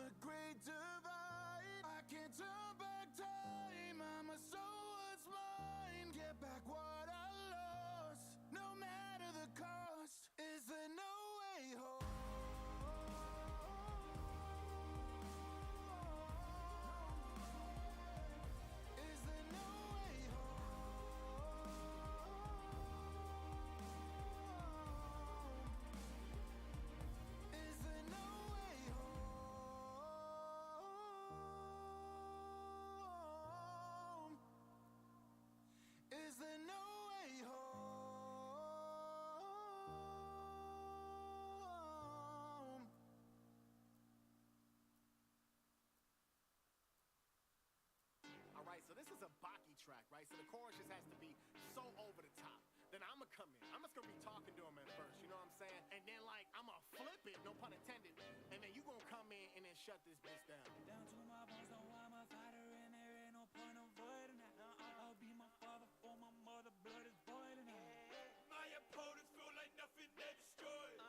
the great divide. I can't turn back time. I'ma show what's mine. Get back what I lost, no matter the cost. Is there no way home? Is there no way home? Is there no way home? Is there no way home? Alright, so this is a Baki track, right? So the chorus just has to be so over the top. Then I'ma come in. I'm just gonna be talking to him at first, you know what I'm saying? And then like I'ma flip it, no pun intended. And then you gonna come in and then shut this bitch down. Down to my bones, so I'm a fighter, and there ain't no point avoiding that. I'll be my father for my mother, blood is boiling out. My opponents feel like nothing they destroyed.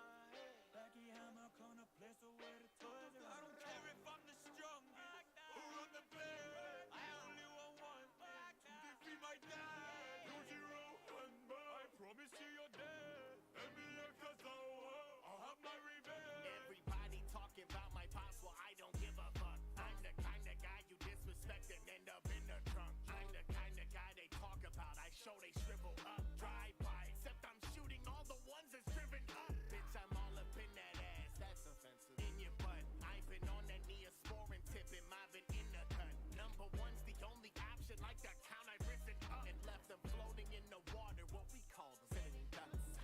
Becky Hammer, clone a place where the toys are. I don't care if I'm the strongest or on the bed. I only want one to defeat my dad. 2-0-1, but I promise you you're dead. And me cause I'll have my revenge. Everybody talking about my pops, well I don't give a fuck. I'm the kind of guy you disrespect and end up in the trunk. I'm the kind of guy they talk about, I show they shrivel up. Drive by, except I'm shooting all the ones that's driven up. Bitch, I'm all up in that ass, that's offensive. In your butt, I've been on that Neosporin tip and mobbing in the cut. Number one's the only option, like the count I've risen up. And left them floating in the water, what we call them sitting ducks.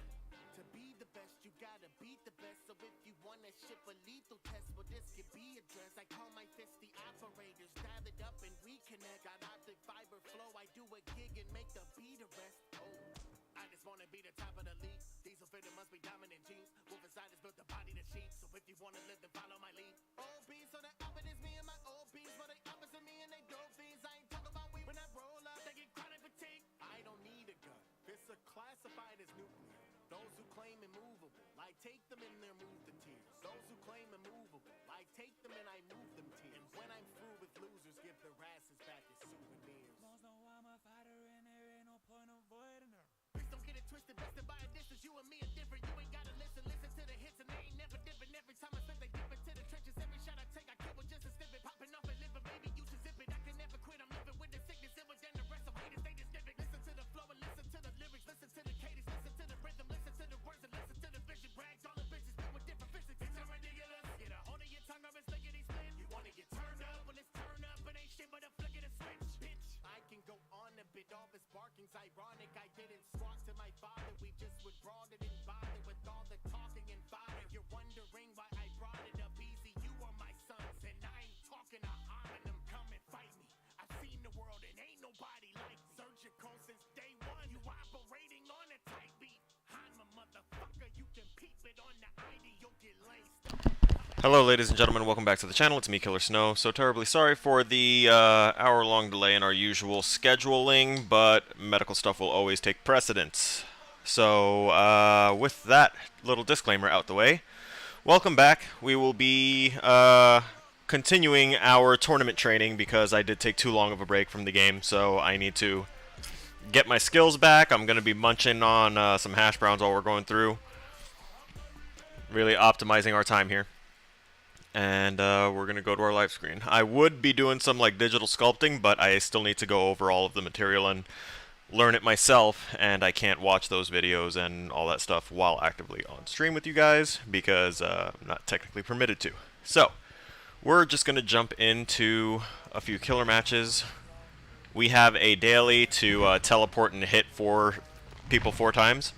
To be the best, you gotta beat the best. So if you wanna ship a lethal test, well this could be addressed. I call my fist the operators, dial it up and reconnect. Got optic fiber flow, I do a gig and make the beat arrest. Oh, I just wanna be the top of the league. Diesel fitter must be dominant jeans. Wolf inside is built to body the sheep. So if you wanna live, then follow my lead. Old beans, so the opposite is me and my old beans. But they opposite me and they dope fiends. I ain't talking about weed. When I roll up, they get chronic fatigue. I don't need a gun. This are classified as nuclear. Those who claim immovable, like take them and they're moved to tears. Those who claim immovable, like take them and I move them tears. And when I'm through with losers, give their asses back as souvenirs. Bones know I'm a fighter, and there ain't no point avoiding her. Please don't get it twisted, bested by a distance. You and me are different. You ain't gotta listen to the hits, and they ain't never different. Every time I spit, they dip into the trenches. Every shot I take, I kill with just a snippet. Popping off and living, baby, you should zip it. I can never quit. I'm living with the sickness. It was then the rest of haters, they just nip it. Listen to the flow and listen to the lyrics. Listen to the cadence, listen to the rhythm, listen to the words and listen to the vision. Rags all the bitches spit with different physics. It's so ridiculous. Get a hold of your tongue or it's lickety split. You wanna get turned up? Well, it's turn up. It ain't shit but a flick of the switch, bitch. I can go on a bit. All this barking's ironic. I didn't squawk to my father. We just withdrawn it and bothered with all the talking and fodder. You're wondering why I brought it up easy. You are my sons, and I ain't talking to harming them. Come and fight me. I've seen the world and ain't nobody like me. Surgical since day one. You operating on a tight beat. I'm a motherfucker. You can peep it on the ID. You'll get laced up. Hello ladies and gentlemen, welcome back to the channel. It's me, Killer Snow. So terribly sorry for the hour-long delay in our usual scheduling, but medical stuff will always take precedence. So with that little disclaimer out the way, welcome back. We will be continuing our tournament training because I did take too long of a break from the game, so I need to get my skills back. I'm going to be munching on some hash browns while we're going through, really optimizing our time here. And we're going to go to our live screen. I would be doing some like digital sculpting, but I still need to go over all of the material and learn it myself, and I can't watch those videos and all that stuff while actively on stream with you guys because I'm not technically permitted to. So, we're just going to jump into a few killer matches. We have a daily to teleport and hit 4 people 4 times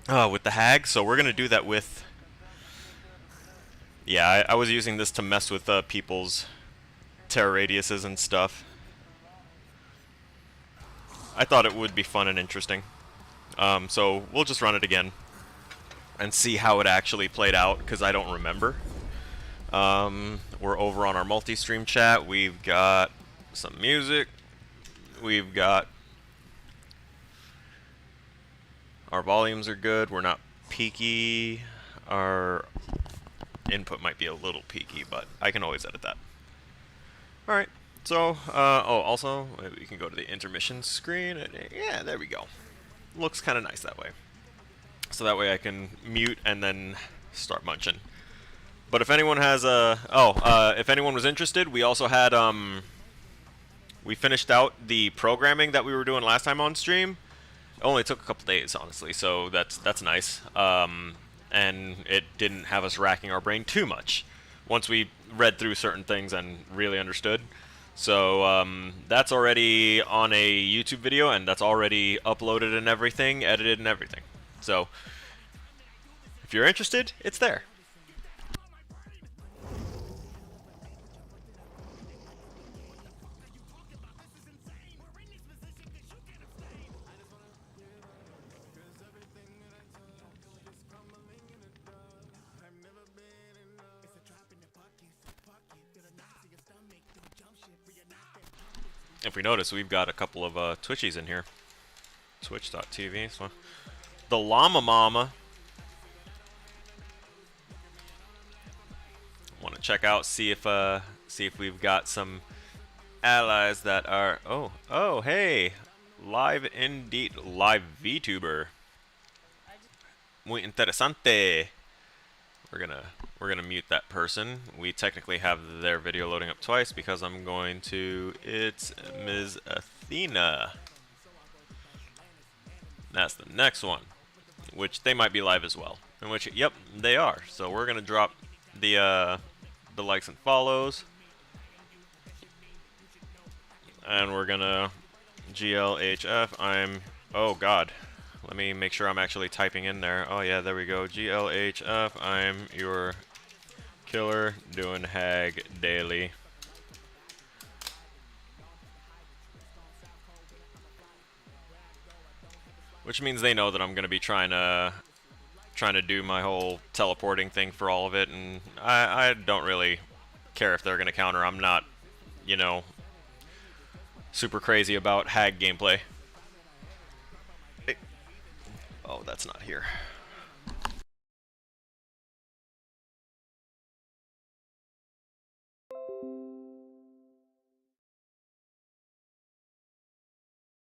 with the hag, so we're going to do that with... Yeah, I was using this to mess with people's terror radiuses and stuff. I thought it would be fun and interesting. So we'll just run it again and see how it actually played out, because I don't remember. We're over on our multi-stream chat. We've got some music. We've got... Our volumes are good. We're not peaky. Our input might be a little peaky, but I can always edit that. Alright, so, oh, also, we can go to the intermission screen, and yeah, there we go. Looks kind of nice that way. So that way I can mute and then start munching. But if anyone has if anyone was interested, we also had, we finished out the programming that we were doing last time on stream. It only took a couple days, honestly, so that's nice. And it didn't have us racking our brain too much once we read through certain things and really understood. So that's already on a YouTube video, and that's already uploaded and everything, edited and everything. So if you're interested, it's there. If we notice, we've got a couple of Twitchies in here. Twitch.tv. So the Llama Mama. Want to check out, see if we've got some allies that are. Oh, hey, live indeed, live VTuber. Muy interesante. We're gonna mute that person. We technically have their video loading up twice because I'm going to. It's Ms. Athena. That's the next one, which they might be live as well. In which, yep, they are. So we're gonna drop the likes and follows, and we're gonna GLHF. Oh God. Let me make sure I'm actually typing in there. Oh yeah, there we go. GLHF, I'm your killer doing hag daily. Which means they know that I'm gonna be trying to do my whole teleporting thing for all of it, and I don't really care if they're gonna counter. I'm not, you know, super crazy about hag gameplay. Oh, that's not here.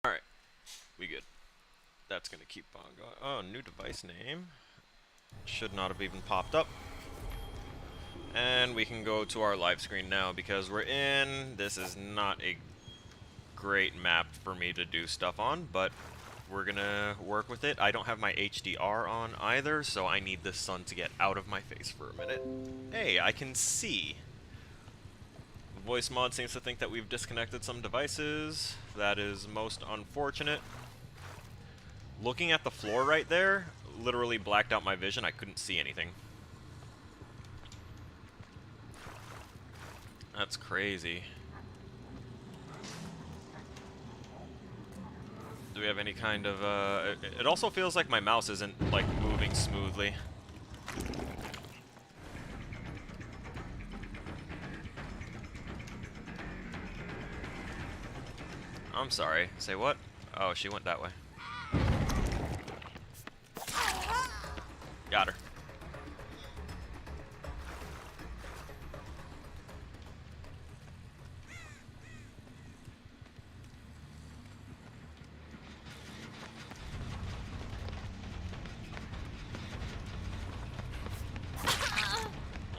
Alright, we good. That's gonna keep on going. Oh, new device name. Should not have even popped up. And we can go to our live screen now because we're in. This is not a great map for me to do stuff on, but we're gonna work with it. I don't have my HDR on either, so I need the sun to get out of my face for a minute. Hey, I can see. The voice mod seems to think that we've disconnected some devices. That is most unfortunate. Looking at the floor right there, literally blacked out my vision. I couldn't see anything. That's crazy. Do we have any kind of, it also feels like my mouse isn't, like, moving smoothly. I'm sorry. Say what? Oh, she went that way. Got her.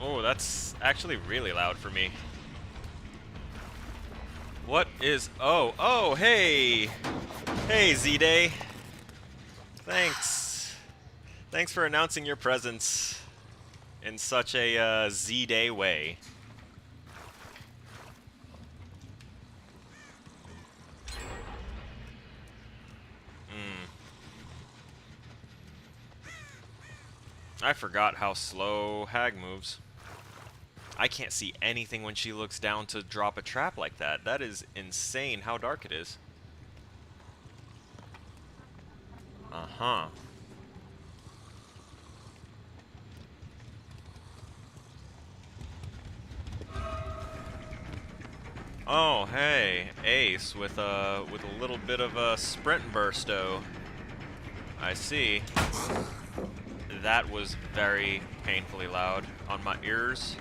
Oh, that's actually really loud for me. What is... Oh, hey! Hey, Z-Day! Thanks. Thanks for announcing your presence in such a Z-Day way. I forgot how slow Hag moves. I can't see anything when she looks down to drop a trap like that. That is insane how dark it is. Uh-huh. Oh, hey, Ace with a little bit of a sprint bursto. I see. That was very painfully loud on my ears.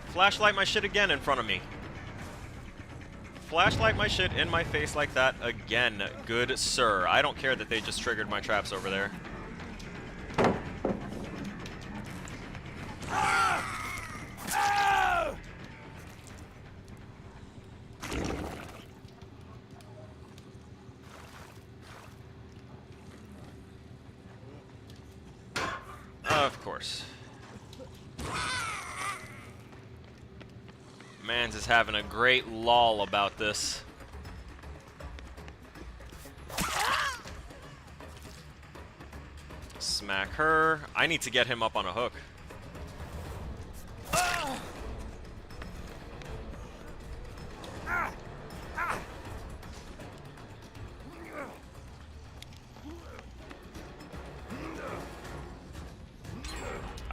Flashlight my shit again in front of me. Flashlight my shit in my face like that again, good sir. I don't care that they just triggered my traps over there. Of course. Mans is having a great lull about this. Smack her. I need to get him up on a hook.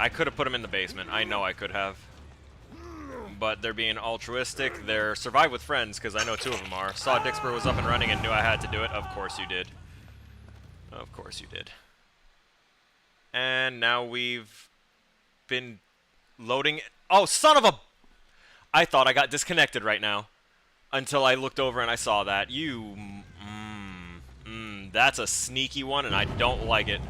I could have put him in the basement. I know I could have. But they're being altruistic. They're survive with friends, because I know two of them are. Saw Dixper was up and running and knew I had to do it. Of course you did. Of course you did. And now we've been loading. Oh, son of a... I thought I got disconnected right now. Until I looked over and I saw that. You... that's a sneaky one, and I don't like it.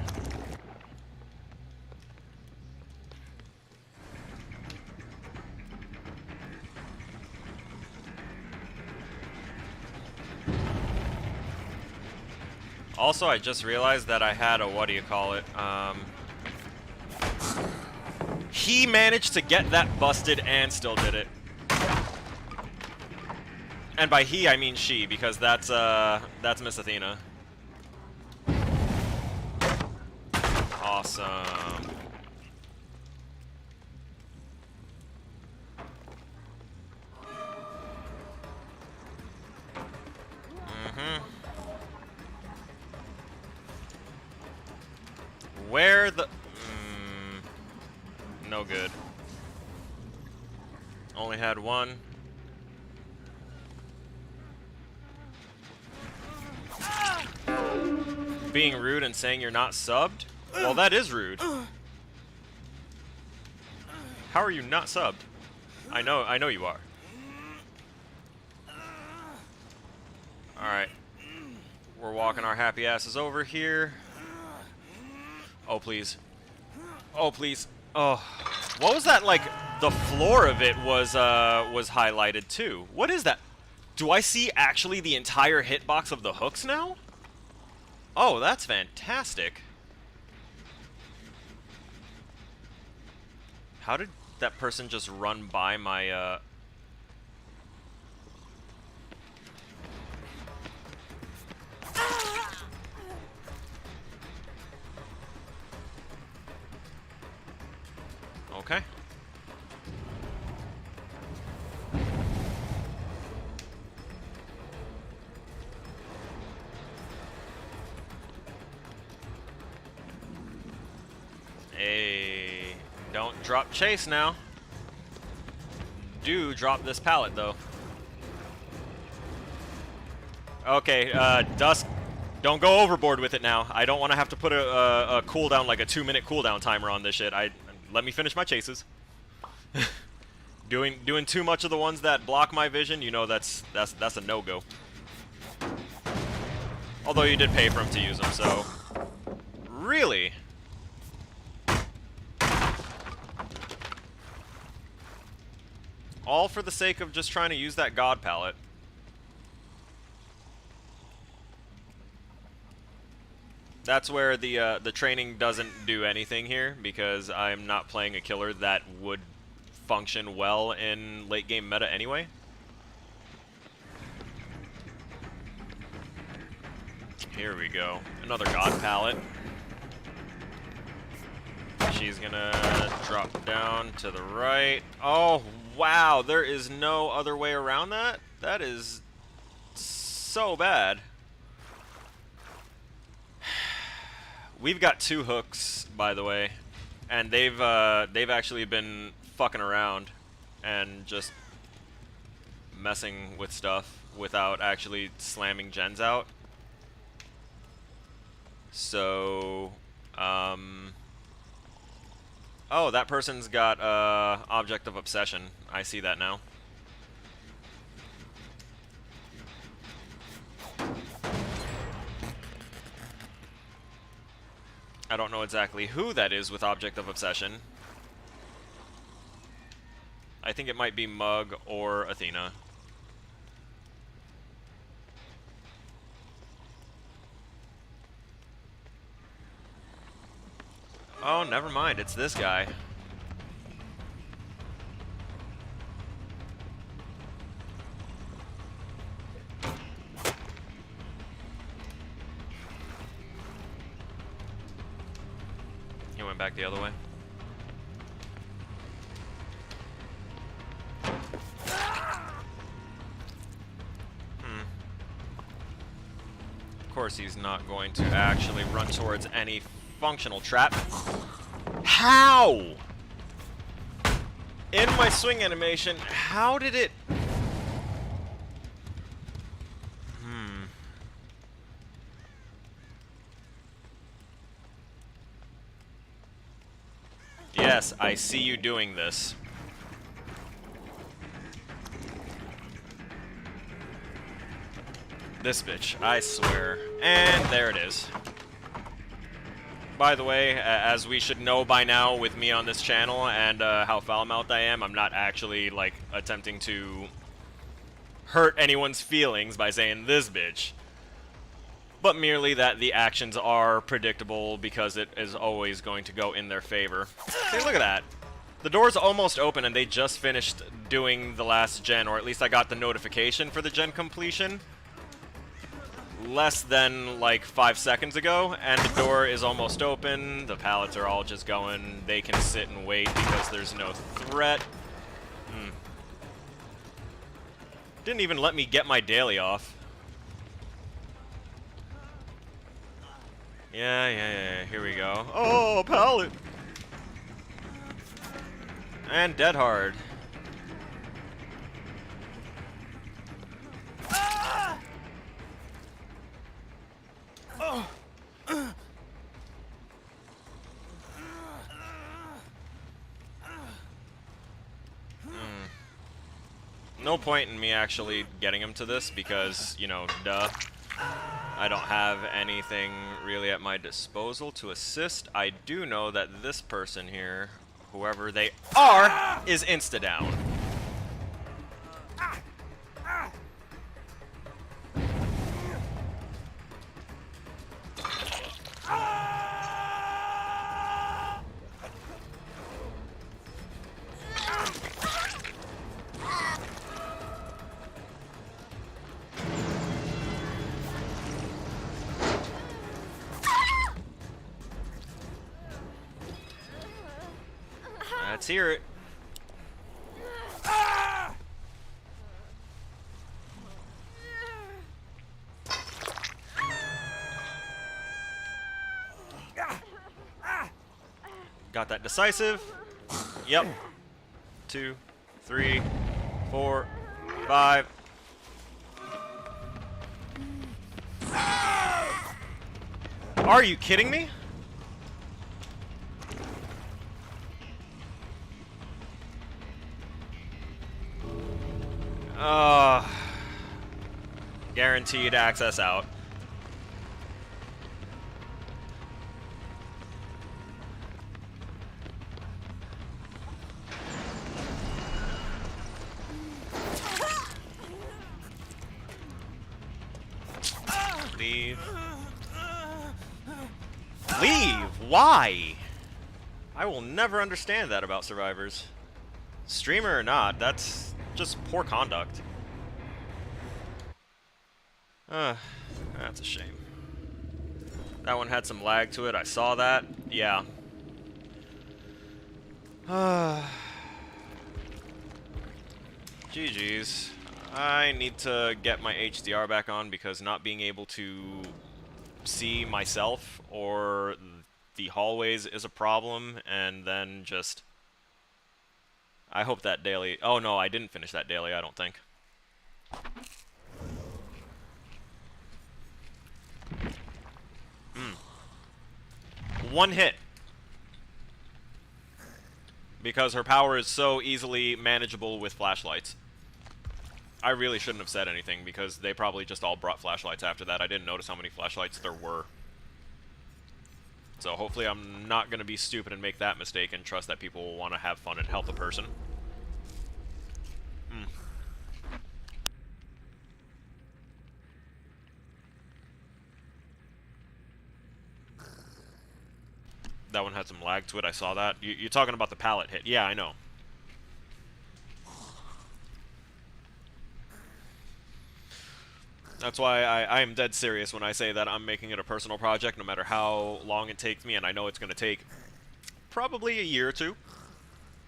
Also, I just realized that I had a, what do you call it, he managed to get that busted and still did it. And by he, I mean she, because that's Miss Athena. Awesome. Where the... no good. Only had one. Being rude and saying you're not subbed? Well, that is rude. How are you not subbed? I know you are. Alright. We're walking our happy asses over here. Oh, please. Oh, please. Oh. What was that, like, the floor of it was highlighted, too. What is that? Do I see actually the entire hitbox of the hooks now? Oh, that's fantastic. How did that person just run by my, Okay. Hey, don't drop chase now. Do drop this pallet though. Okay, Dusk, don't go overboard with it now. I don't want to have to put a cooldown, like a 2-minute cooldown timer on this shit. Let me finish my chases. Doing too much of the ones that block my vision, you know that's a no-go. Although you did pay for him to use them, so... Really? All for the sake of just trying to use that God palette. That's where the training doesn't do anything here, because I'm not playing a killer that would function well in late game meta anyway. Here we go. Another God palette. She's gonna drop down to the right. Oh, wow. There is no other way around that? That is so bad. We've got 2 hooks, by the way, and they've actually been fucking around and just messing with stuff without actually slamming gens out. So, oh, that person's got Object of Obsession. I see that now. I don't know exactly who that is with Object of Obsession. I think it might be Mug or Athena. Oh, never mind. It's this guy. He went back the other way. Of course he's not going to actually run towards any functional trap. How? In my swing animation, how did it... Yes, I see you doing this. This bitch, I swear. And there it is. By the way, as we should know by now with me on this channel and how foul-mouthed I am, I'm not actually, like, attempting to hurt anyone's feelings by saying this bitch. But merely that the actions are predictable because it is always going to go in their favor. See, look at that. The door's almost open and they just finished doing the last gen, or at least I got the notification for the gen completion less than like 5 seconds ago, and the door is almost open. The pallets are all just going. They can sit and wait because there's no threat. Didn't even let me get my daily off. Yeah, here we go. Oh, pallet! And dead hard. No point in me actually getting him to this because, you know, duh. I don't have anything really at my disposal to assist. I do know that this person here, whoever they are, is insta-down. Let's hear it. Got that decisive. Yep. 2, 3, 4, 5. Are you kidding me? Guaranteed access out. Leave. Leave? Why? I will never understand that about survivors. Streamer or not, that's just poor conduct. That's a shame. That one had some lag to it, I saw that. Yeah. GG's. I need to get my HDR back on because not being able to see myself or the hallways is a problem, and then just I hope that daily... Oh, no, I didn't finish that daily, I don't think. One hit. Because her power is so easily manageable with flashlights. I really shouldn't have said anything, because they probably just all brought flashlights after that. I didn't notice how many flashlights there were. So hopefully I'm not going to be stupid and make that mistake and trust that people will want to have fun and help a person. That one had some lag to it, I saw that. You're talking about the pallet hit. Yeah, I know. That's why I am dead serious when I say that I'm making it a personal project, no matter how long it takes me, and I know it's going to take probably a year or two.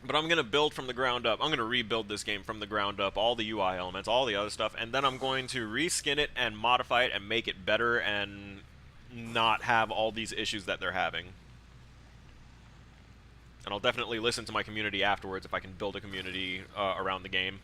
But I'm going to build from the ground up. I'm going to rebuild this game from the ground up, all the UI elements, all the other stuff, and then I'm going to reskin it and modify it and make it better and not have all these issues that they're having. And I'll definitely listen to my community afterwards if I can build a community around the game.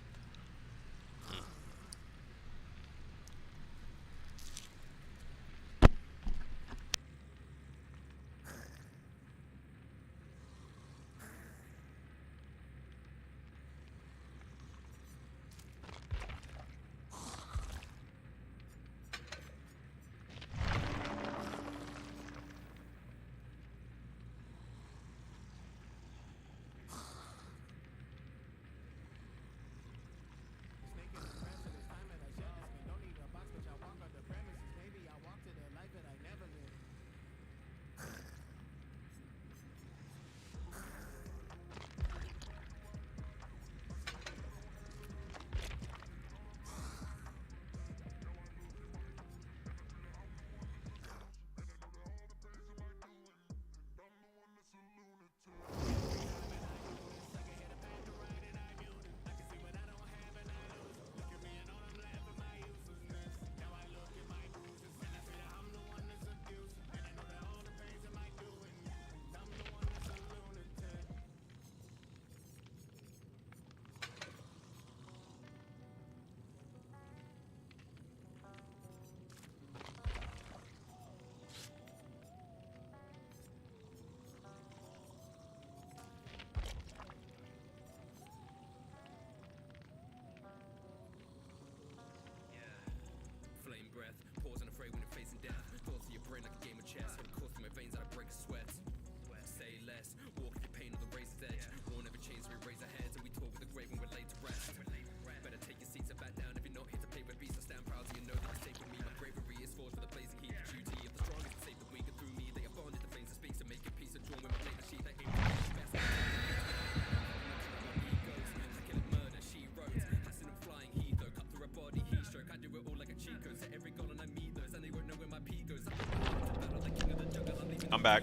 I'm back.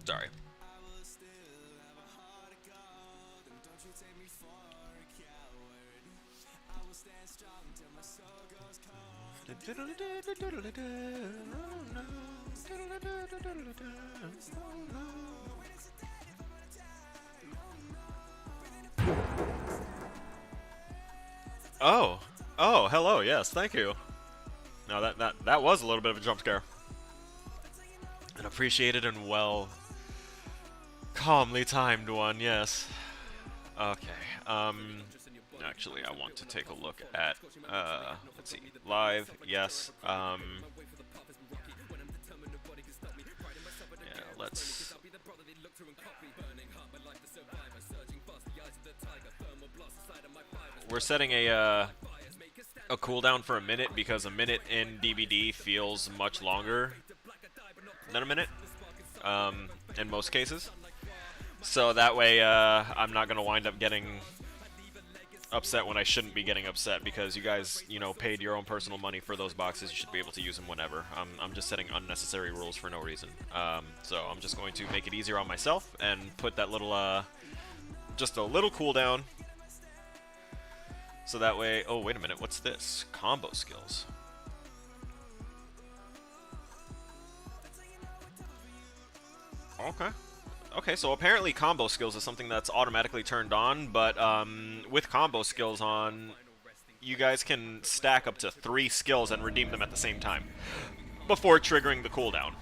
Sorry. Oh, hello. Yes, thank you. Now that was a little bit of a jump scare. An appreciated and well, calmly timed one, yes. Okay, actually I want to take a look at, let's see, live, yes, yeah, let's... We're setting a cooldown for a minute because a minute in DBD feels much longer than a minute, in most cases. So that way, I'm not gonna wind up getting upset when I shouldn't be getting upset because you guys, you know, paid your own personal money for those boxes. You should be able to use them whenever. I'm just setting unnecessary rules for no reason. So I'm just going to make it easier on myself and put that little, just a little cooldown. So that way, oh, wait a minute, what's this? Combo skills. Okay. Okay, so apparently combo skills is something that's automatically turned on, but with combo skills on, you guys can stack up to 3 skills and redeem them at the same time before triggering the cooldown.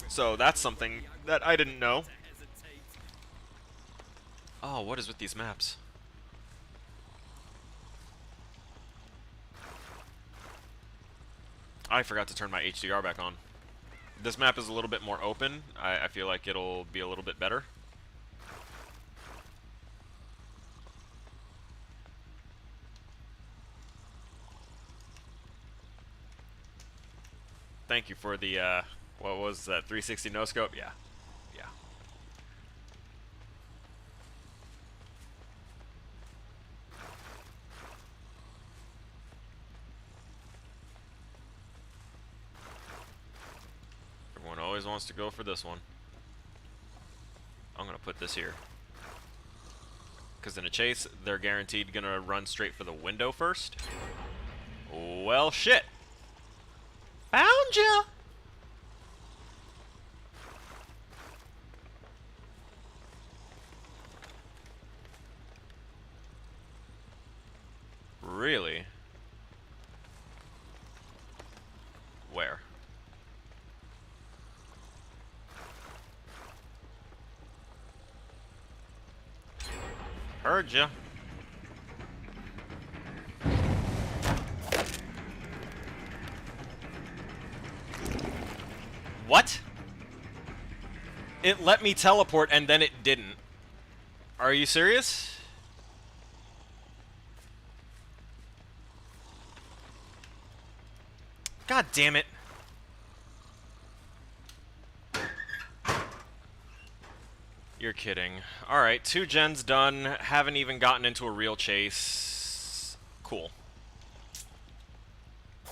So that's something that I didn't know. Oh, what is with these maps? I forgot to turn my HDR back on. This map is a little bit more open. I feel like it'll be a little bit better. Thank you for the, what was that, 360 no-scope? Yeah. Yeah. Everyone always wants to go for this one. I'm gonna put this here. Because in a chase, they're guaranteed gonna run straight for the window first. Well, shit. Found ya! Really? Where? Heard ya. What? It let me teleport and then it didn't. Are you serious? God damn it. You're kidding. Alright, 2 gens done. Haven't even gotten into a real chase. Cool.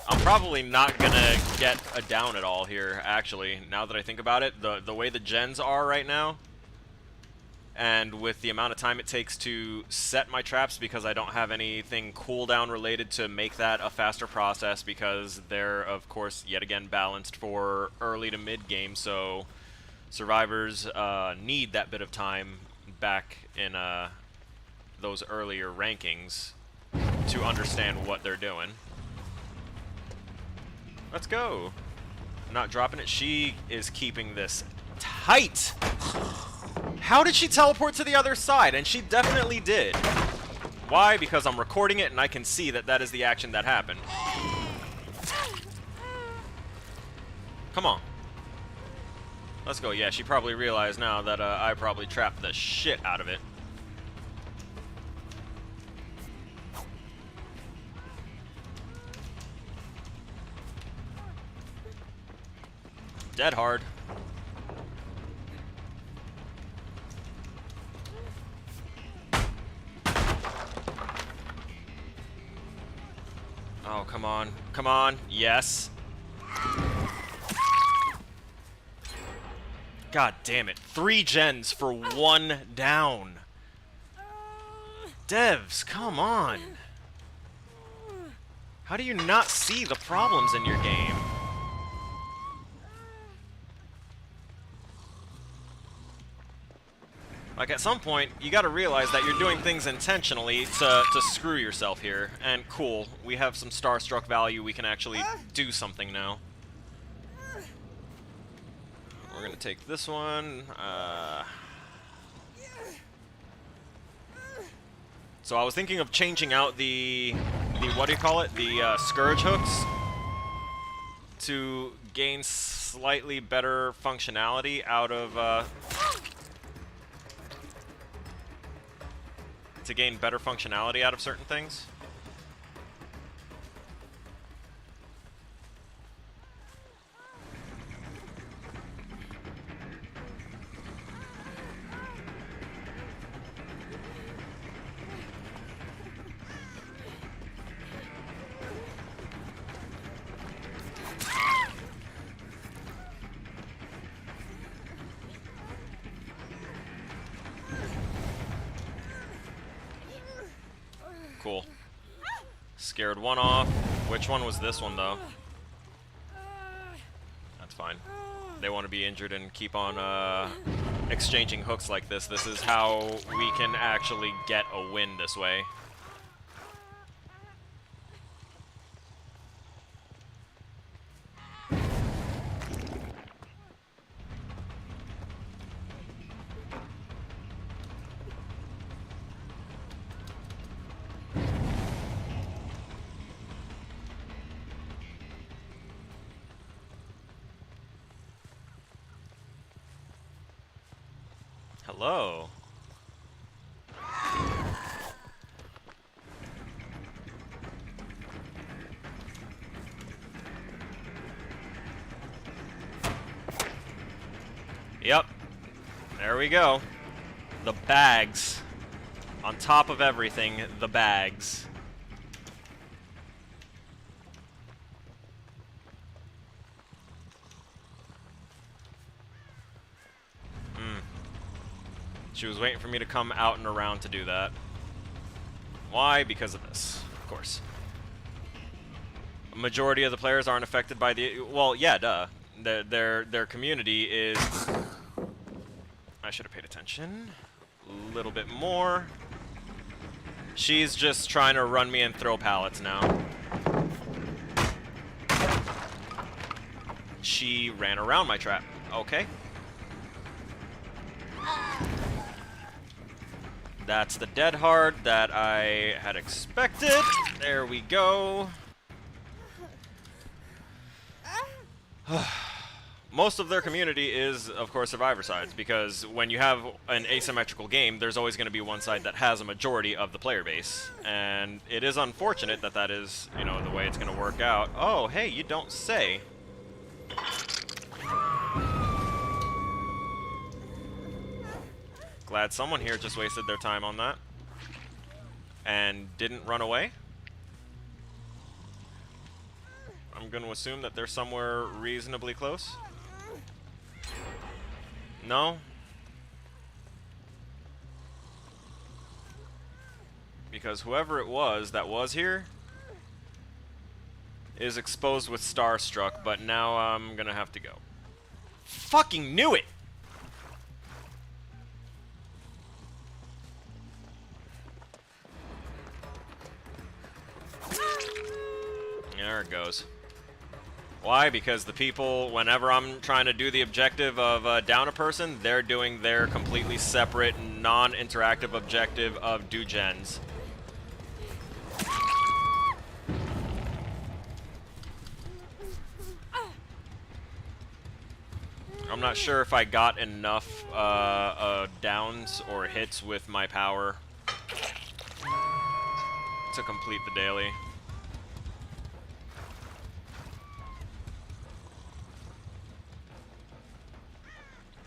I'm probably not gonna get a down at all here, actually, now that I think about it. The way the gens are right now, and with the amount of time it takes to set my traps because I don't have anything cooldown related to make that a faster process because they're, of course, yet again balanced for early to mid game, so survivors need that bit of time back in those earlier rankings to understand what they're doing. Let's go. Not dropping it. She is keeping this tight. How did she teleport to the other side? And she definitely did. Why? Because I'm recording it and I can see that that is the action that happened. Come on. Let's go. Yeah, she probably realized now that I probably trapped the shit out of it. Dead hard. Oh, come on. Come on. Yes. God damn it. 3 gens for 1 down. Devs, come on. How do you not see the problems in your game? Like, at some point, you gotta realize that you're doing things intentionally to screw yourself here. And cool, we have some starstruck value, we can actually do something now. We're gonna take this one. So I was thinking of changing out the what do you call it? The Scourge hooks to gain slightly better functionality out of certain things. Cool. Scared one off. Which one was this one, though? That's fine. They want to be injured and keep on exchanging hooks like this. This is how we can actually get a win this way. Hello. Yep. There we go. The bags. On top of everything, the bags. She was waiting for me to come out and around to do that. Why? Because of this, of course. A majority of the players aren't affected by the... Well, yeah, duh. Their community is... I should have paid attention. A little bit more. She's just trying to run me and throw pallets now. She ran around my trap. Okay. That's the dead hard that I had expected. There we go. Most of their community is, of course, survivor sides, because when you have an asymmetrical game, there's always going to be one side that has a majority of the player base. And it is unfortunate that that is, you know, the way it's going to work out. Oh, hey, you don't say. Glad someone here just wasted their time on that. And didn't run away. I'm going to assume that they're somewhere reasonably close. No? Because whoever it was that was here is exposed with Starstruck, but now I'm going to have to go. Fucking knew it! There it goes. Why? Because the people, whenever I'm trying to do the objective of down a person, they're doing their completely separate, non-interactive objective of do gens. I'm not sure if I got enough downs or hits with my power to complete the daily.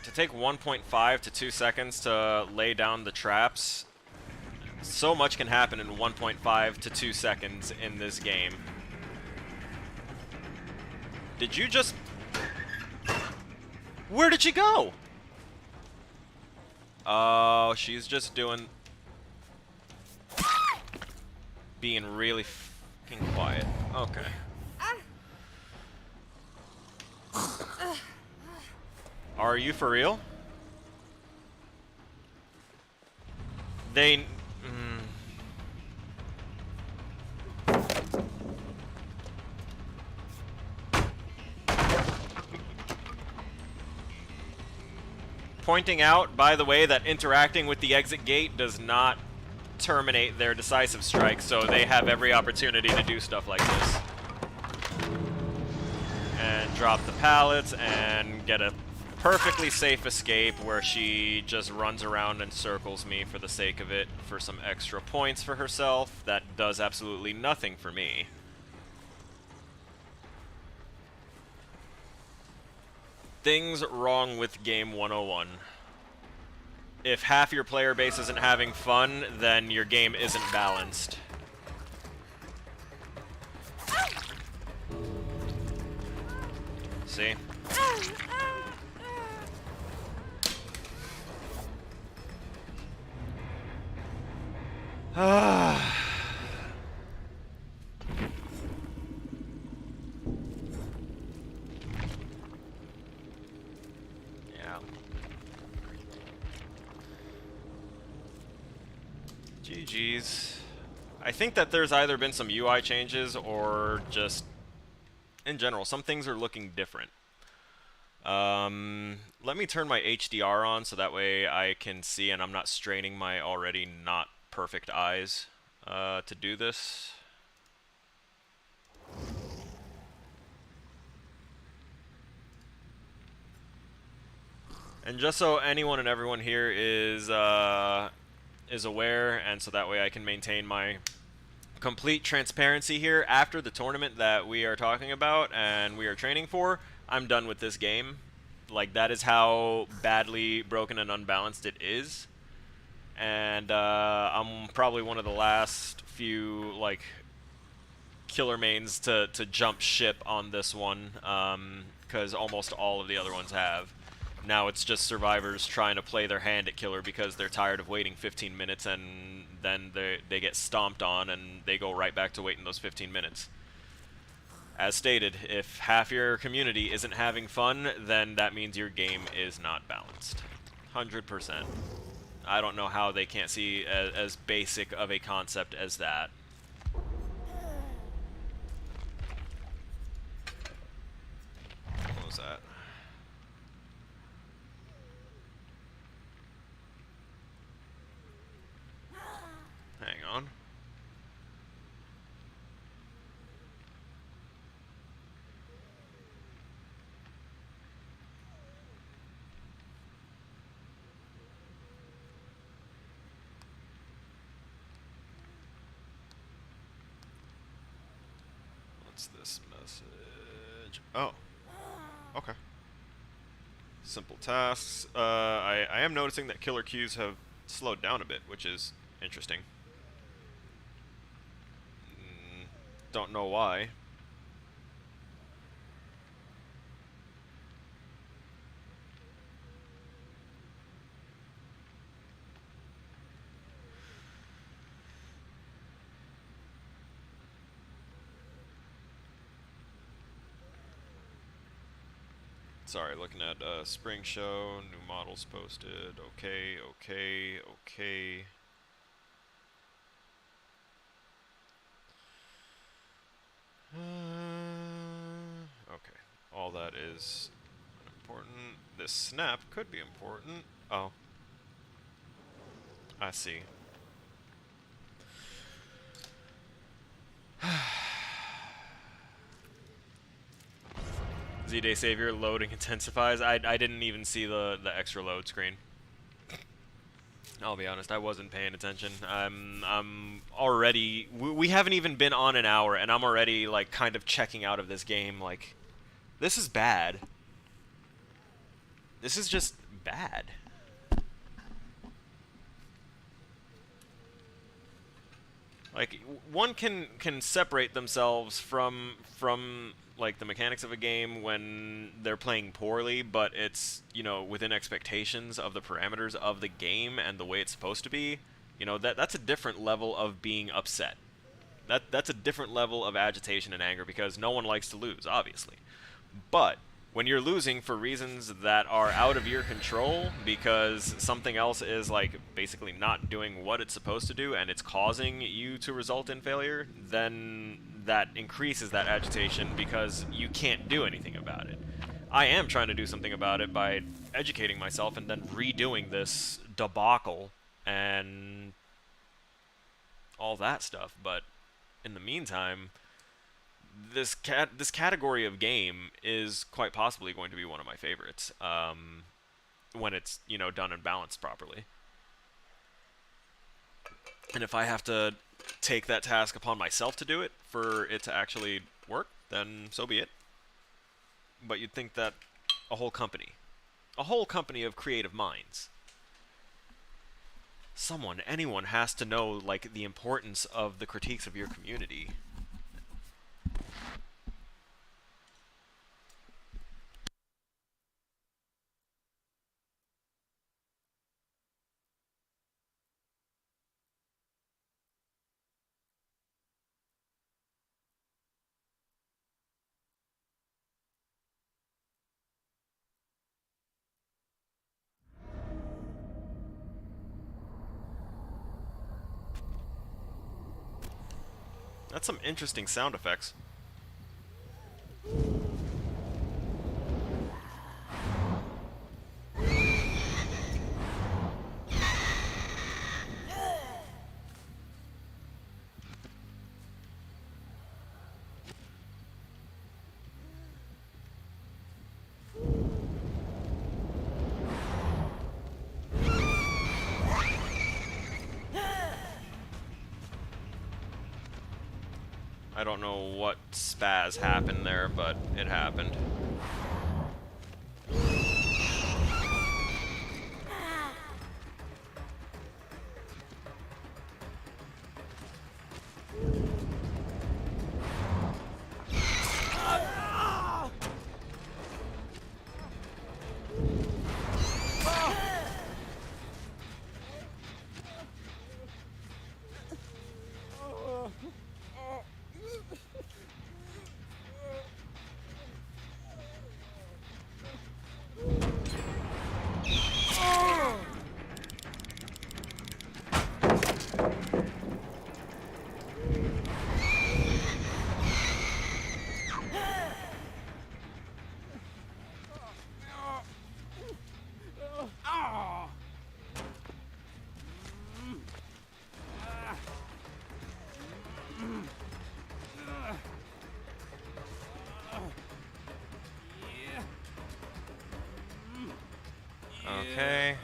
To take 1.5 to 2 seconds to lay down the traps, so much can happen in 1.5 to 2 seconds in this game. Did you just... Where did she go? Oh, she's just doing... being really fucking quiet. Okay. Are you for real? They... Pointing out, by the way, that interacting with the exit gate does not terminate their decisive strike, so they have every opportunity to do stuff like this. And drop the pallets and get a perfectly safe escape where she just runs around and circles me for the sake of it for some extra points for herself. That does absolutely nothing for me. Things wrong with Game 101. If half your player base isn't having fun, then your game isn't balanced. See? Ah. Yeah. GG's. I think that there's either been some UI changes or just, in general, some things are looking different. Let me turn my HDR on so that way I can see and I'm not straining my already not perfect eyes to do this. And just so anyone and everyone here is aware, and so that way I can maintain my complete transparency here, after the tournament that we are talking about and we are training for, I'm done with this game. Like, that is how badly broken and unbalanced it is. And I'm probably one of the last few, like, killer mains to jump ship on this one, because almost all of the other ones have. Now it's just survivors trying to play their hand at killer because they're tired of waiting 15 minutes and then they get stomped on and they go right back to waiting those 15 minutes. As stated, if half your community isn't having fun, then that means your game is not balanced. 100%. I don't know how they can't see as basic of a concept as that. What was that? Hang on. What's this message? Oh. Okay. Simple tasks. I am noticing that killer queues have slowed down a bit, which is interesting. Don't know why. Sorry, looking at spring show, new models posted. Okay, okay, okay. Okay, all that is unimportant. This snap could be important. Oh, I see. Z-Day Savior loading intensifies. I didn't even see the extra load screen. I'll be honest, I wasn't paying attention. I'm already... We haven't even been on an hour, and I'm already, like, kind of checking out of this game. Like, this is bad. This is just bad. Like, one can separate themselves from like the mechanics of a game when they're playing poorly, but it's, you know, within expectations of the parameters of the game and the way it's supposed to be. You know, that's a different level of being upset. That's a different level of agitation and anger, because no one likes to lose, obviously. But when you're losing for reasons that are out of your control because something else is, like, basically not doing what it's supposed to do and it's causing you to result in failure, then that increases that agitation because you can't do anything about it. I am trying to do something about it by educating myself and then redoing this debacle and all that stuff, but in the meantime, this category of game is quite possibly going to be one of my favorites, when it's, you know, done and balanced properly. And if I have to take that task upon myself to do it for it to actually work, then so be it. But you'd think that a whole company of creative minds, anyone has to know, like, the importance of the critiques of your community. That's some interesting sound effects. I don't know what spaz happened there, but it happened. Okay.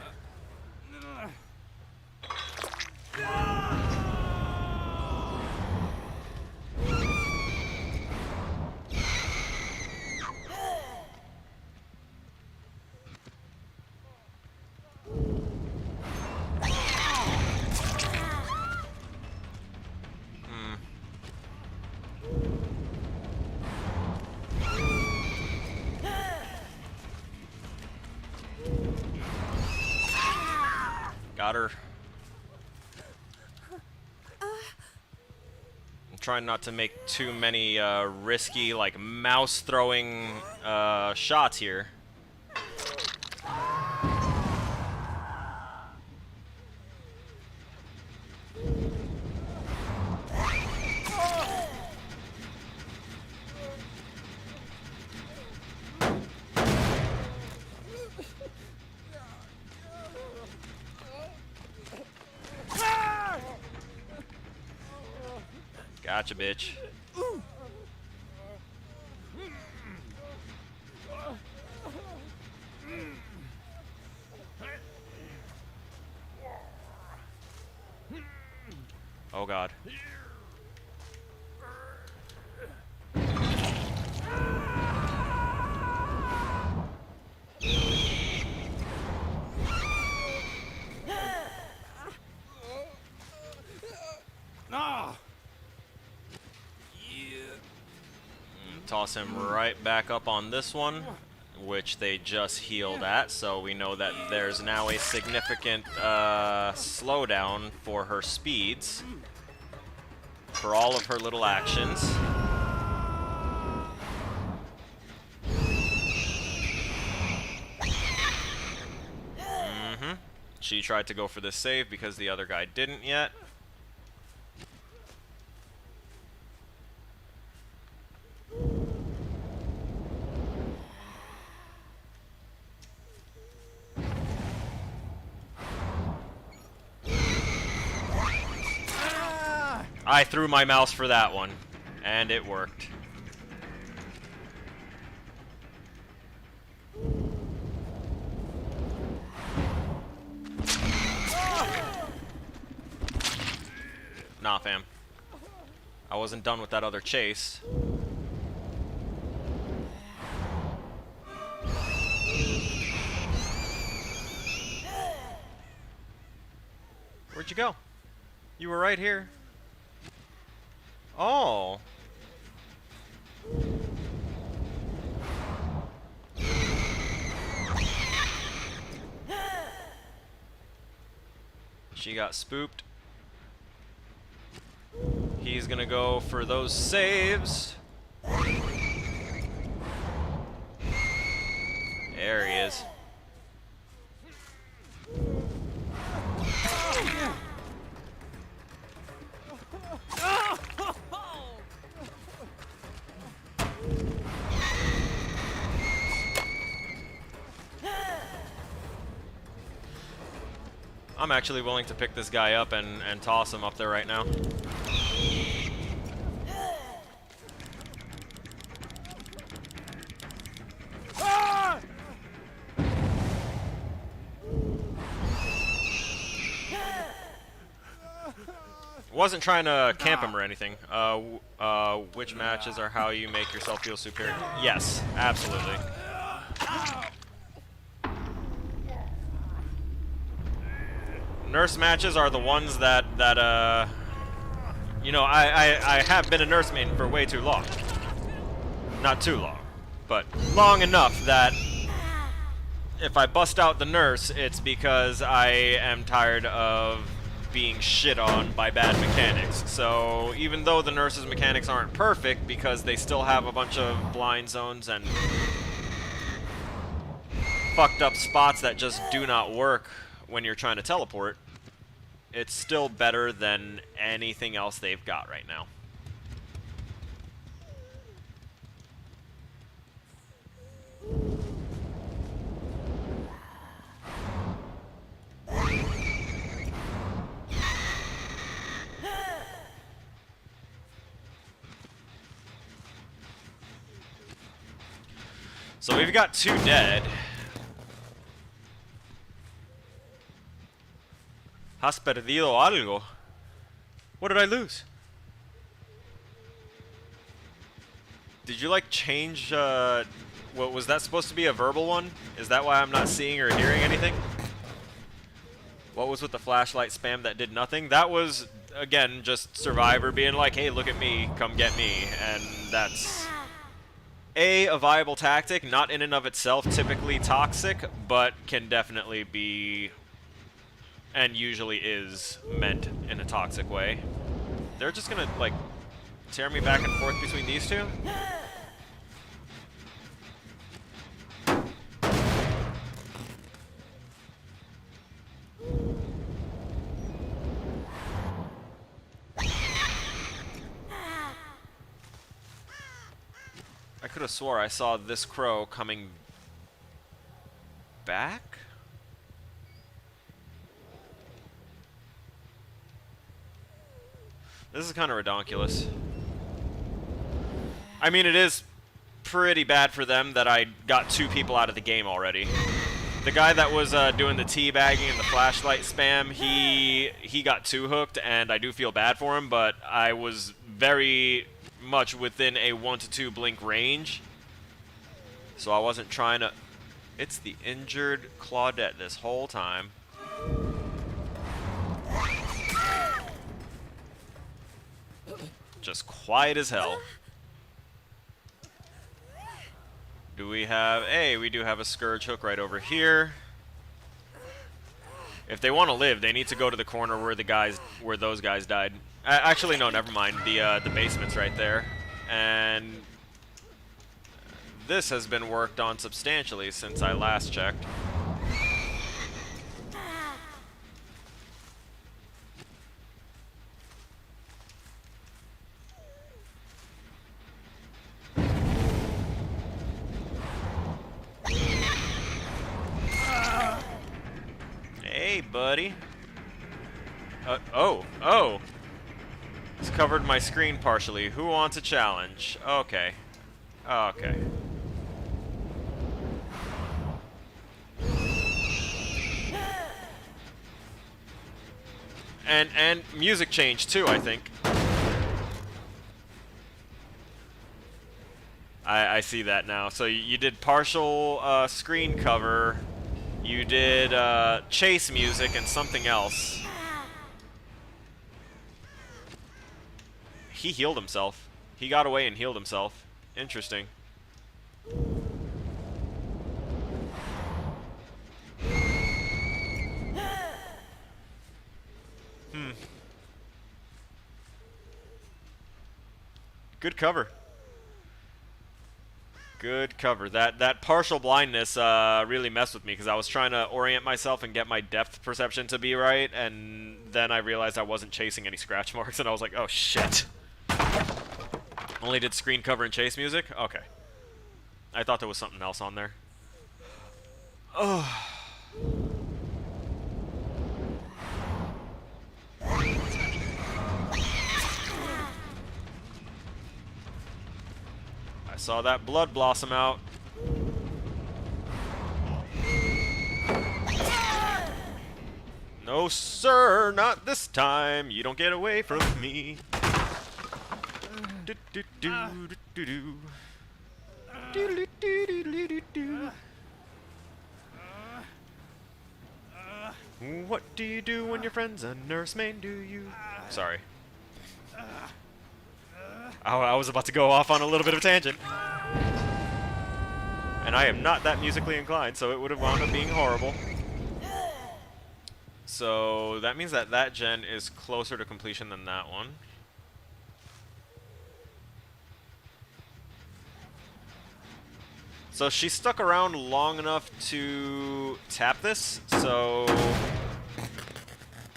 Got her. I'm trying not to make too many risky, like, mouse-throwing shots here. Gotcha, bitch. Oh god. Toss him right back up on this one, which they just healed at, so we know that there's now a significant slowdown for her speeds for all of her little actions. She tried to go for this save because the other guy didn't yet. I threw my mouse for that one, and it worked. Nah, fam. I wasn't done with that other chase. Where'd you go? You were right here. Oh. She got spooked. He's gonna go for those saves. There he is. I'm actually willing to pick this guy up and toss him up there right now. Wasn't trying to camp him or anything. Which matches are how you make yourself feel superior? Yes, absolutely. Nurse matches are the ones that you know, I have been a nurse maiden for way too long. Not too long, but long enough that if I bust out the nurse, it's because I am tired of being shit on by bad mechanics. So even though the nurse's mechanics aren't perfect because they still have a bunch of blind zones and fucked up spots that just do not work when you're trying to teleport, it's still better than anything else they've got right now. So we've got 2 dead. Has perdido algo? What did I lose? Did you like change, what was that supposed to be, a verbal one? Is that why I'm not seeing or hearing anything? What was with the flashlight spam that did nothing? That was, again, just Survivor being like, hey, look at me, come get me, and that's a viable tactic, not in and of itself typically toxic, but can definitely be, and usually is, meant in a toxic way. They're just gonna, like, tear me back and forth between these two? I could have swore I saw this crow coming back? This is kind of redonkulous. I mean, it is pretty bad for them that I got 2 people out of the game already. The guy that was doing the teabagging and the flashlight spam, he got 2 hooked, and I do feel bad for him, but I was very much within a 1 to 2 blink range, so I wasn't trying to... It's the injured Claudette this whole time. Just quiet as hell. Do we have... Hey, we do have a Scourge hook right over here. If they want to live, they need to go to the corner where those guys died. Actually, no, never mind. The basement's right there. And this has been worked on substantially since I last checked. Hey, buddy. Oh. It's covered my screen partially. Who wants a challenge? Okay. Okay. And music change too, I think. I see that now. So you did partial screen cover. You did chase music and something else. He healed himself. He got away and healed himself. Interesting. Good cover. Good cover. That partial blindness really messed with me because I was trying to orient myself and get my depth perception to be right, and then I realized I wasn't chasing any scratch marks, and I was like, oh shit. Only did screen cover and chase music? Okay. I thought there was something else on there. Oh. I saw that blood blossom out. No, sir, not this time. You don't get away from me. Do, do, do, do, do, do. Do, do, do, do, do, do, do. What do you do when your friend's a nursemaid? Do you? Sorry. I was about to go off on a little bit of a tangent. And I am not that musically inclined, so it would have wound up being horrible. So that means that that gen is closer to completion than that one. So she stuck around long enough to tap this, so...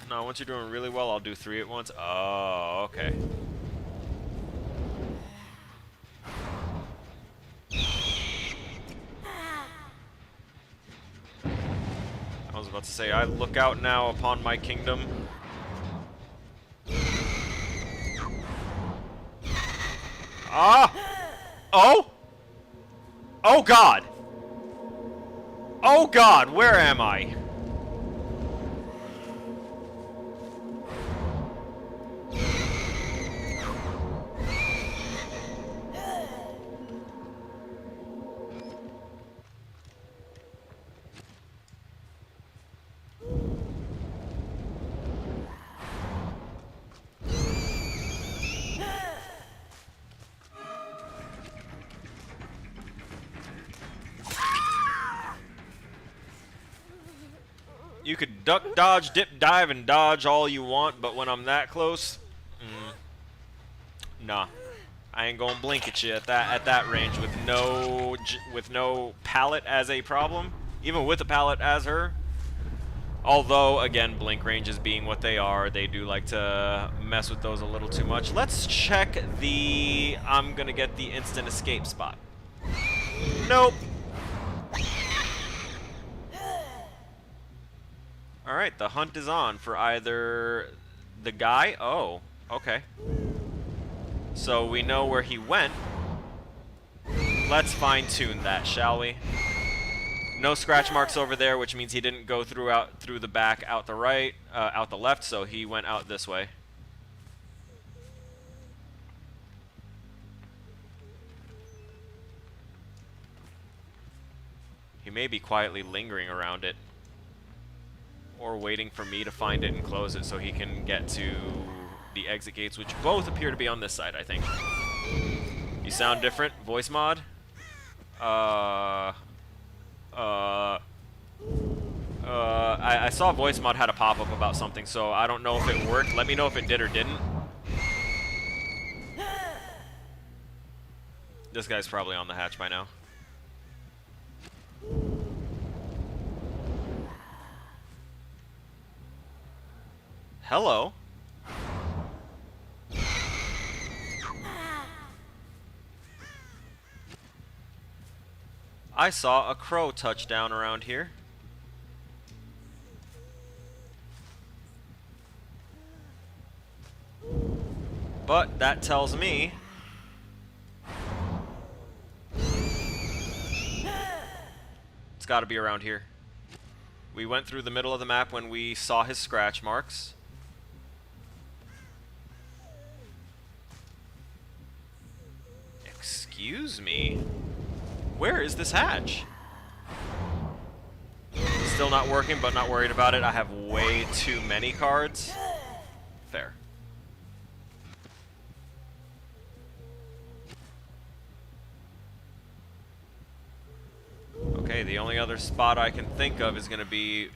No, once you're doing really well, I'll do 3 at once. Oh, okay. I was about to say, I look out now upon my kingdom. Ah! Oh! Oh God! Oh God, where am I? You could duck, dodge, dip, dive, and dodge all you want, but when I'm that close, nah, I ain't gonna blink at you at that range with no pallet as a problem, even with a pallet as her. Although, again, blink ranges being what they are, they do like to mess with those a little too much. Let's check the I'm gonna get the instant escape spot. Nope. Alright, the hunt is on for either the guy. Oh, okay. So we know where he went. Let's fine-tune that, shall we? No scratch marks over there, which means he didn't go through the back, out the right, out the left, so he went out this way. He may be quietly lingering around it, or waiting for me to find it and close it so he can get to the exit gates, which both appear to be on this side, I think. You sound different, voice mod? I saw voice mod had a pop-up about something, so I don't know if it worked. Let me know if it did or didn't. This guy's probably on the hatch by now. Hello. I saw a crow touchdown around here. But that tells me it's got to be around here. We went through the middle of the map when we saw his scratch marks. Excuse me? Where is this hatch? Still not working, but not worried about it. I have way too many cards. Fair. Okay, the only other spot I can think of is going to be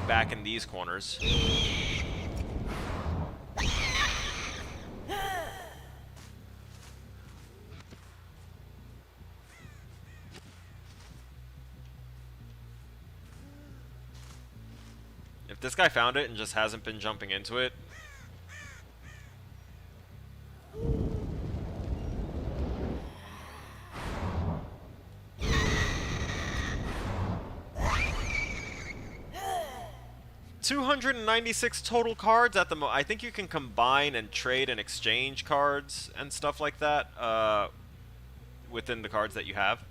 back in these corners. If this guy found it and just hasn't been jumping into it, $296 total cards at the I think you can combine and trade and exchange cards and stuff like that. within the cards that you have.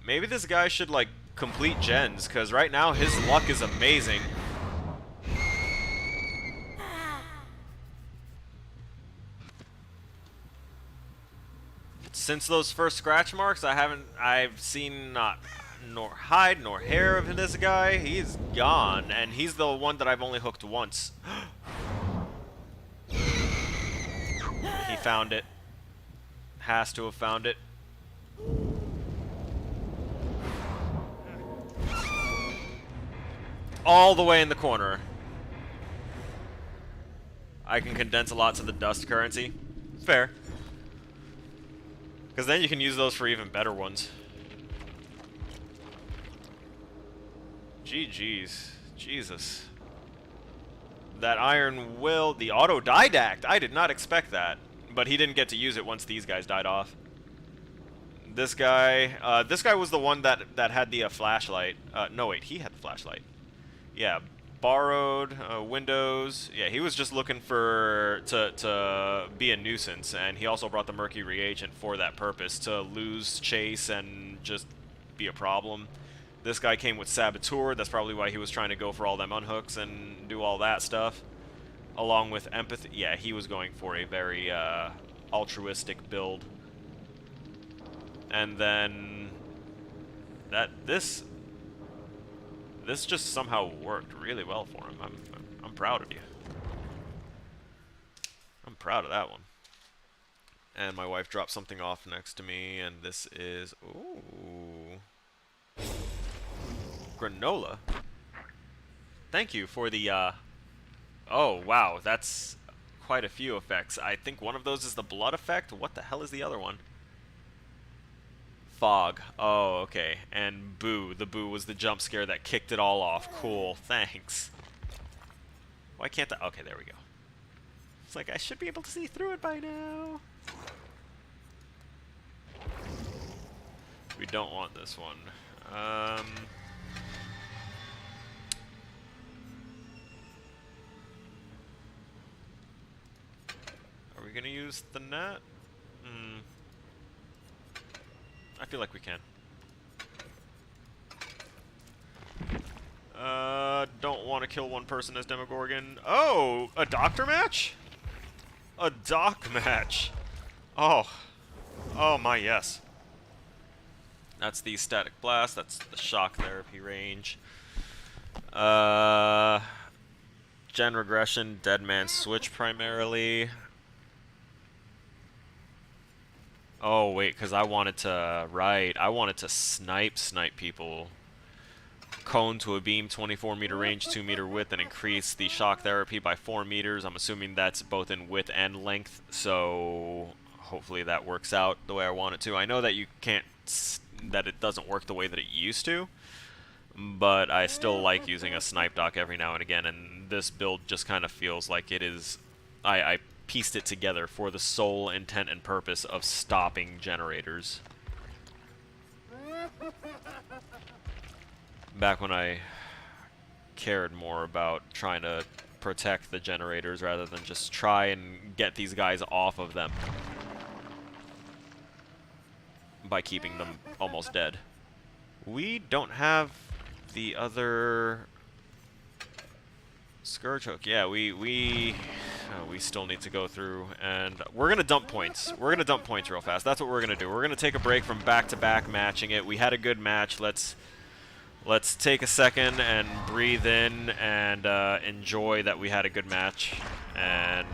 Maybe this guy should, like, complete gens, because right now his luck is amazing. Since those first scratch marks, I've seen not nor hide nor hair of this guy. He's gone, and he's the one that I've only hooked once. He found it. Has to have found it. All the way in the corner. I can condense a lot to the dust currency. Fair. Because then you can use those for even better ones. GG's. Jesus. That Iron Will, the Autodidact. I did not expect that. But he didn't get to use it once these guys died off. This guy was the one that had the flashlight. No, wait, he had the flashlight. Yeah, borrowed windows. Yeah, he was just looking for to be a nuisance, and he also brought the murky reagent for that purpose, to lose chase and just be a problem. This guy came with Saboteur. That's probably why he was trying to go for all them unhooks and do all that stuff. Along with empathy. Yeah, he was going for a very altruistic build. And then this just somehow worked really well for him. I'm proud of you. I'm proud of that one. And my wife dropped something off next to me, and this is ooh, granola. Thank you for the oh wow, that's quite a few effects. I think one of those is the blood effect. What the hell is the other one? Fog. Oh, okay. And Boo. The Boo was the jump scare that kicked it all off. Cool. Thanks. Why can't I? Okay, there we go. It's like I should be able to see through it by now. We don't want this one. Are we gonna use the net? I feel like we can. Don't want to kill one person as Demogorgon. Oh, a doctor match? A doc match. Oh. Oh my, yes. That's the static blast. That's the shock therapy range. Gen regression, dead man switch primarily. Oh wait, because I wanted to snipe people. Cone to a beam, 24 meter range, 2 meter width, and increase the shock therapy by 4 meters. I'm assuming that's both in width and length, so hopefully that works out the way I want it to. I know that you can't, that it doesn't work the way that it used to, but I still like using a snipe doc every now and again, and this build just kind of feels like it is, I pieced it together for the sole intent and purpose of stopping generators. Back when I cared more about trying to protect the generators rather than just try and get these guys off of them by keeping them almost dead. We don't have the other Scourge Hook. Yeah, we still need to go through, and we're gonna dump points. We're gonna dump points real fast. That's what we're gonna do. We're gonna take a break from back-to-back matching it. We had a good match. Let's take a second and breathe in and enjoy that we had a good match, and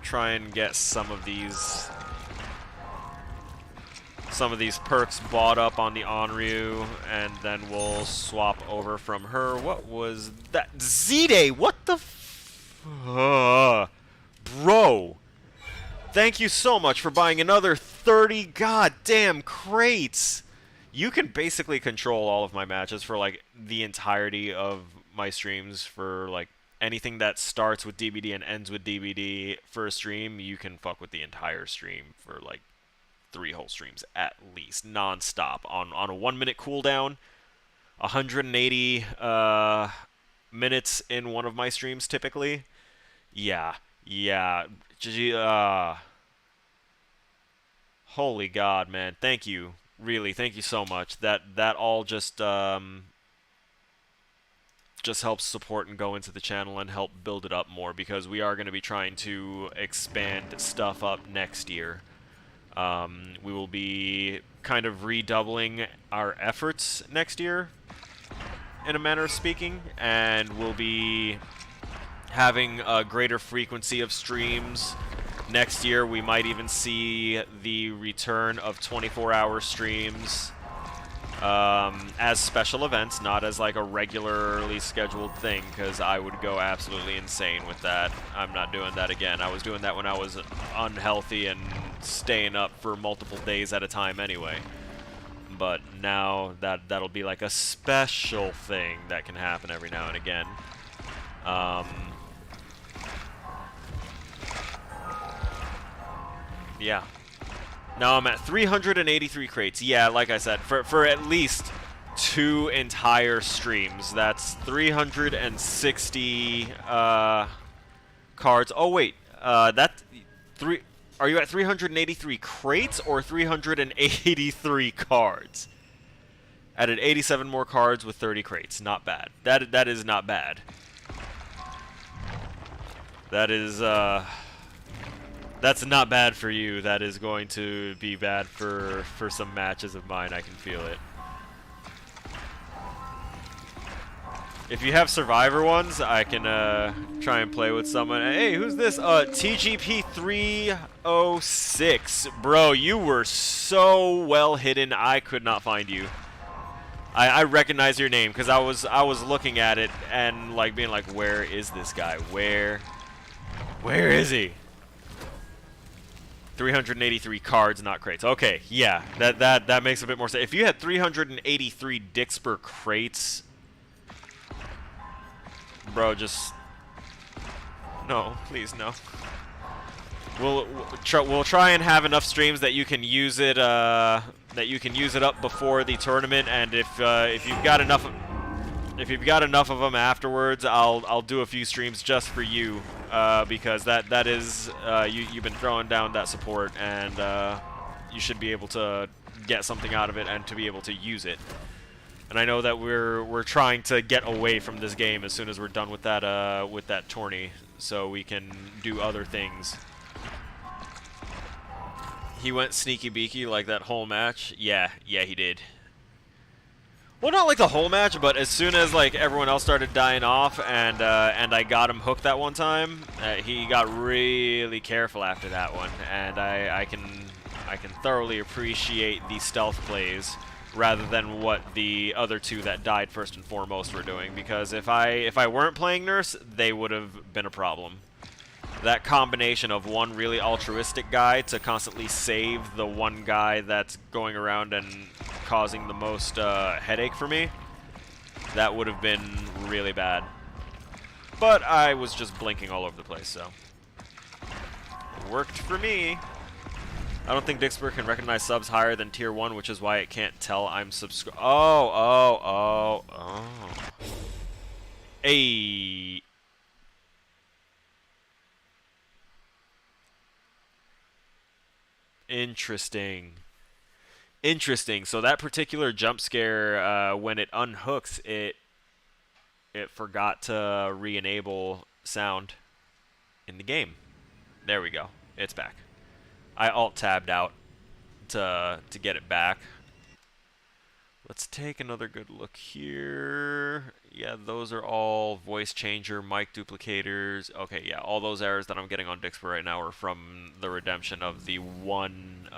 try and get some of these perks bought up on the Onryu, and then we'll swap over from her. What was that? Z-Day! What the bro! Thank you so much for buying another 30 goddamn crates! You can basically control all of my matches for, like, the entirety of my streams. For, like, anything that starts with DBD and ends with DBD for a stream, you can fuck with the entire stream for, like, 3 whole streams at least, non-stop, on a 1 minute cooldown. 180 minutes in one of my streams typically. Yeah. Yeah. Holy God, man. Thank you. Really, thank you so much. That all just helps support and go into the channel and help build it up more, because we are going to be trying to expand stuff up next year. We will be kind of redoubling our efforts next year, in a manner of speaking, and we'll be having a greater frequency of streams. Next year, we might even see the return of 24-hour streams as special events, not as like a regularly scheduled thing, because I would go absolutely insane with that. I'm not doing that again. I was doing that when I was unhealthy and staying up for multiple days at a time anyway. But now that'll be like a special thing that can happen every now and again. Yeah. Now I'm at 383 crates. Yeah, like I said, for at least 2 entire streams. That's 360 cards. Oh wait, are you at 383 crates or 383 cards? Added 87 more cards with 30 crates. Not bad. That is not bad. That is that's not bad for you. That is going to be bad for some matches of mine. I can feel it. If you have Survivor ones, I can try and play with someone. Hey, who's this? TGP 306. Bro, you were so well hidden. I could not find you. I recognize your name because I was looking at it and like being like, where is this guy? Where is he? 383 cards, not crates. Okay, yeah, that makes a bit more sense. If you had 383 Dixper crates, bro, just no, please no. We'll try and have enough streams that you can use it up before the tournament, and if you've got enough of them afterwards, I'll do a few streams just for you. Because that is you've been throwing down that support, and you should be able to get something out of it and to be able to use it. And I know that we're trying to get away from this game as soon as we're done with that tourney, so we can do other things. He went sneaky beaky like that whole match. Yeah, he did. Well, not like the whole match, but as soon as like everyone else started dying off, and I got him hooked that one time, he got really careful after that one, and I can thoroughly appreciate the stealth plays rather than what the other two that died first and foremost were doing. Because if I weren't playing Nurse, they would have been a problem. That combination of one really altruistic guy to constantly save the one guy that's going around and causing the most headache for me, that would have been really bad. But I was just blinking all over the place, so it worked for me. I don't think Dixper can recognize subs higher than tier 1, which is why it can't tell I'm subscribed. Oh. Hey. Interesting. So that particular jump scare, when it unhooks, it forgot to re-enable sound in the game. There we go. It's back. I alt-tabbed out to get it back. Let's take another good look here. Yeah, those are all voice changer, mic duplicators. Okay, yeah, all those errors that I'm getting on Dixper right now are from the redemption of the one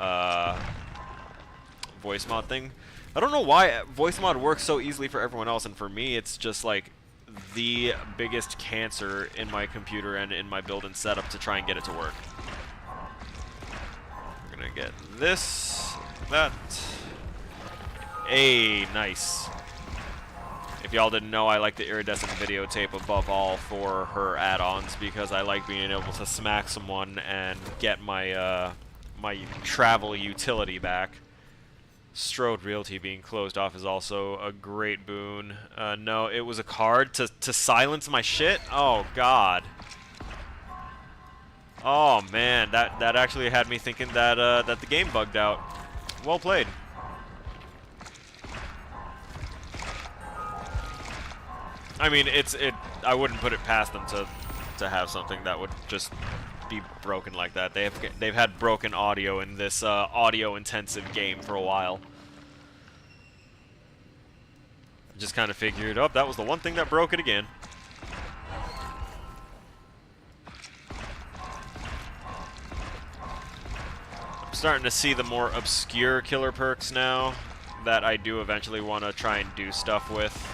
voice mod thing. I don't know why voice mod works so easily for everyone else, and for me it's just like the biggest cancer in my computer and in my build and setup to try and get it to work. We're gonna get this, that. Hey, nice. If y'all didn't know, I like the iridescent videotape above all for her add-ons because I like being able to smack someone and get my my travel utility back. Strode Realty being closed off is also a great boon. No, it was a card to silence my shit? Oh, God. Oh man, that actually had me thinking that that the game bugged out. Well played. I mean, I wouldn't put it past them to have something that would just be broken like that. They've had broken audio in this audio-intensive game for a while. Just kind of figured, oh, that was the one thing that broke it again. I'm starting to see the more obscure killer perks now that I do eventually want to try and do stuff with.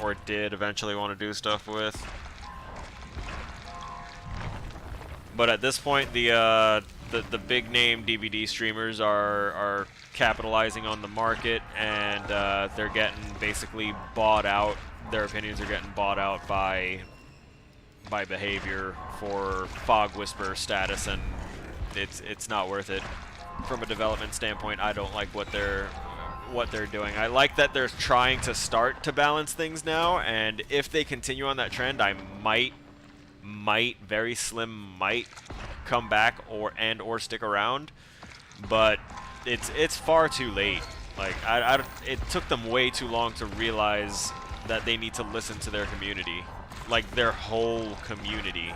Or did eventually want to do stuff with. But at this point, the big name DBD streamers are capitalizing on the market, and they're getting basically bought out. Their opinions are getting bought out by behavior for fog whisper status, and it's not worth it. From a development standpoint, I don't like what they're doing. I like that they're trying to start to balance things now, and if they continue on that trend, I might very slim might come back or stick around, but it's far too late. Like it took them way too long to realize that they need to listen to their community, like their whole community.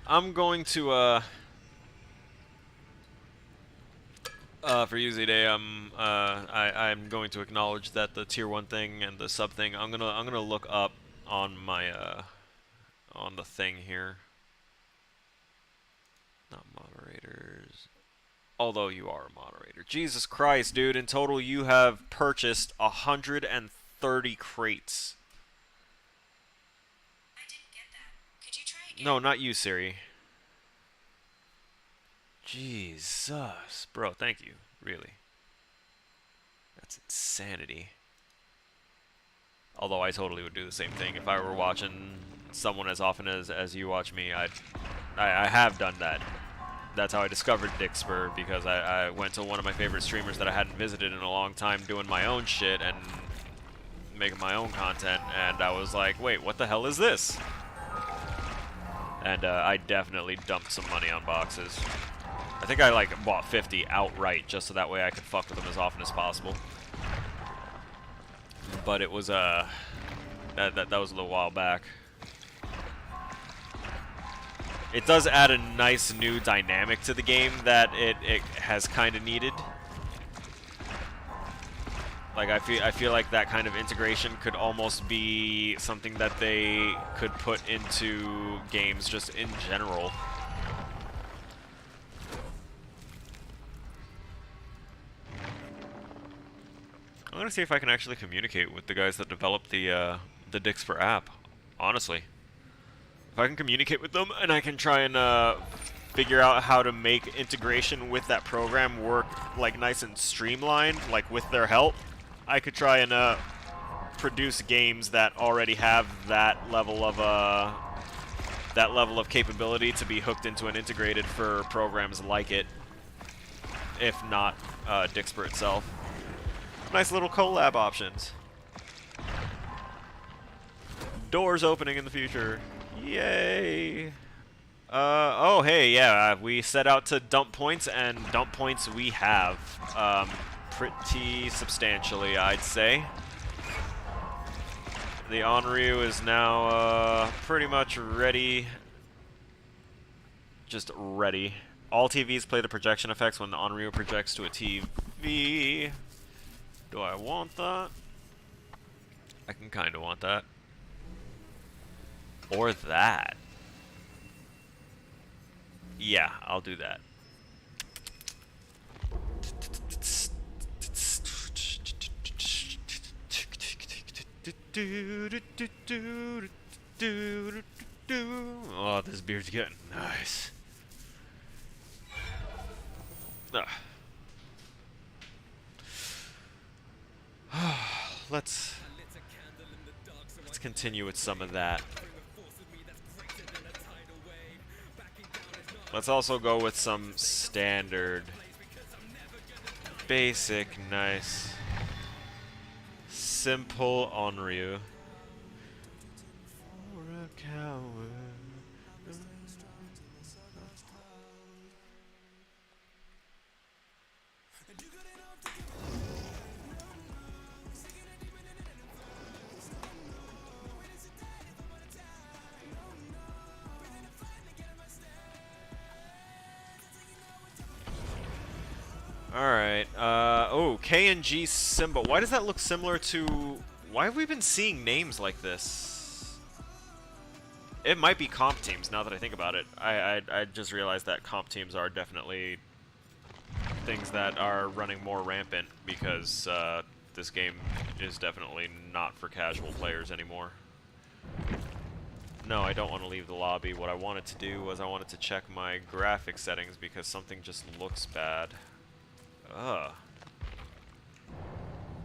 I'm going to for UZ Day, I'm going to acknowledge that the tier 1 thing and the sub thing, I'm gonna look up on my on the thing here. Not moderators. Although you are a moderator. Jesus Christ, dude, in total you have purchased 130 crates. I didn't get that. Could you try again? No, not you, Siri. Jesus. Bro, thank you. Really. That's insanity. Although I totally would do the same thing. If I were watching someone as often as you watch me, I have done that. That's how I discovered Dixper, because I went to one of my favorite streamers that I hadn't visited in a long time doing my own shit and making my own content, and I was like, wait, what the hell is this? And I definitely dumped some money on boxes. I think I like bought 50 outright just so that way I could fuck with them as often as possible. But it was that was a little while back. It does add a nice new dynamic to the game that it has kind of needed. Like I feel like that kind of integration could almost be something that they could put into games just in general. I'm gonna see if I can actually communicate with the guys that developed the Dixper app. Honestly, if I can communicate with them and I can try and figure out how to make integration with that program work like nice and streamlined, like with their help, I could try and produce games that already have that level of capability to be hooked into and integrated for programs like it, if not Dixper itself. Nice little collab options. Doors opening in the future. Yay! Oh, hey, yeah, we set out to dump points, and dump points we have. Pretty substantially, I'd say. The Onryu is now pretty much ready. Just ready. All TVs play the projection effects when the Onryu projects to a TV. Do I want that? I can kind of want that. Or that. Yeah, I'll do that. Oh, this beer's getting nice. Let's continue with some of that. Let's also go with some standard, basic, nice. simple Onryu. For a coward. Alright, oh, KNG Simba. Why does that look similar to... Why have we been seeing names like this? It might be comp teams, now that I think about it. I just realized that comp teams are definitely things that are running more rampant, because this game is definitely not for casual players anymore. No, I don't want to leave the lobby. What I wanted to do was I wanted to check my graphics settings, because something just looks bad. Ugh.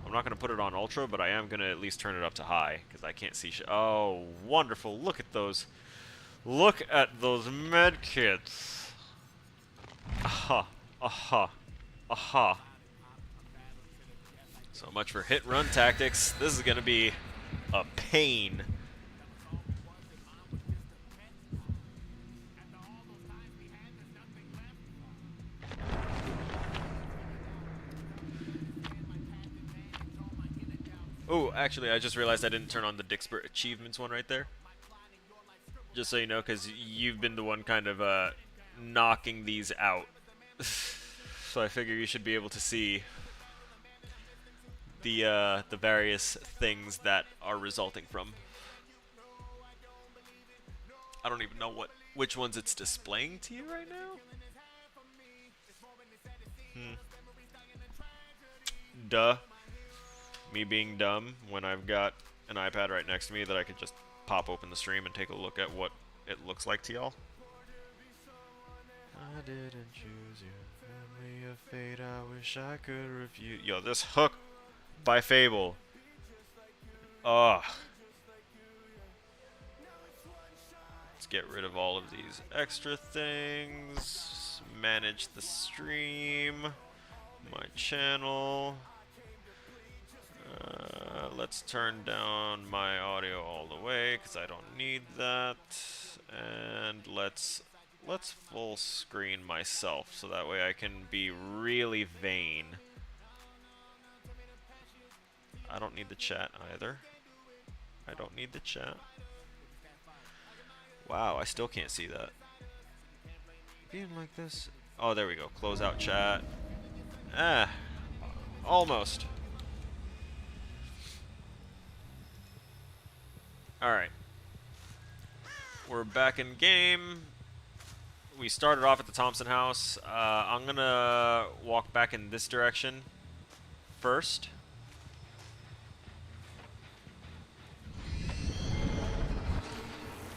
I'm not going to put it on ultra, but I am going to at least turn it up to high, because I can't see shit. Oh, wonderful. Look at those. Look at those medkits. Aha. Aha. Aha. So much for hit-run tactics. This is going to be a pain. Oh, actually, I just realized I didn't turn on the Dixpert Achievements one right there. Just so you know, because you've been the one kind of knocking these out. So I figure you should be able to see the various things that are resulting from. I don't even know which ones it's displaying to you right now. Duh. Me being dumb when I've got an iPad right next to me that I could just pop open the stream and take a look at what it looks like to y'all. I didn't choose you. Family of fate, I wish I could refuse. Yo, this hook by Fable. Ugh. Let's get rid of all of these extra things. Manage the stream. My channel. Let's turn down my audio all the way because I don't need that, and let's full screen myself so that way I can be really vain. I don't need the chat either. I don't need the chat. Wow, I still can't see that. Being like this. Oh, there we go. Close out chat. Ah, almost. Alright. We're back in game. We started off at the Thompson house. I'm gonna walk back in this direction first.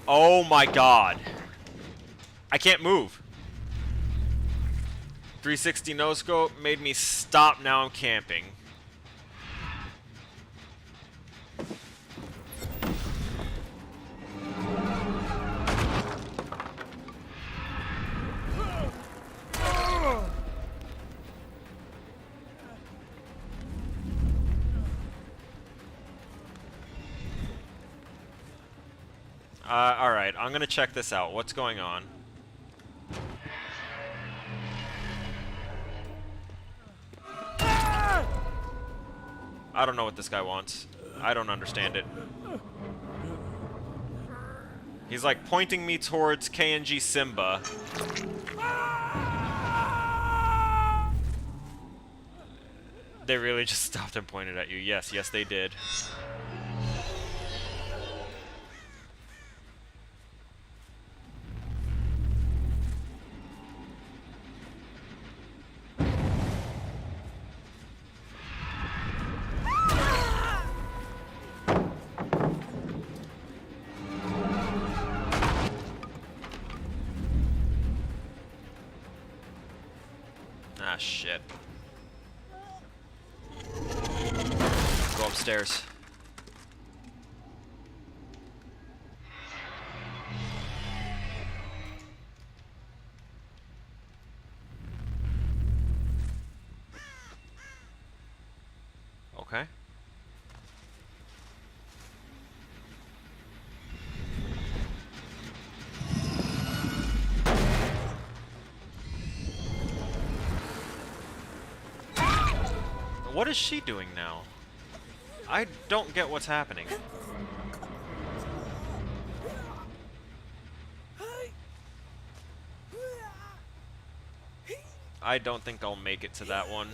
Oh my god. I can't move. 360 no scope made me stop. Now I'm camping. Alright, I'm gonna check this out. What's going on? I don't know what this guy wants. I don't understand it. He's like pointing me towards KNG Simba. They really just stopped and pointed at you. Yes, yes they did. Ah, shit. Go upstairs. Okay. What is she doing now? I don't get what's happening. I don't think I'll make it to that one.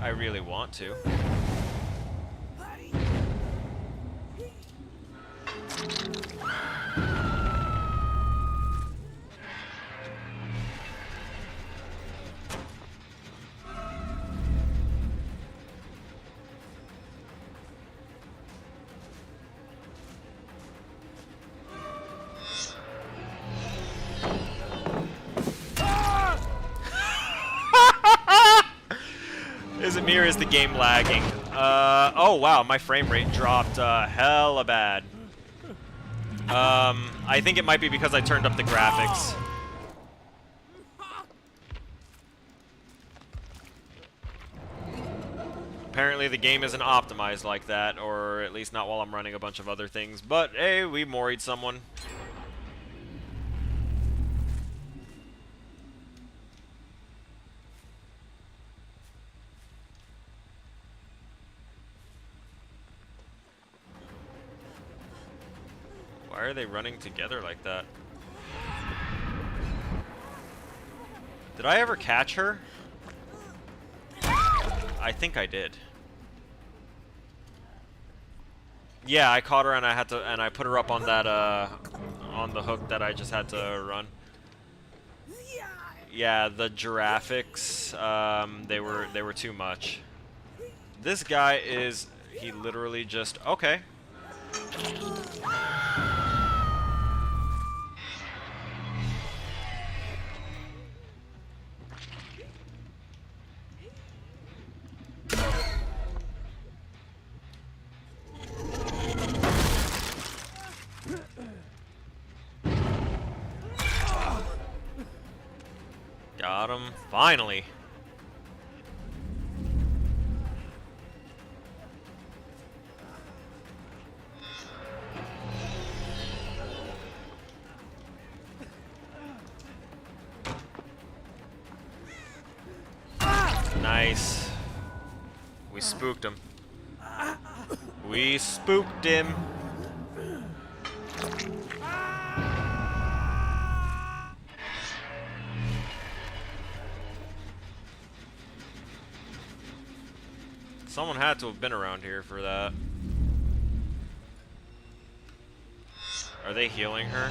I really want to. Is it me or is the game lagging? Oh wow, my frame rate dropped hella bad. I think it might be because I turned up the graphics. Apparently the game isn't optimized like that, or at least not while I'm running a bunch of other things. But hey, we moried someone. Why are they running together like that? Did I ever catch her? I think I did. Yeah, I caught her and I put her up on that on the hook that I just had to run. Yeah, the giraffics, they were too much. This guy he literally just okay. Got him, finally. Nice. We spooked him. We spooked him. Someone had to have been around here for that. Are they healing her?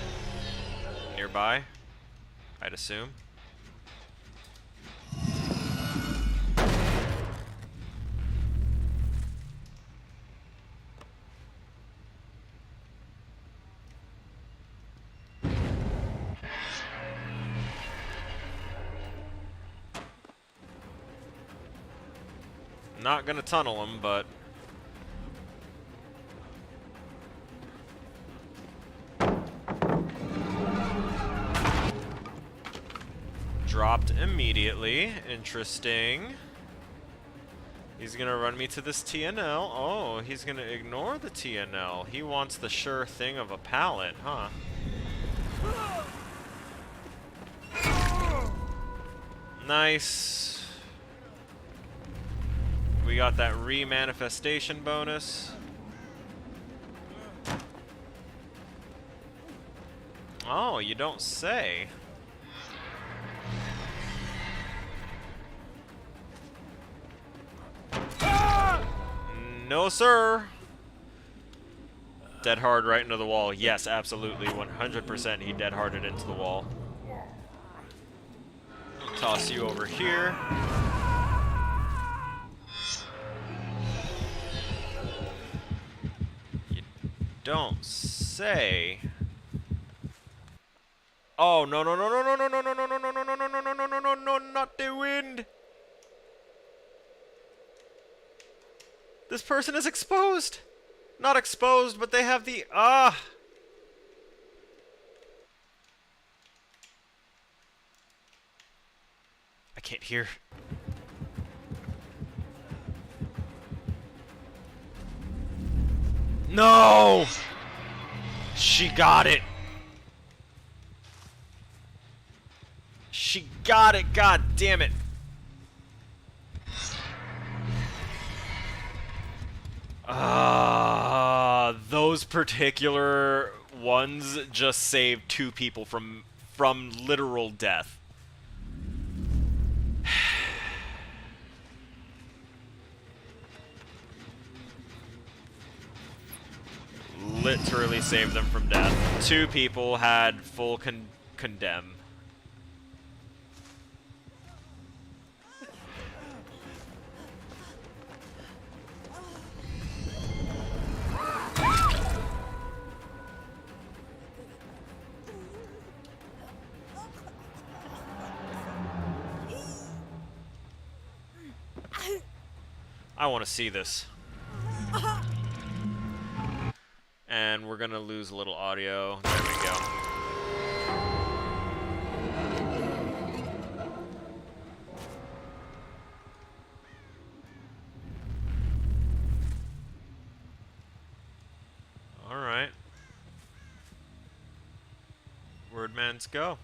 Nearby? I'd assume. Not gonna tunnel him, but dropped immediately. Interesting. He's gonna run me to this TNL. Oh, he's gonna ignore the TNL. He wants the sure thing of a pallet, huh? Nice. We got that re-manifestation bonus. Oh, you don't say. No, sir. Dead hard right into the wall. Yes, absolutely. 100% he dead harded into the wall. I'll toss you over here. Don't say. Oh no no no no no no no no no no no no no no no no no no no, not the wind. This person is exposed. Not exposed, but they have the I can't hear. No! She got it. She got it. God damn it. those particular ones just saved 2 people from literal death. Literally saved them from death. 2 people had full condemn. I want to see this. And we're gonna lose a little audio. There we go. Alright. Wordman's go.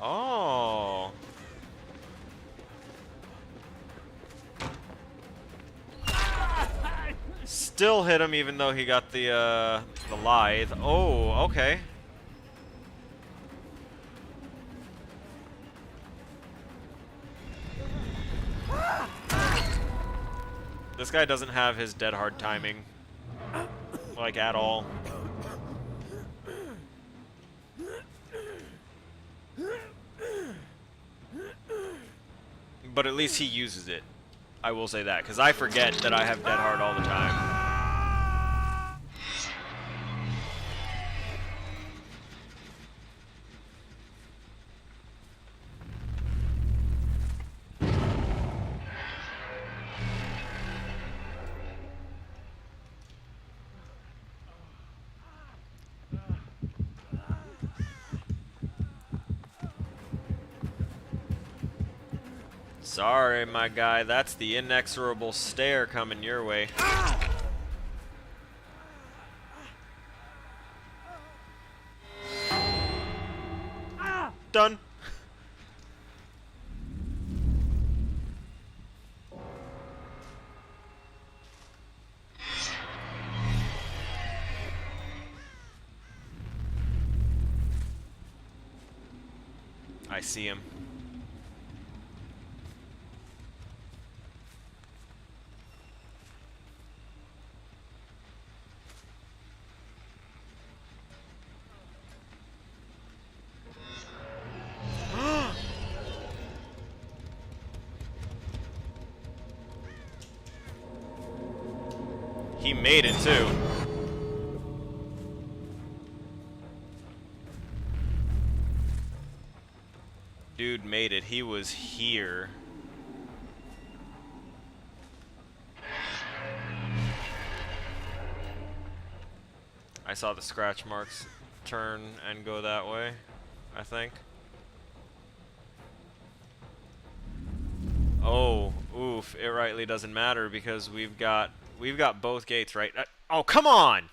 Oh. Still hit him even though he got the lithe. Oh, okay. This guy doesn't have his dead hard timing, like, at all. But at least he uses it. I will say that, because I forget that I have dead hard all the time. Sorry, my guy, that's the inexorable stare coming your way. Done. I see him. He made it too. Dude made it. He was here. I saw the scratch marks turn and go that way, I think. Oh, oof, it rightly doesn't matter because we've got both gates, right? Oh, come on!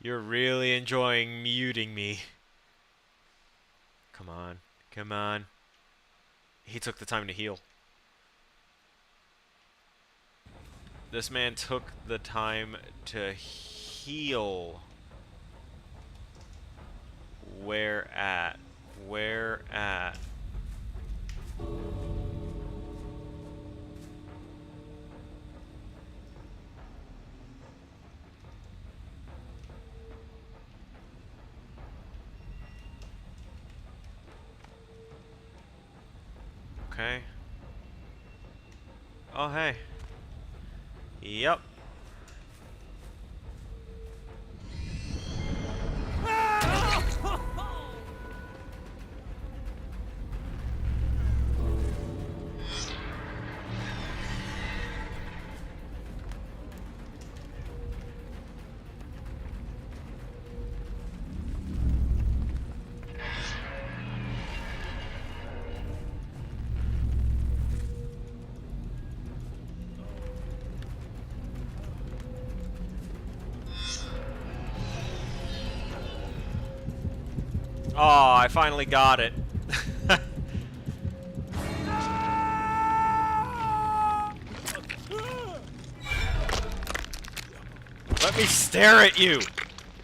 You're really enjoying muting me. Come on, come on. He took the time to heal. This man took the time to heal. Where at? Where at? Okay. Oh, hey. Yep. Oh, I finally got it. Let me stare at you.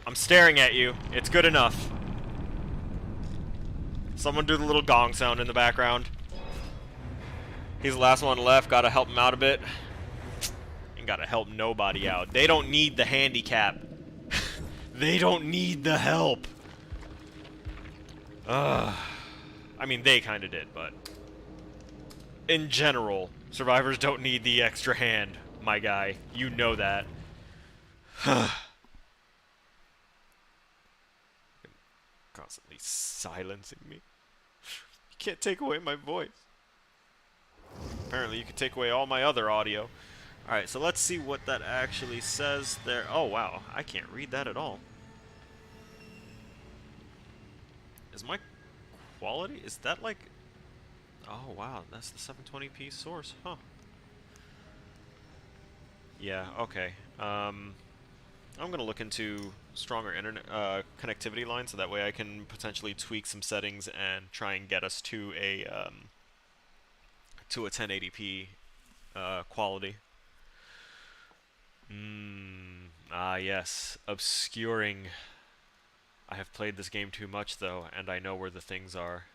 I'm staring at you. It's good enough. Someone do the little gong sound in the background. He's the last one left. Gotta help him out a bit. Ain't gotta help nobody out. They don't need the handicap. They don't need the help. I mean, they kinda did, but... in general, survivors don't need the extra hand, my guy. You know that. Constantly silencing me. You can't take away my voice. Apparently you can take away all my other audio. Alright, so let's see what that actually says there. Oh wow, I can't read that at all. Is my quality, is that like... oh wow, that's the 720p source, huh. Yeah, okay. I'm gonna look into stronger internet connectivity lines, so that way I can potentially tweak some settings and try and get us to a 1080p quality. Ah yes, obscuring. I have played this game too much though, and I know where the things are.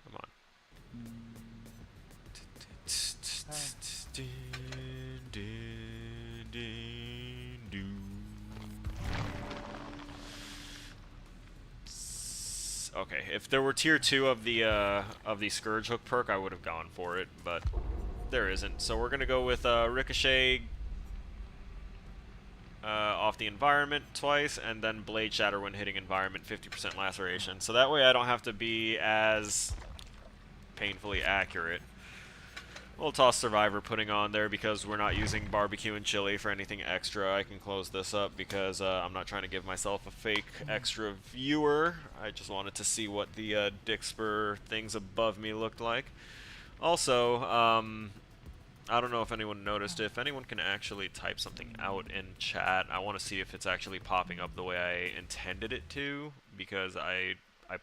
Come on. Okay, if there were tier 2 of the Scourge Hook perk, I would have gone for it, but there isn't. So we're gonna go with Ricochet off the environment twice, and then Blade Shatter when hitting environment, 50% laceration. So that way I don't have to be as painfully accurate. We'll toss Survivor putting on there because we're not using barbecue and chili for anything extra. I can close this up because I'm not trying to give myself a fake extra viewer. I just wanted to see what the Dixper things above me looked like. Also, I don't know if anyone noticed, if anyone can actually type something out in chat, I want to see if it's actually popping up the way I intended it to, because I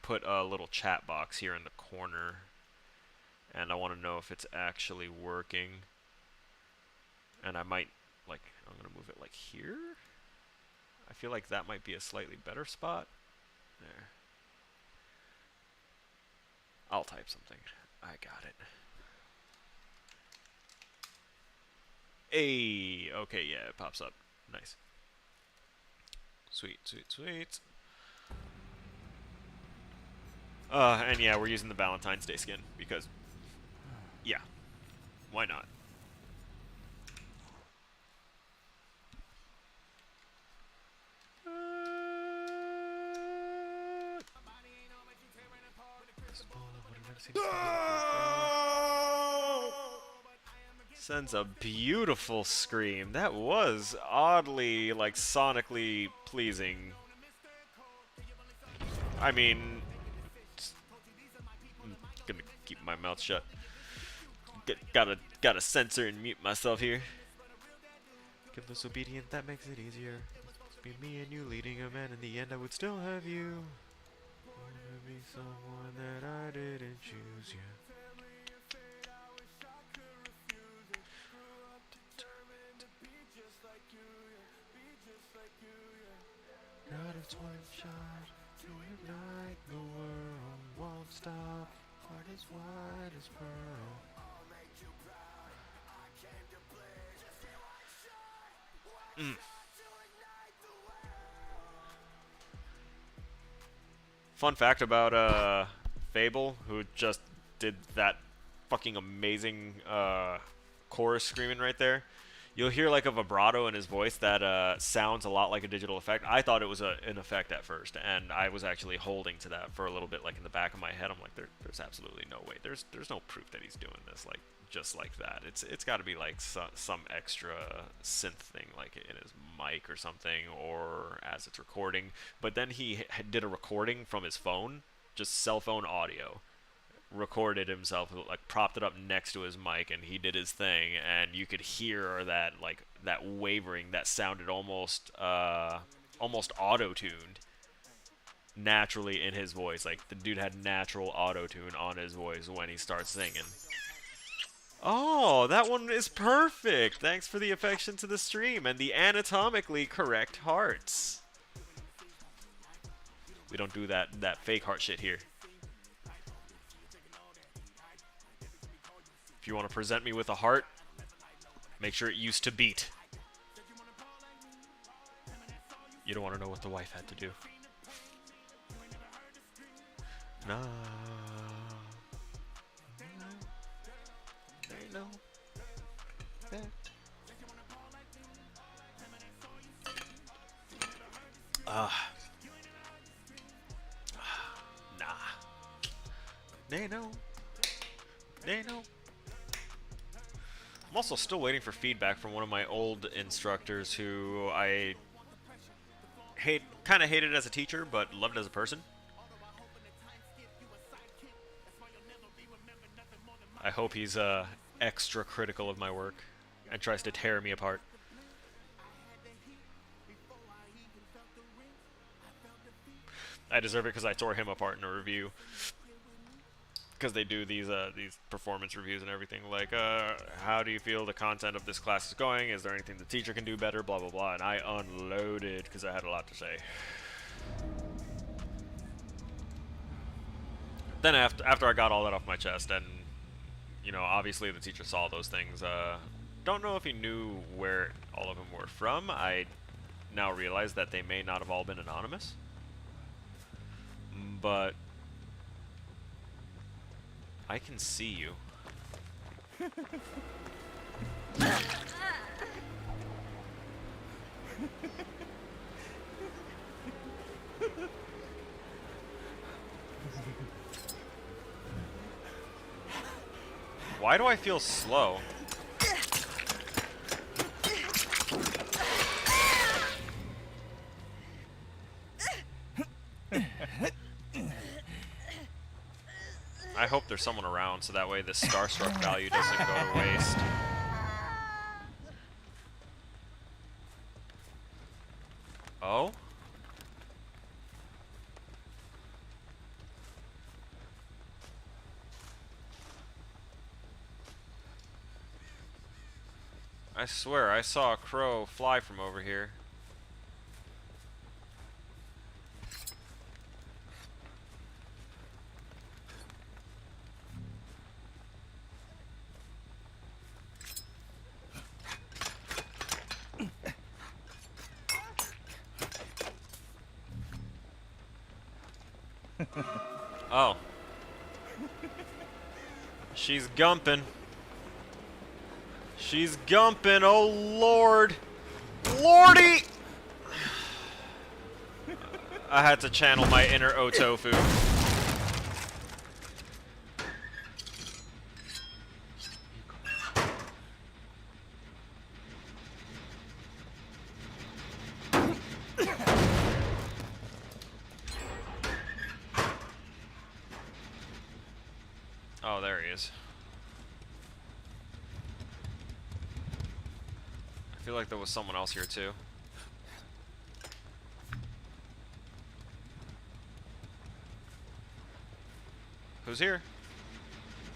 put a little chat box here in the corner. And I want to know if it's actually working. And I might, like, I'm going to move it like here. I feel like that might be a slightly better spot. There. I'll type something. I got it. Hey, okay, yeah, it pops up. Nice. Sweet, sweet, sweet. And yeah, we're using the Valentine's Day skin because... yeah, why not? Sends a beautiful scream. That was oddly, like, sonically pleasing. I mean, I'm gonna keep my mouth shut. Gotta censor and mute myself here. Give us obedient, that makes it easier. It's be me and you leading a man. In the end, I would still have you. Wanna be someone that I didn't choose, yeah. Not a one shot to ignite the world. Won't stop. Heart as wide as pearl. Fun fact about Fable, who just did that fucking amazing chorus screaming right there. You'll hear like a vibrato in his voice that sounds a lot like a digital effect. I thought it was an effect at first, and I was actually holding to that for a little bit, like in the back of my head. I'm like, there's absolutely no way. There's no proof that he's doing this like just like that. It's got to be like some extra synth thing, like in his mic or something, or as it's recording. But then he did a recording from his phone, just cell phone audio. Recorded himself, like propped it up next to his mic, and he did his thing, and you could hear that, like, that wavering that sounded almost almost auto-tuned. naturally in his voice. Like, the dude had natural auto-tune on his voice when he starts singing. Oh, that one is perfect! Thanks for the affection to the stream and the anatomically correct hearts. We don't do that fake heart shit here. If you want to present me with a heart, make sure it used to beat. You don't want to know what the wife had to do. Nah. They know that. Nah. They know. They know. I'm also still waiting for feedback from one of my old instructors who I kind of hated as a teacher, but loved as a person. I hope he's extra critical of my work and tries to tear me apart. I deserve it because I tore him apart in a review. Because they do these performance reviews and everything. Like, how do you feel the content of this class is going? Is there anything the teacher can do better? Blah, blah, blah. And I unloaded because I had a lot to say. Then after I got all that off my chest, and, you know, obviously the teacher saw those things. Don't know if he knew where all of them were from. I now realize that they may not have all been anonymous. But I can see you. Why do I feel slow? I hope there's someone around so that way the starstruck value doesn't go to waste. Oh? I swear I saw a crow fly from over here. Oh. She's gumping. She's gumping, oh lord. Lordy! I had to channel my inner Otofu. Oh, there he is. I feel like there was someone else here too. Who's here?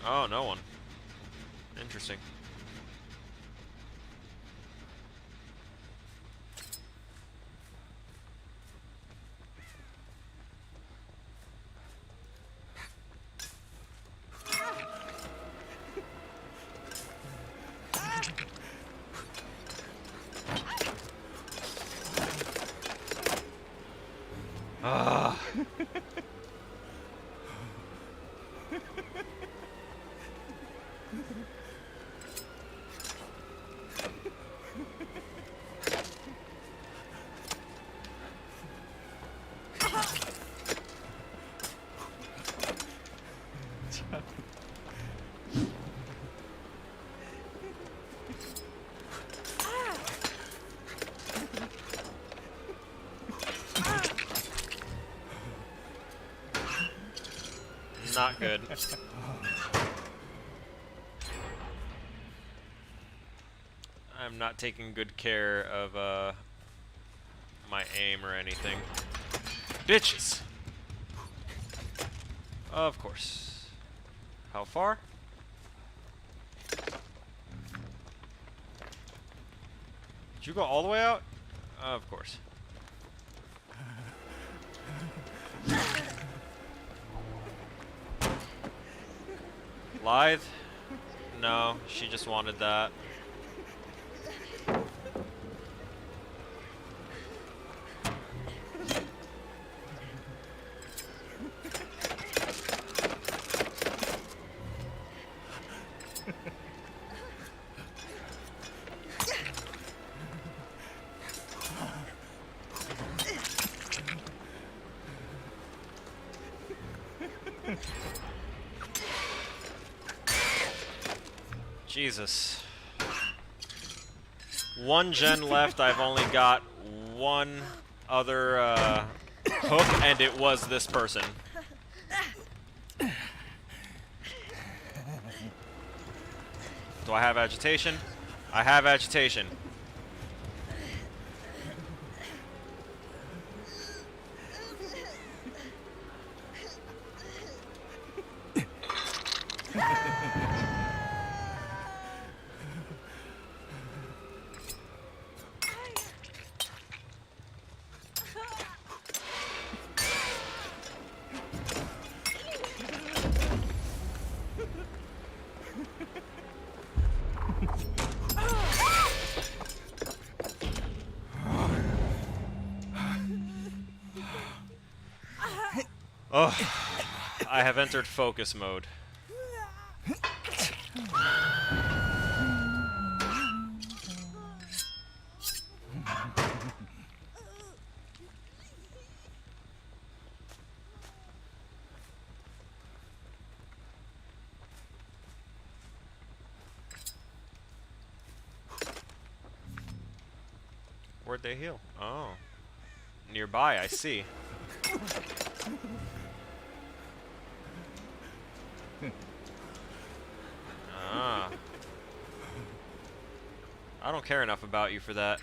Oh, no one. Interesting. Ah. Not good. I'm not taking good care of my aim or anything. Bitches! Of course. How far? Did you go all the way out? Of course. Lithe? No, she just wanted that. Jesus. One gen left. I've only got one other hook, and it was this person. Do I have agitation? I have agitation. Oh, I have entered focus mode. Where'd they heal? Oh. Nearby, I see. Ah. I don't care enough about you for that.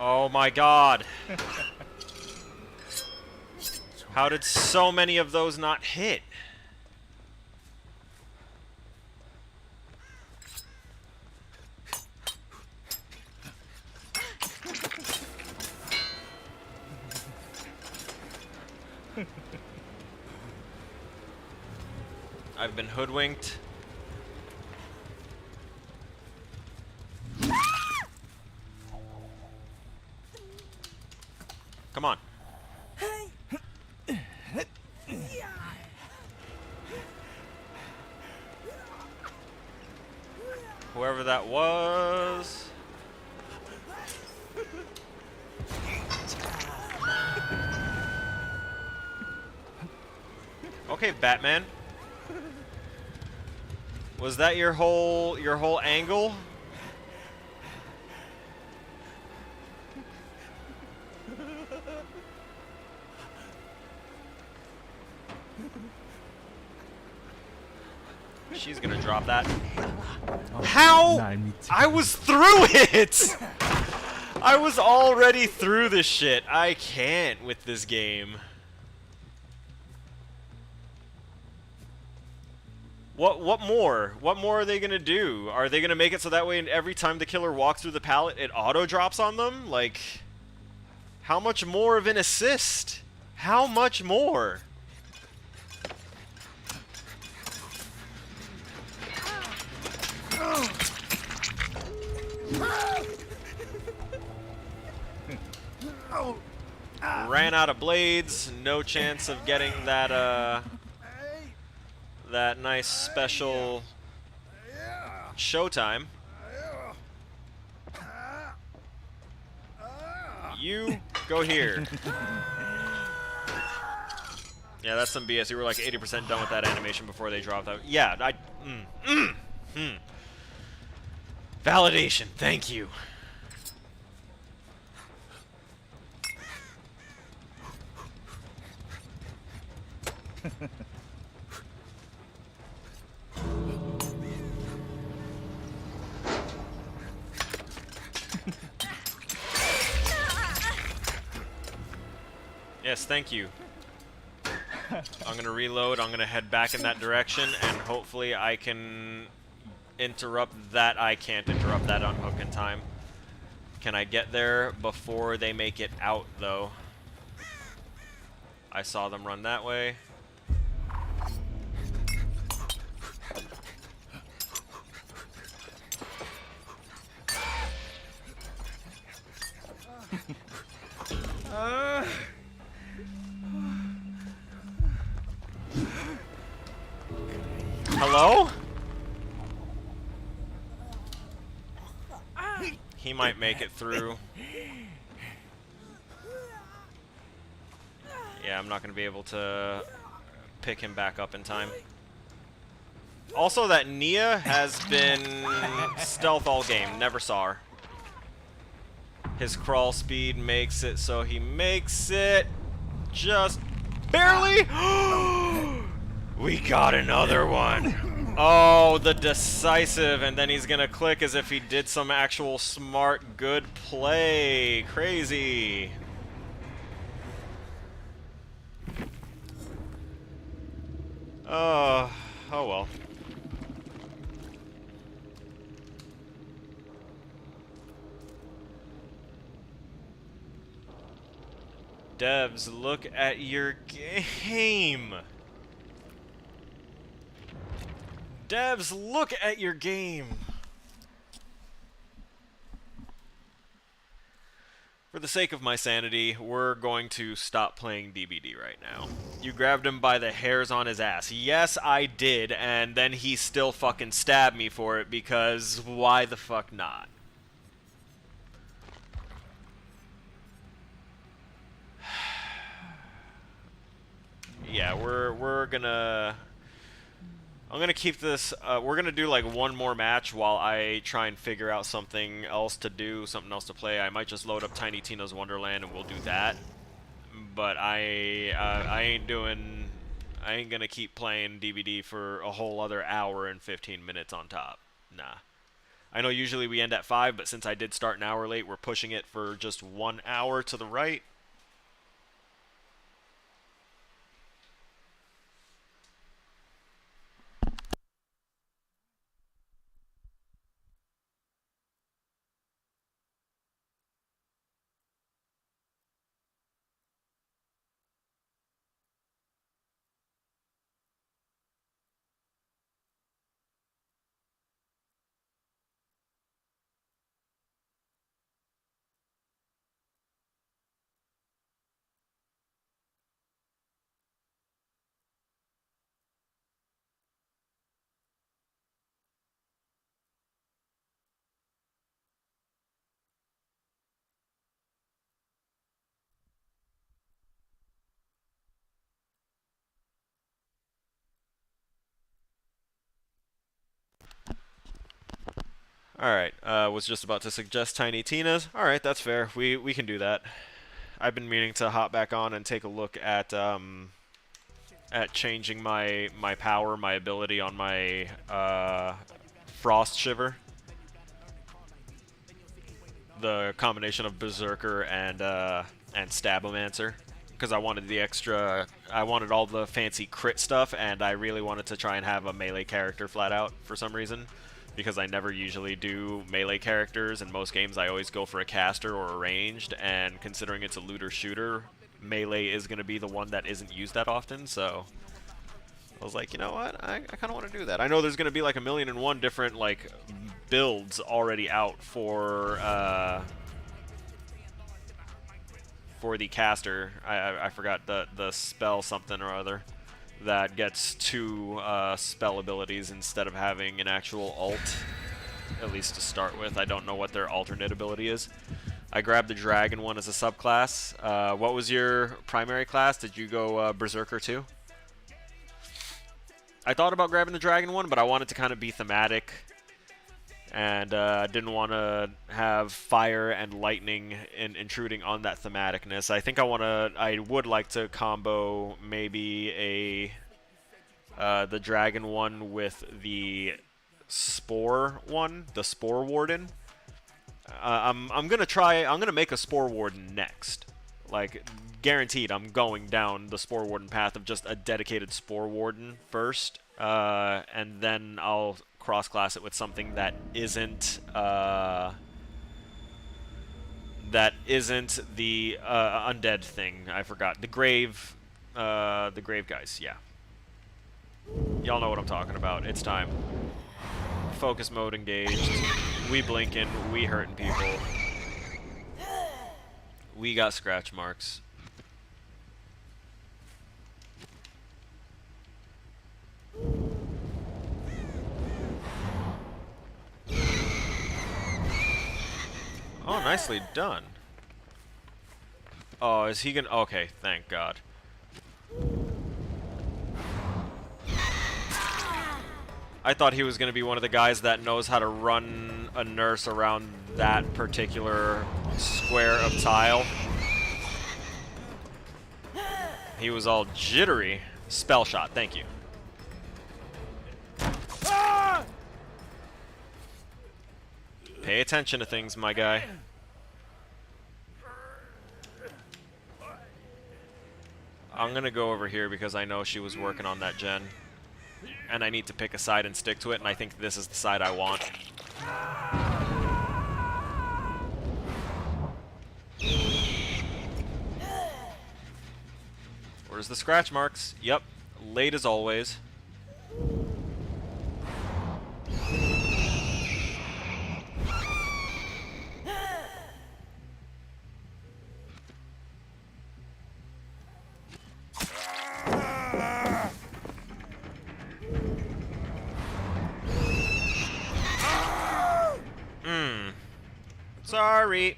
Oh my god. How did so many of those not hit? I've been hoodwinked. Come on. Whoever that was. Okay, Batman. Was that your whole angle? She's gonna drop that. How? I was through it! I was already through this shit. I can't with this game. What more? What more are they gonna do? Are they gonna make it so that way every time the killer walks through the pallet, it auto drops on them? Like, how much more of an assist? How much more? Ran out of blades, no chance of getting that that nice special showtime. You go here. Yeah, that's some BS. You were like 80% done with that animation before they dropped out. Yeah, Validation, thank you. Yes, thank you. I'm gonna reload, I'm gonna head back in that direction, and hopefully I can interrupt that. I can't interrupt that unhook in time. Can I get there before they make it out, though? I saw them run that way. Hello? He might make it through. Yeah, I'm not going to be able to pick him back up in time. Also, that Nia has been stealth all game. Never saw her. His crawl speed makes it so he makes it just barely. We got another one. Oh, the decisive, and then he's gonna click as if he did some actual smart, good play. Crazy. Oh well. Devs, look at your game. Devs, look at your game. For the sake of my sanity, we're going to stop playing DBD right now. You grabbed him by the hairs on his ass. Yes, I did, and then he still fucking stabbed me for it because why the fuck not? Yeah, we're gonna... I'm gonna keep this, we're gonna do like one more match while I try and figure out something else to do, something else to play. I might just load up Tiny Tina's Wonderland and we'll do that. But I ain't gonna keep playing DBD for a whole other hour and 15 minutes on top. Nah. I know usually we end at 5, but since I did start an hour late, we're pushing it for just 1 hour to the right. Alright, was just about to suggest Tiny Tina's. Alright, that's fair. We can do that. I've been meaning to hop back on and take a look at changing my power, my ability on my Frost Shiver. The combination of Berserker and Stabomancer. Because I wanted the extra, I wanted all the fancy crit stuff, and I really wanted to try and have a melee character flat out for some reason. Because I never usually do melee characters. In most games I always go for a caster or a ranged, and considering it's a looter shooter, melee is going to be the one that isn't used that often, so I was like, you know what, I kind of want to do that. I know there's going to be like 1,000,001 different like builds already out for the caster. I forgot the spell something or other that gets 2 spell abilities instead of having an actual ult, at least to start with. I don't know what their alternate ability is. I grabbed the dragon one as a subclass. What was your primary class? Did you go Berserker too? I thought about grabbing the dragon one, but I wanted to kind of be thematic and didn't want to have fire and lightning intruding on that thematicness. I think I would like to combo maybe the dragon one with the spore one, the spore warden. I'm gonna make a spore warden next. Like, guaranteed I'm going down the spore warden path of just a dedicated spore warden first, and then I'll cross-class it with something that isn't the undead thing. I forgot. The grave guys, yeah. Y'all know what I'm talking about. It's time. Focus mode engaged. We blinking, we hurting people. We got scratch marks. Oh, nicely done. Oh, is he gonna... Okay, thank God. I thought he was going to be one of the guys that knows how to run a nurse around that particular square of tile. He was all jittery. Spell shot, thank you. Pay attention to things, my guy. I'm going to go over here because I know she was working on that gen. And I need to pick a side and stick to it, and I think this is the side I want. Where's the scratch marks? Yep, late as always. Sorry.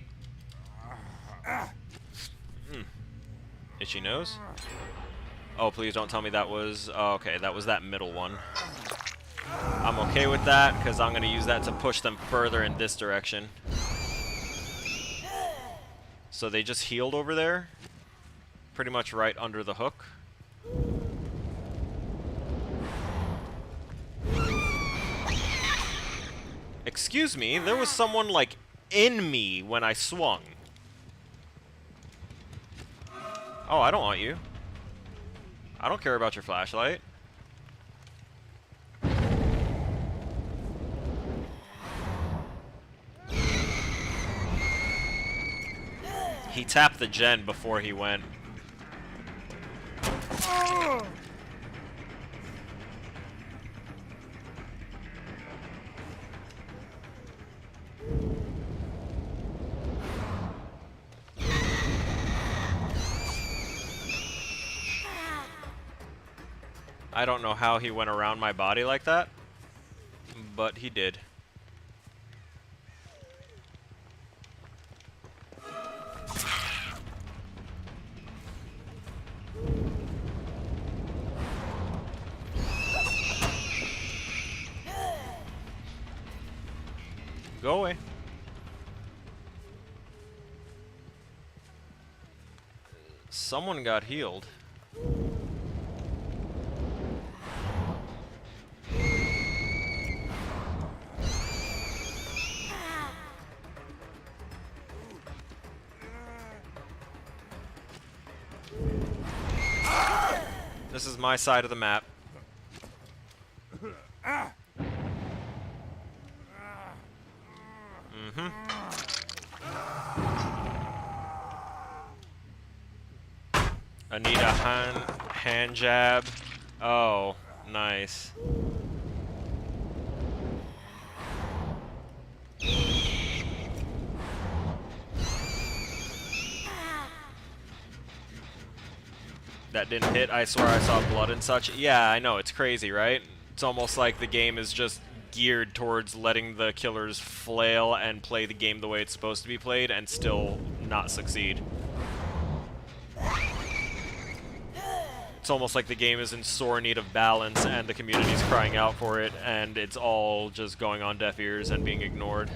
Itchy nose? Oh, please don't tell me that was... Oh, okay, that was that middle one. I'm okay with that, because I'm going to use that to push them further in this direction. So they just healed over there? Pretty much right under the hook. Excuse me, there was someone, like, in me when I swung. Oh, I don't want you. I don't care about your flashlight. He tapped the gen before he went. I don't know how he went around my body like that, but he did. Go away. Someone got healed. This is my side of the map. I need a hand jab. Oh, nice. That didn't hit. I swear I saw blood and such. Yeah, I know. It's crazy, right? It's almost like the game is just geared towards letting the killers flail and play the game the way it's supposed to be played and still not succeed. It's almost like the game is in sore need of balance, and the community's crying out for it, and it's all just going on deaf ears and being ignored.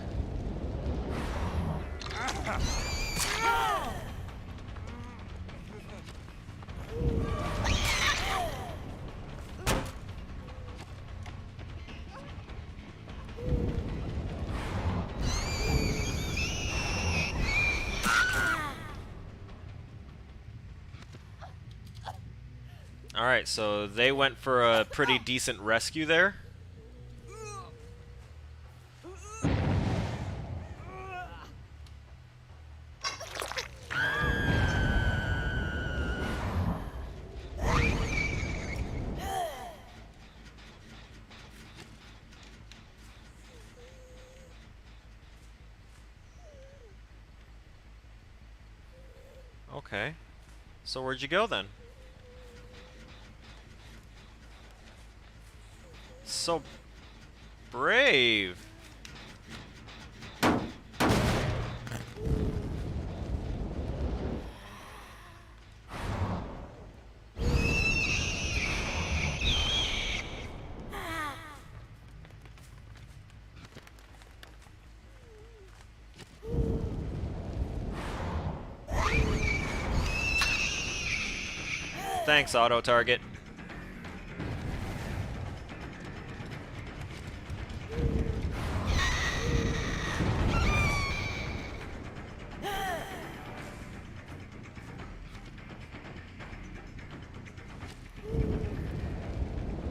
Alright, so they went for a pretty decent rescue there. Okay. So where'd you go then? So brave. Thanks, auto target.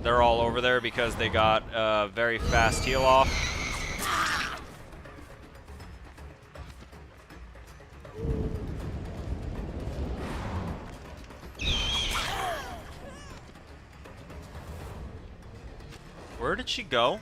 They're all over there because they got a very fast heal off. Where did she go?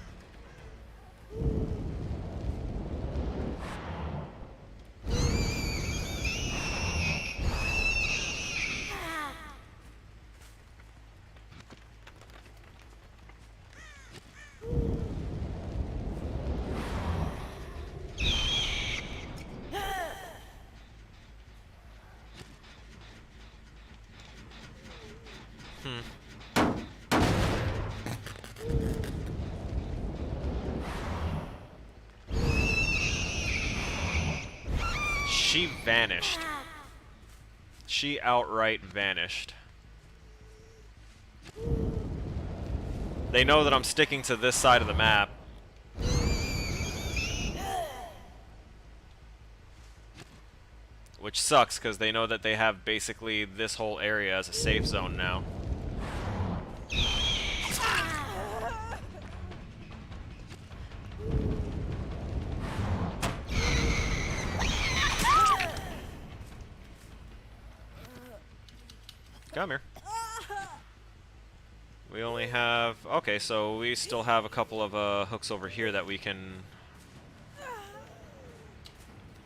She vanished. She outright vanished. They know that I'm sticking to this side of the map. Which sucks, because they know that they have basically this whole area as a safe zone now. Come here. We only have... Okay, so we still have a couple of hooks over here that we can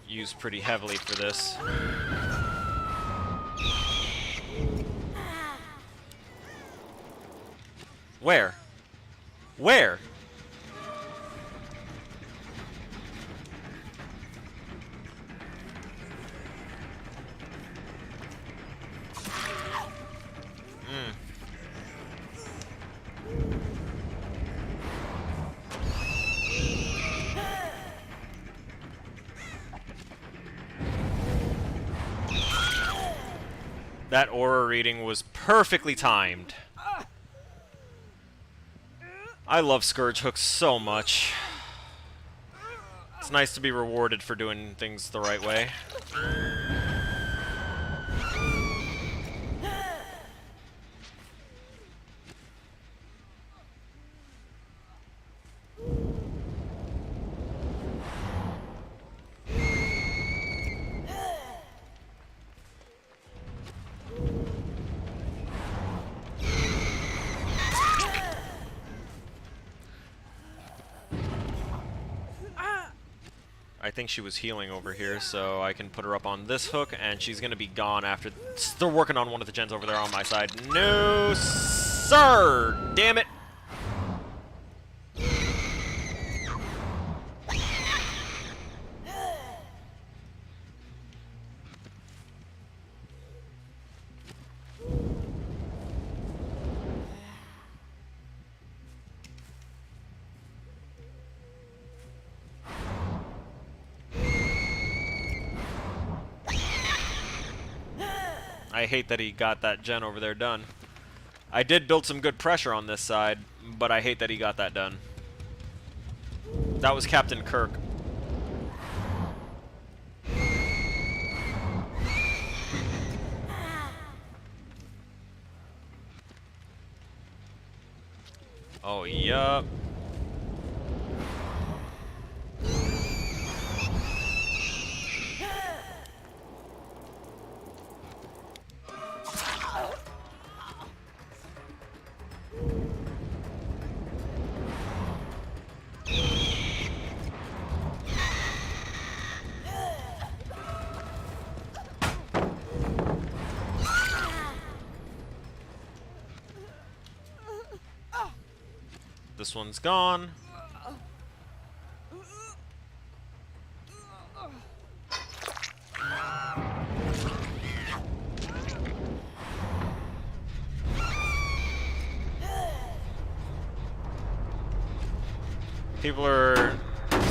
use pretty heavily for this. Where? Where? That aura reading was perfectly timed. I love Scourge hooks so much. It's nice to be rewarded for doing things the right way. I think she was healing over here, so I can put her up on this hook, and she's going to be gone after... They're working on one of the gens over there on my side. No, sir! Damn it! I hate that he got that gen over there done. I did build some good pressure on this side, but I hate that he got that done. That was Captain Kirk. Oh, yup. This one's gone.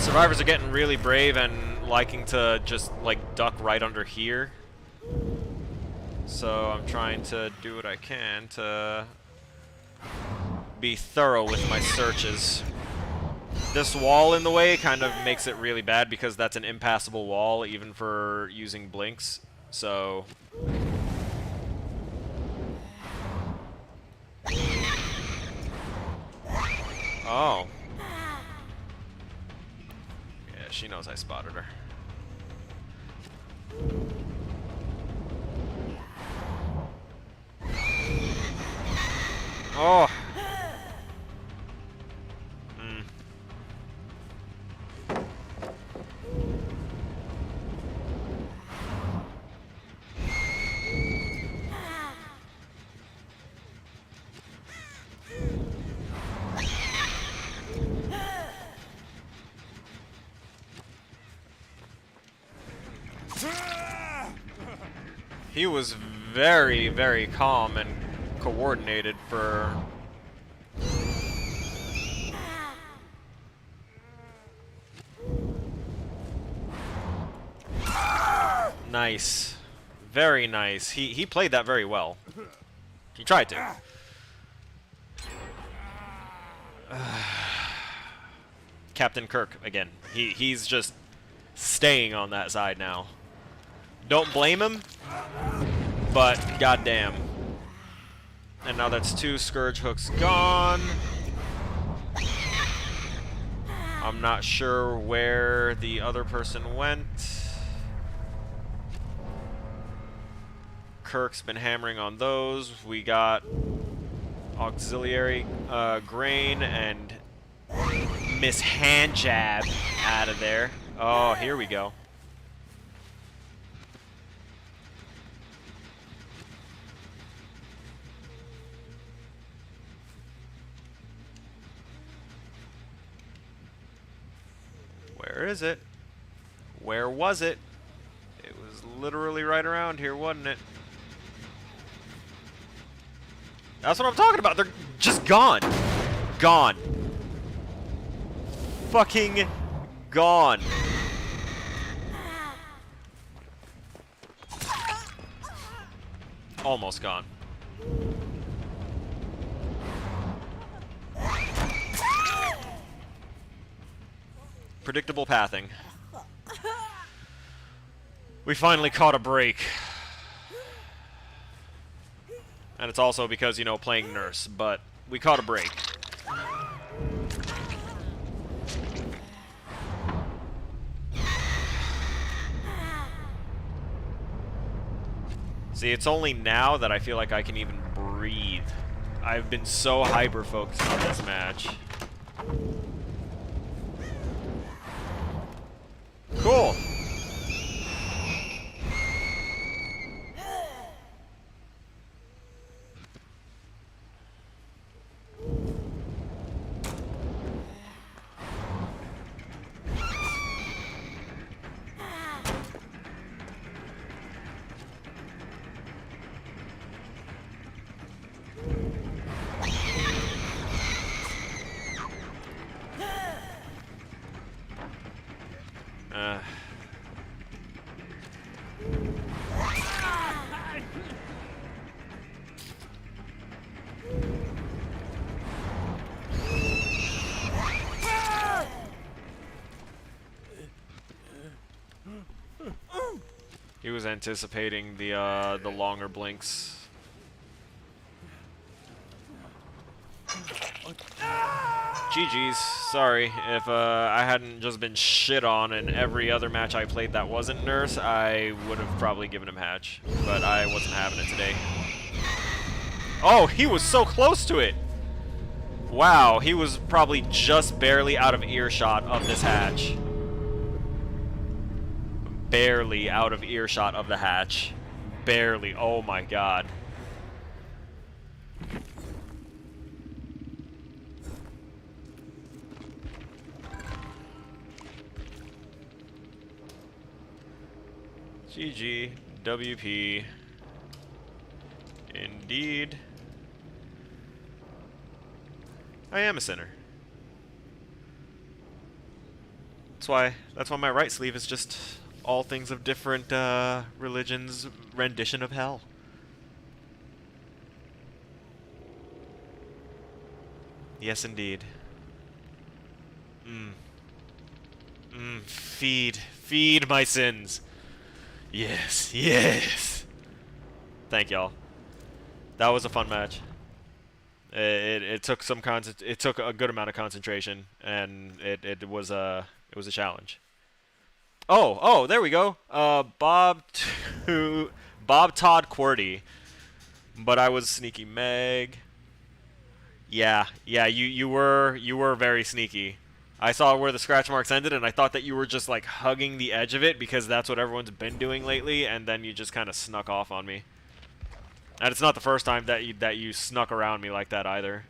Survivors are getting really brave and liking to just like duck right under here. So I'm trying to do what I can to be thorough with my searches. This wall in the way kind of makes it really bad because that's an impassable wall even for using blinks. So oh. Yeah, she knows I spotted her. Oh. He was very, very calm and coordinated for... Nice. Very nice. He played that very well. He tried to. Captain Kirk, again. He's just staying on that side now. Don't blame him, but goddamn. And now that's 2 Scourge hooks gone. I'm not sure where the other person went. Kirk's been hammering on those. We got auxiliary grain and Miss Handjab out of there. Oh, here we go. Where is it? Where was it? It was literally right around here, wasn't it? That's what I'm talking about. They're just gone. Gone. Fucking gone. Almost gone. Predictable pathing. We finally caught a break. And it's also because, you know, playing nurse, but we caught a break. See, it's only now that I feel like I can even breathe. I've been so hyper-focused on this match. Cool. He was anticipating the longer blinks. GG's. Sorry. If I hadn't just been shit on in every other match I played that wasn't Nurse, I would have probably given him Hatch. But I wasn't having it today. Oh, he was so close to it! Wow, he was probably just barely out of earshot of this Hatch. Barely out of earshot of the Hatch. Barely. Oh my god. GG. WP. Indeed. I am a sinner. That's why my right sleeve is just all things of different religions' rendition of hell. Yes, indeed. Feed my sins. Yes, yes. Thank y'all. That was a fun match. It took it took a good amount of concentration, and it was a challenge. Oh, there we go. Bob Todd QWERTY. But I was Sneaky Meg. Yeah, you were very sneaky. I saw where the scratch marks ended, and I thought that you were just like hugging the edge of it because that's what everyone's been doing lately, and then you just kind of snuck off on me. And it's not the first time that you snuck around me like that either.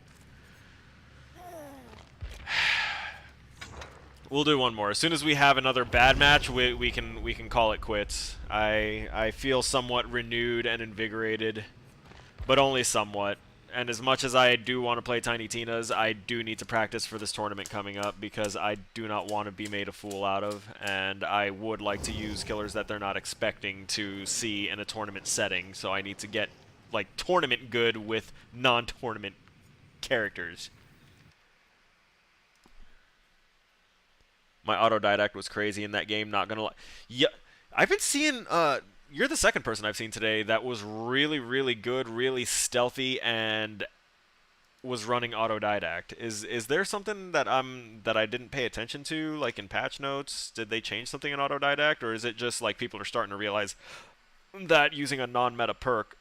We'll do one more. As soon as we have another bad match, we can call it quits. I feel somewhat renewed and invigorated, but only somewhat. And as much as I do want to play Tiny Tina's, I do need to practice for this tournament coming up because I do not want to be made a fool out of, and I would like to use killers that they're not expecting to see in a tournament setting, so I need to get like tournament good with non-tournament characters. My autodidact was crazy in that game, not gonna lie. Yeah, I've been seeing you're the second person I've seen today that was really, really good, really stealthy, and was running autodidact. Is there something that I didn't pay attention to, like in patch notes? Did they change something in autodidact, or is it just like people are starting to realize that using a non-meta perk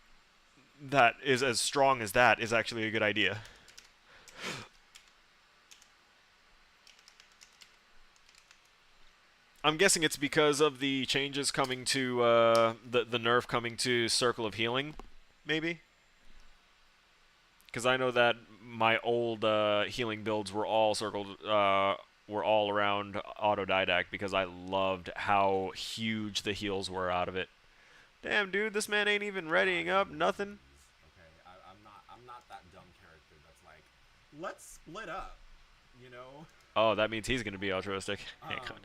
that is as strong as that is actually a good idea? I'm guessing it's because of the changes coming to the nerf coming to Circle of Healing, maybe. Because I know that my old healing builds were all around autodidact because I loved how huge the heals were out of it. Damn, dude, this man ain't even readying up, nothing. Okay, I'm not that dumb character that's like, let's split up, you know. Oh, that means he's gonna be altruistic. Hang on.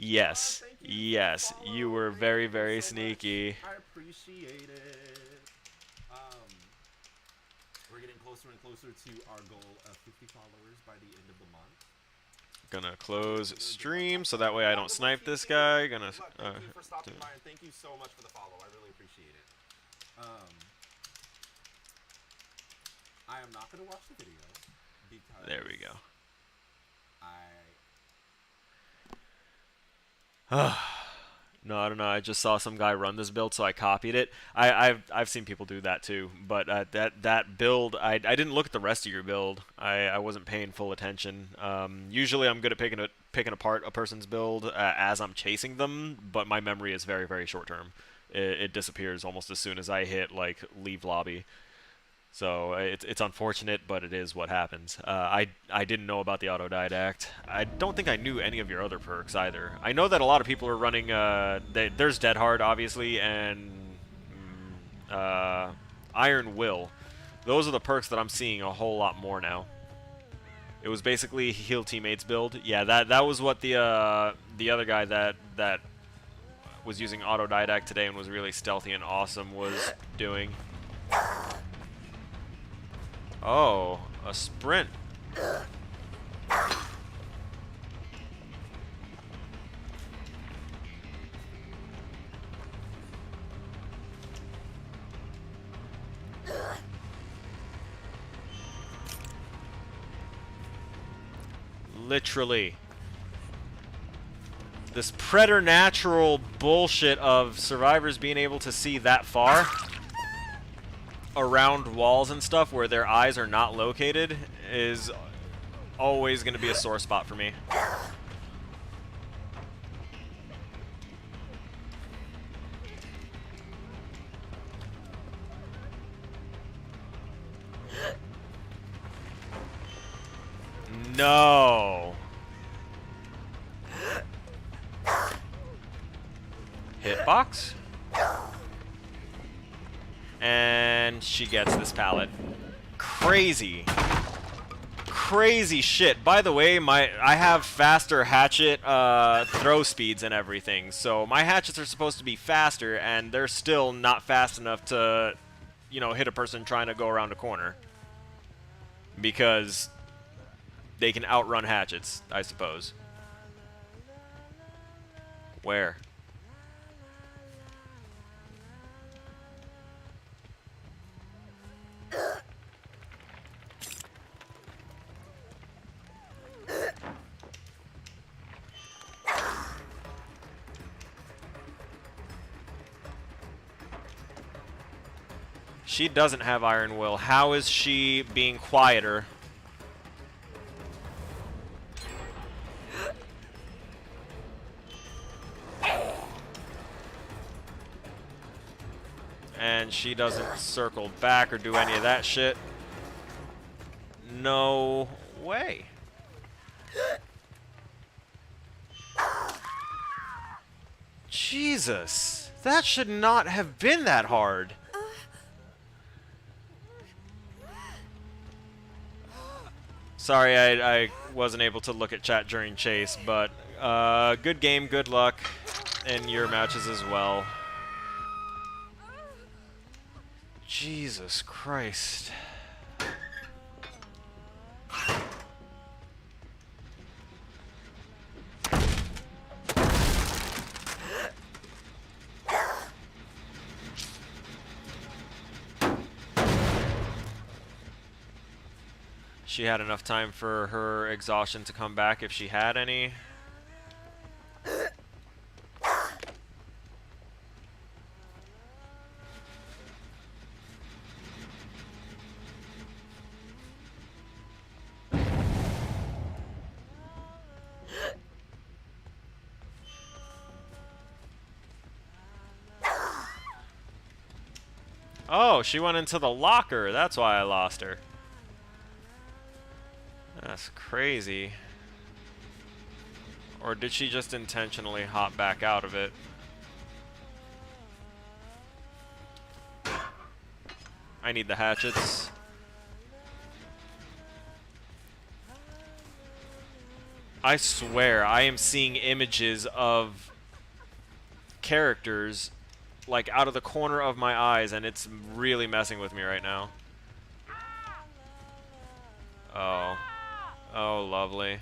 Yes, yes, you were very, very sneaky. I appreciate it. We're getting closer and closer to our goal of 50 followers by the end of the month. Gonna close stream so that way I don't snipe this guy. Gonna. Thank you for stopping by, and thank you so much for the follow. I really appreciate it. I am not gonna watch the video because There we go. No, I don't know. I just saw some guy run this build, so I copied it. I've seen people do that too, but that build, I didn't look at the rest of your build. I wasn't paying full attention. Usually I'm good at picking apart a person's build as I'm chasing them, but my memory is very, very short term. It disappears almost as soon as I hit like leave lobby. So it's unfortunate, but it is what happens. I didn't know about the autodidact. I don't think I knew any of your other perks either. I know that a lot of people are running. There's Dead Hard, obviously, and Iron Will. Those are the perks that I'm seeing a whole lot more now. It was basically heal teammates build. Yeah, that was what the other guy that was using autodidact today and was really stealthy and awesome was doing. Oh, a sprint. Literally. This preternatural bullshit of survivors being able to see that far around walls and stuff where their eyes are not located is always going to be a sore spot for me. No. Hitbox. And she gets this pallet. Crazy. Crazy shit. By the way, I have faster hatchet throw speeds and everything, so my hatchets are supposed to be faster, and they're still not fast enough to, you know, hit a person trying to go around a corner. Because they can outrun hatchets, I suppose. Where? She doesn't have Iron Will. How is she being quieter? And she doesn't circle back or do any of that shit. No way. Jesus. That should not have been that hard. Sorry, I wasn't able to look at chat during chase, but good game, good luck in your matches as well. Jesus Christ. She had enough time for her exhaustion to come back if she had any. Oh, she went into the locker. That's why I lost her. That's crazy. Or did she just intentionally hop back out of it? I need the hatchets. I swear, I am seeing images of characters like out of the corner of my eyes, and it's really messing with me right now. Oh. Oh, lovely.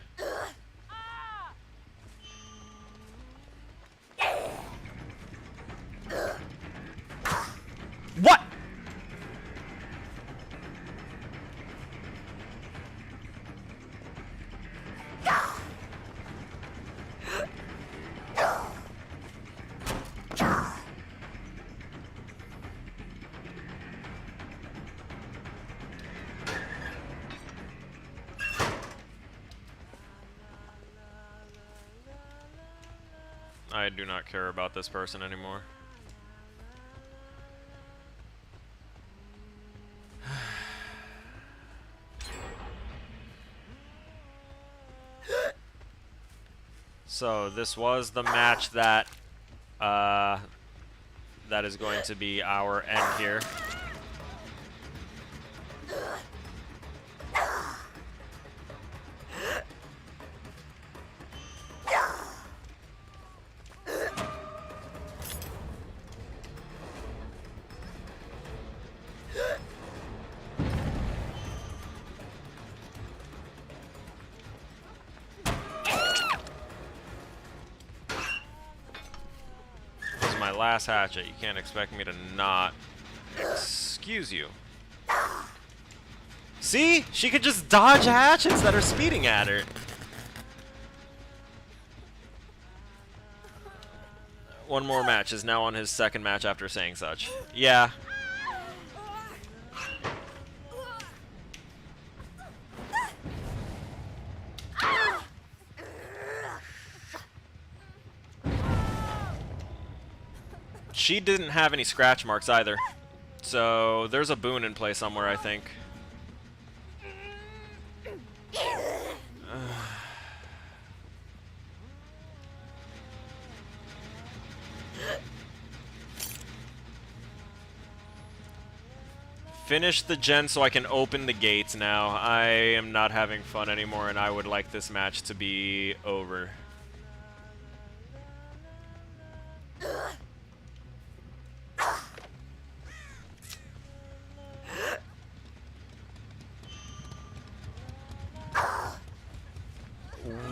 What? I do not care about this person anymore. So this was the match that that is going to be our end here. Last hatchet. You can't expect me to not excuse you. See? She could just dodge hatchets that are speeding at her. One more match is now on his second match after saying such. Yeah. She didn't have any scratch marks either. So there's a boon in play somewhere, I think. Finish the gen so I can open the gates now. I am not having fun anymore, and I would like this match to be over.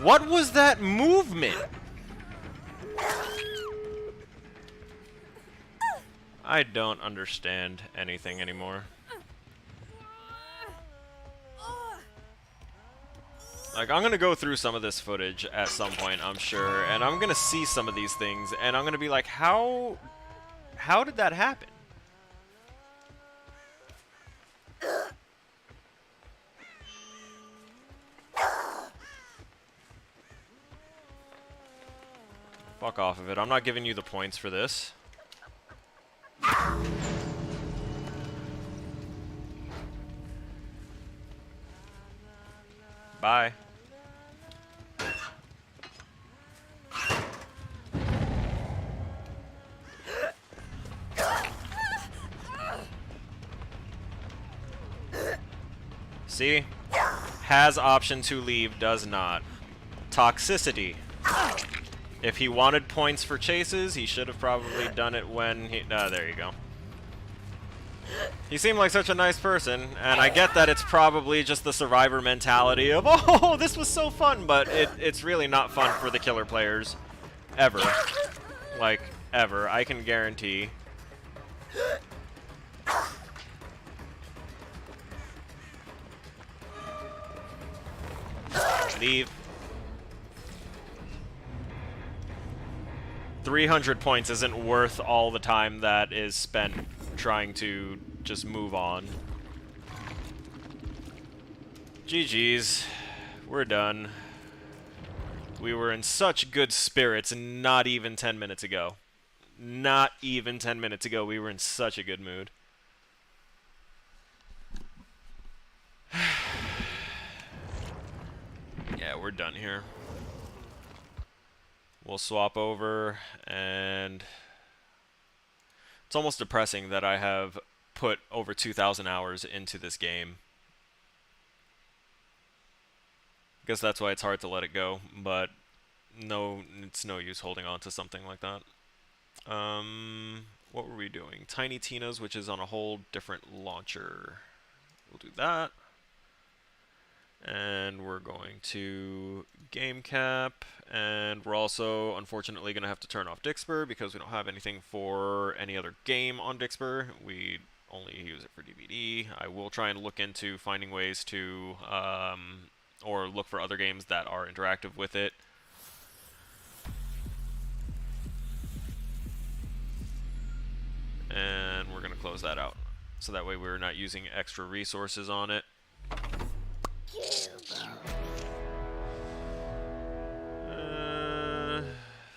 What was that movement? I don't understand anything anymore. Like, I'm gonna go through some of this footage at some point, I'm sure, and I'm gonna see some of these things, and I'm gonna be like, how did that happen? Fuck off of it. I'm not giving you the points for this. Bye. See? Has option to leave, does not. Toxicity. If he wanted points for chases, he should have probably done it when he... there you go. He seemed like such a nice person, and I get that it's probably just the survivor mentality of, oh, this was so fun, but it's really not fun for the killer players. Ever. Like, ever. I can guarantee. Leave. 300 points isn't worth all the time that is spent trying to just move on. GG's. We're done. We were in such good spirits not even 10 minutes ago. Not even 10 minutes ago, we were in such a good mood. Yeah, we're done here. We'll swap over, and it's almost depressing that I have put over 2,000 hours into this game. I guess that's why it's hard to let it go, but no, it's no use holding on to something like that. What were we doing? Tiny Tina's, which is on a whole different launcher. We'll do that. And we're going to game cap, and we're also unfortunately going to have to turn off Dixper because we don't have anything for any other game on Dixper. We only use it for DBD. I will try and look into finding ways to, or look for other games that are interactive with it. And we're going to close that out, so that way we're not using extra resources on it.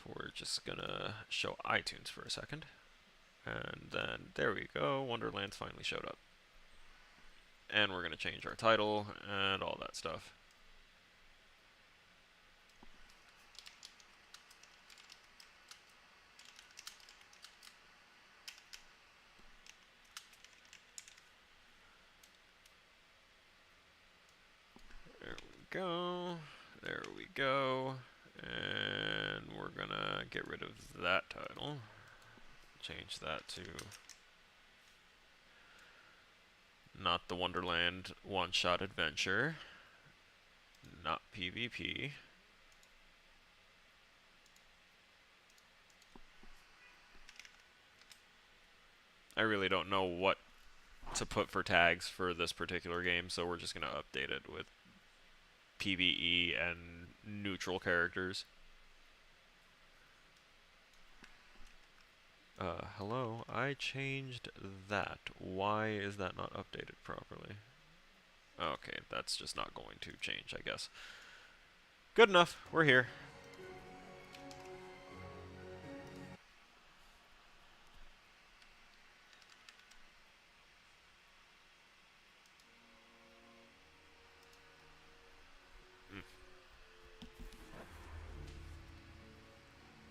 We're just gonna show iTunes for a second, and then there we go, Wonderland's finally showed up. And we're gonna change our title and all that stuff. Go. There we go. And we're gonna get rid of that title. Change that to not the Wonderland one-shot adventure. Not PvP. I really don't know what to put for tags for this particular game, so we're just gonna update it with PvE and neutral characters. Hello? I changed that. Why is that not updated properly? Okay, that's just not going to change, I guess. Good enough. We're here.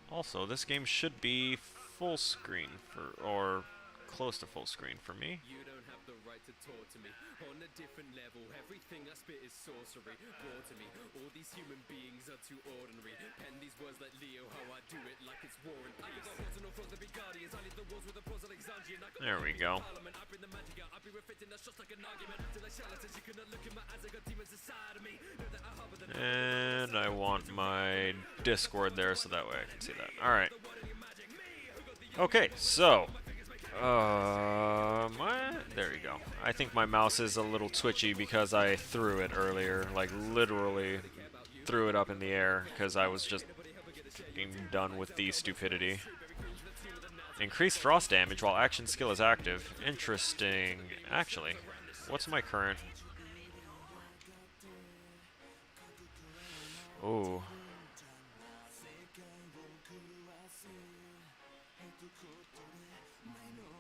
Also, this game should be full screen or close to full screen for me. You don't have the right to talk to me on a different level. Everything I spit is sorcery. Brought to me, all these human beings are too ordinary. Pen these words like Leo, how I do it like it's war and peace. I got no front to be guardians. I leave the walls with the pros Alexandrian. There we go. I bring the magic out. I be reflecting that's just like an argument. Till I charlatans, you cannot look in my eyes. I got demons inside of me. Know that I harbor the And I want my Discord there so that way I can see that. Alright. Okay, so there you go. I think my mouse is a little twitchy because I threw it earlier, like literally threw it up in the air because I was just fucking done with the stupidity. Increased frost damage while action skill is active. Interesting. Actually, what's my current? Ooh.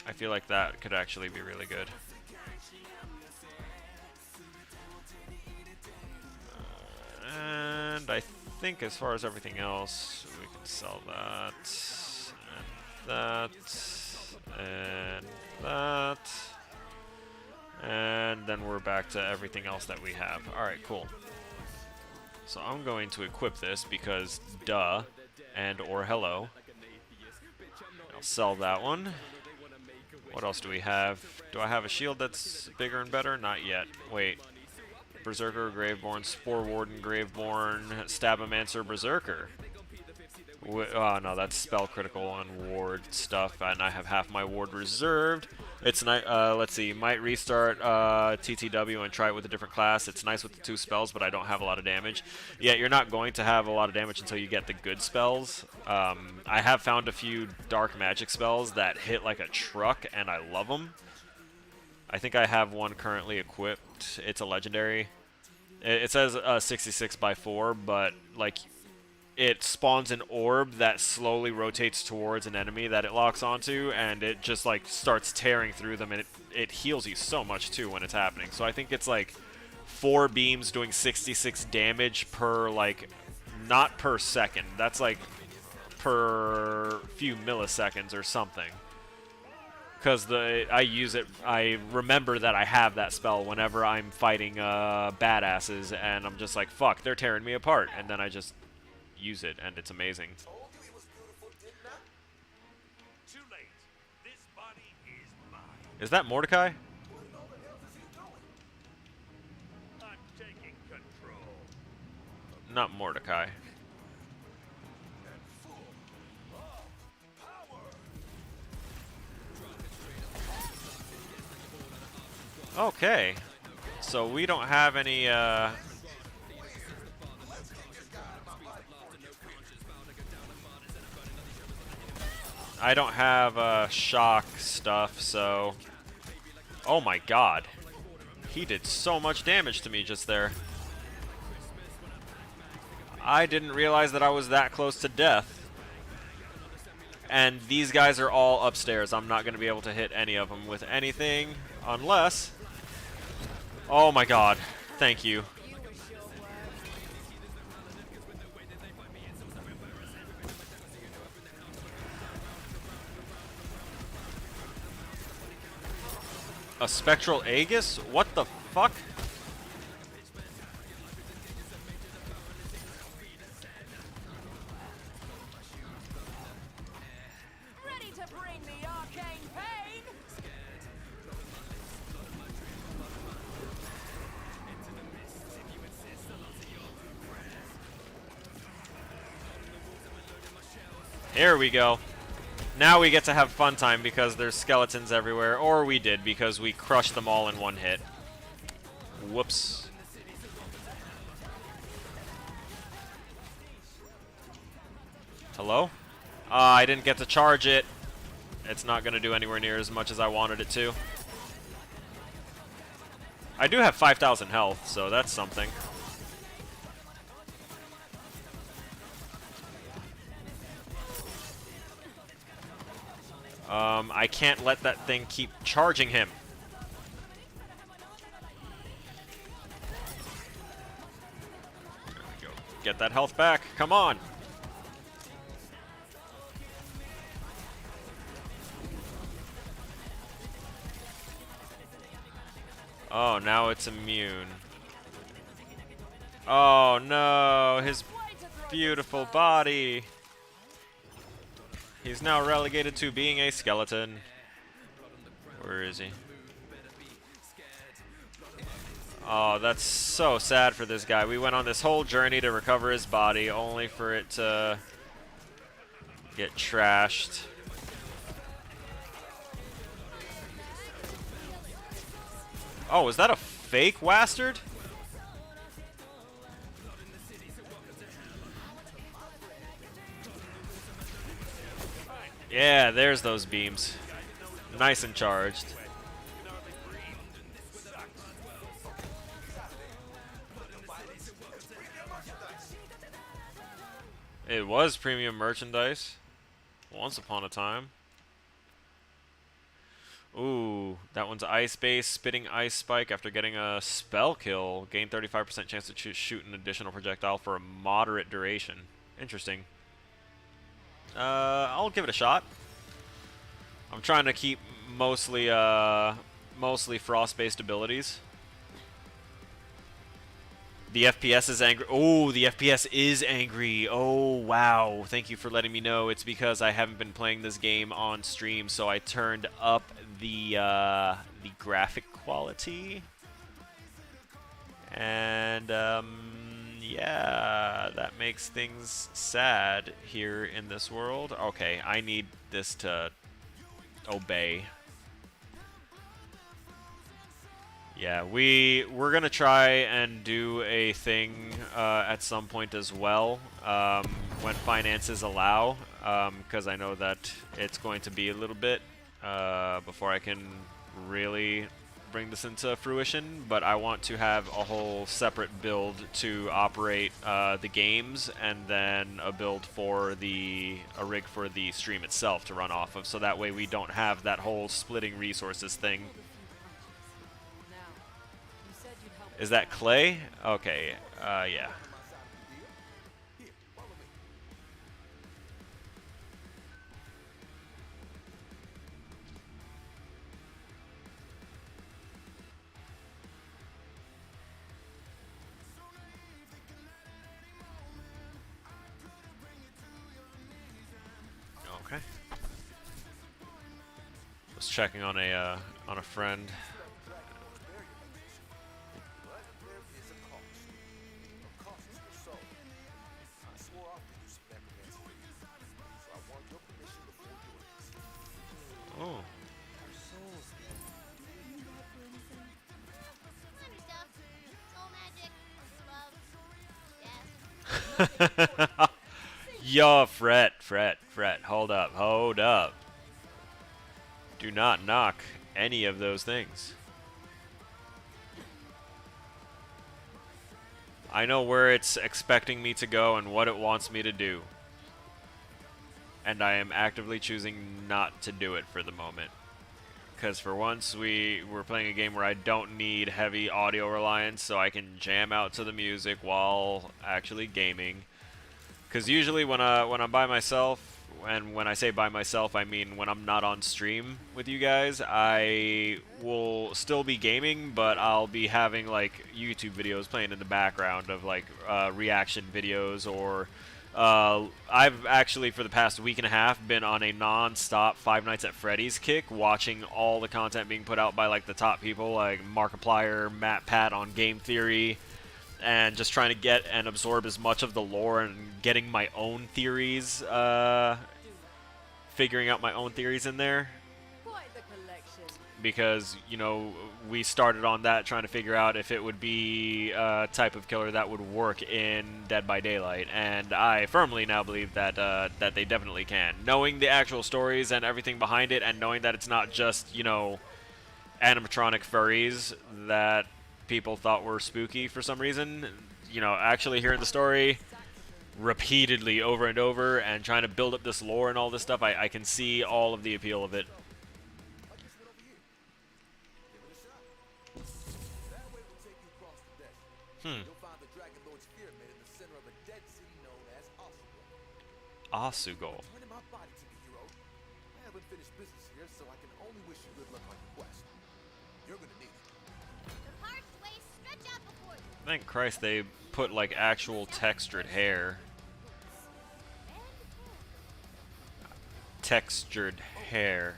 I feel like that could actually be really good. And I think as far as everything else, we can sell that, and that, and that. And then we're back to everything else that we have. Alright, cool. So I'm going to equip this because duh, and or hello. I'll sell that one. What else do we have? Do I have a shield that's bigger and better? Not yet. Wait. Berserker, Graveborn, Spore Warden, Graveborn, Stabomancer, Berserker. Oh no, that's spell critical on ward stuff, and I have half my ward reserved. It's nice. Let's see, might restart TTW and try it with a different class. It's nice with the 2 spells, but I don't have a lot of damage. Yeah, you're not going to have a lot of damage until you get the good spells. I have found a few dark magic spells that hit like a truck, and I love them. I think I have one currently equipped. It's a legendary. It says 66 by 4, but like it spawns an orb that slowly rotates towards an enemy that it locks onto, and it just like starts tearing through them, and it heals you so much too when it's happening. So I think it's like 4 beams doing 66 damage per, like, not per second. That's like per few milliseconds or something. Because I use it, I remember that I have that spell whenever I'm fighting badasses, and I'm just like, fuck, they're tearing me apart, and then I just use it, and it's amazing. Too late. This body is mine. Is that Mordecai? I'm taking control. Not Mordecai. Okay. So we don't have any, I don't have shock stuff, so... Oh my god. He did so much damage to me just there. I didn't realize that I was that close to death. And these guys are all upstairs. I'm not going to be able to hit any of them with anything unless... Oh my god. Thank you. A Spectral Aegis? What the fuck? Ready to bring the arcane pain? Here we go. Now we get to have fun time because there's skeletons everywhere, or we did because we crushed them all in one hit. Whoops. Hello? I didn't get to charge it. it's not going to do anywhere near as much as I wanted it to. I do have 5,000 health, so that's something. I can't let that thing keep charging him. There we go. Get that health back. Come on. Oh, now it's immune. Oh no, his beautiful body. He's now relegated to being a skeleton. Where is he? Oh, that's so sad for this guy. We went on this whole journey to recover his body, only for it to get trashed. Oh, is that a fake Wastard? Yeah, there's those beams. Nice and charged. It was premium merchandise. Once upon a time. Ooh, that one's ice-based, spitting ice spike after getting a spell kill. Gain 35% chance to shoot an additional projectile for a moderate duration. Interesting. I'll give it a shot. I'm trying to keep mostly frost-based abilities. The FPS is angry. Oh, the FPS is angry. Oh, wow. Thank you for letting me know. It's because I haven't been playing this game on stream, so I turned up the graphic quality. And, yeah, that makes things sad here in this world. Okay, I need this to obey. Yeah, we're gonna try and do a thing at some point as well when finances allow, because I know that it's going to be a little bit before I can really bring this into fruition. But I want to have a whole separate build to operate the games, and then a build for a rig for the stream itself to run off of, so that way we don't have that whole splitting resources thing. Is that clay? Okay, yeah. Okay. Was checking on a friend. Oh. Yo, fret. Hold up. Do not knock any of those things. I know where it's expecting me to go and what it wants me to do. And I am actively choosing not to do it for the moment. Because for once, we're playing a game where I don't need heavy audio reliance, so I can jam out to the music while actually gaming. Because usually when I'm by myself, and when I say by myself, I mean when I'm not on stream with you guys, I will still be gaming, but I'll be having like YouTube videos playing in the background of like reaction videos, or I've actually for the past week and a half been on a non-stop Five Nights at Freddy's kick, watching all the content being put out by like the top people like Markiplier, Matt Pat on Game Theory, and just trying to get and absorb as much of the lore and getting my own theories, figuring out my own theories in there. Quite the collection. because, you know, we started on that trying to figure out if it would be a type of killer that would work in Dead by Daylight, and I firmly now believe that that they definitely can. Knowing the actual stories and everything behind it, and knowing that it's not just, you know, animatronic furries that people thought were spooky for some reason, you know, actually hearing the story repeatedly over and over and trying to build up this lore and all this stuff, I can see all of the appeal of it. Asugo. Thank Christ they put like actual textured hair. Textured hair.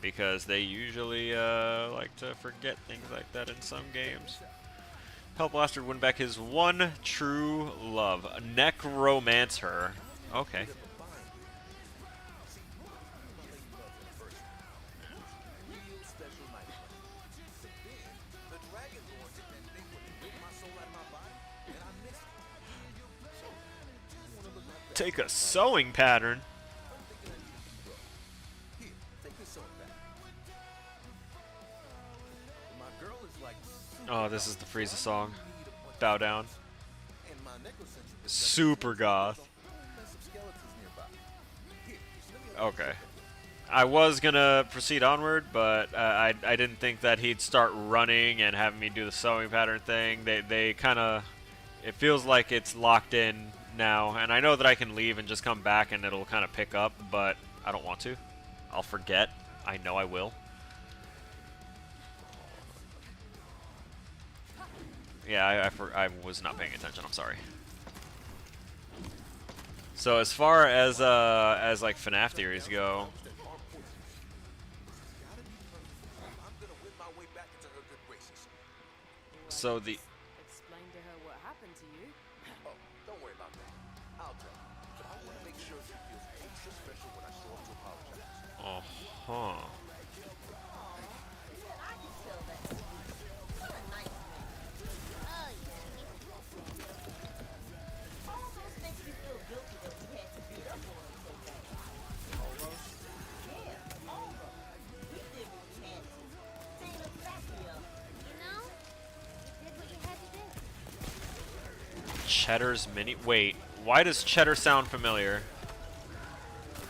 Because they usually like to forget things like that in some games. Hellblaster win back his one true love. Necromancer. Okay. Take a sewing pattern. Oh, this is the Frieza song. Bow down. Super goth. Okay. I was gonna proceed onward, but I didn't think that he'd start running and having me do the sewing pattern thing. They kind of... It feels like it's locked in now, and I know that I can leave and just come back and it'll kind of pick up, but I don't want to. I'll forget. I know I will. Yeah, I was not paying attention. I'm sorry. So as far as like FNAF theories go, so the Explain to her what happened to you. Oh, don't worry about that. I'll tell her. But I want to make sure she feels extra special when I show up to apologize. uh-huh. Cheddar's mini... Wait, why does Cheddar sound familiar?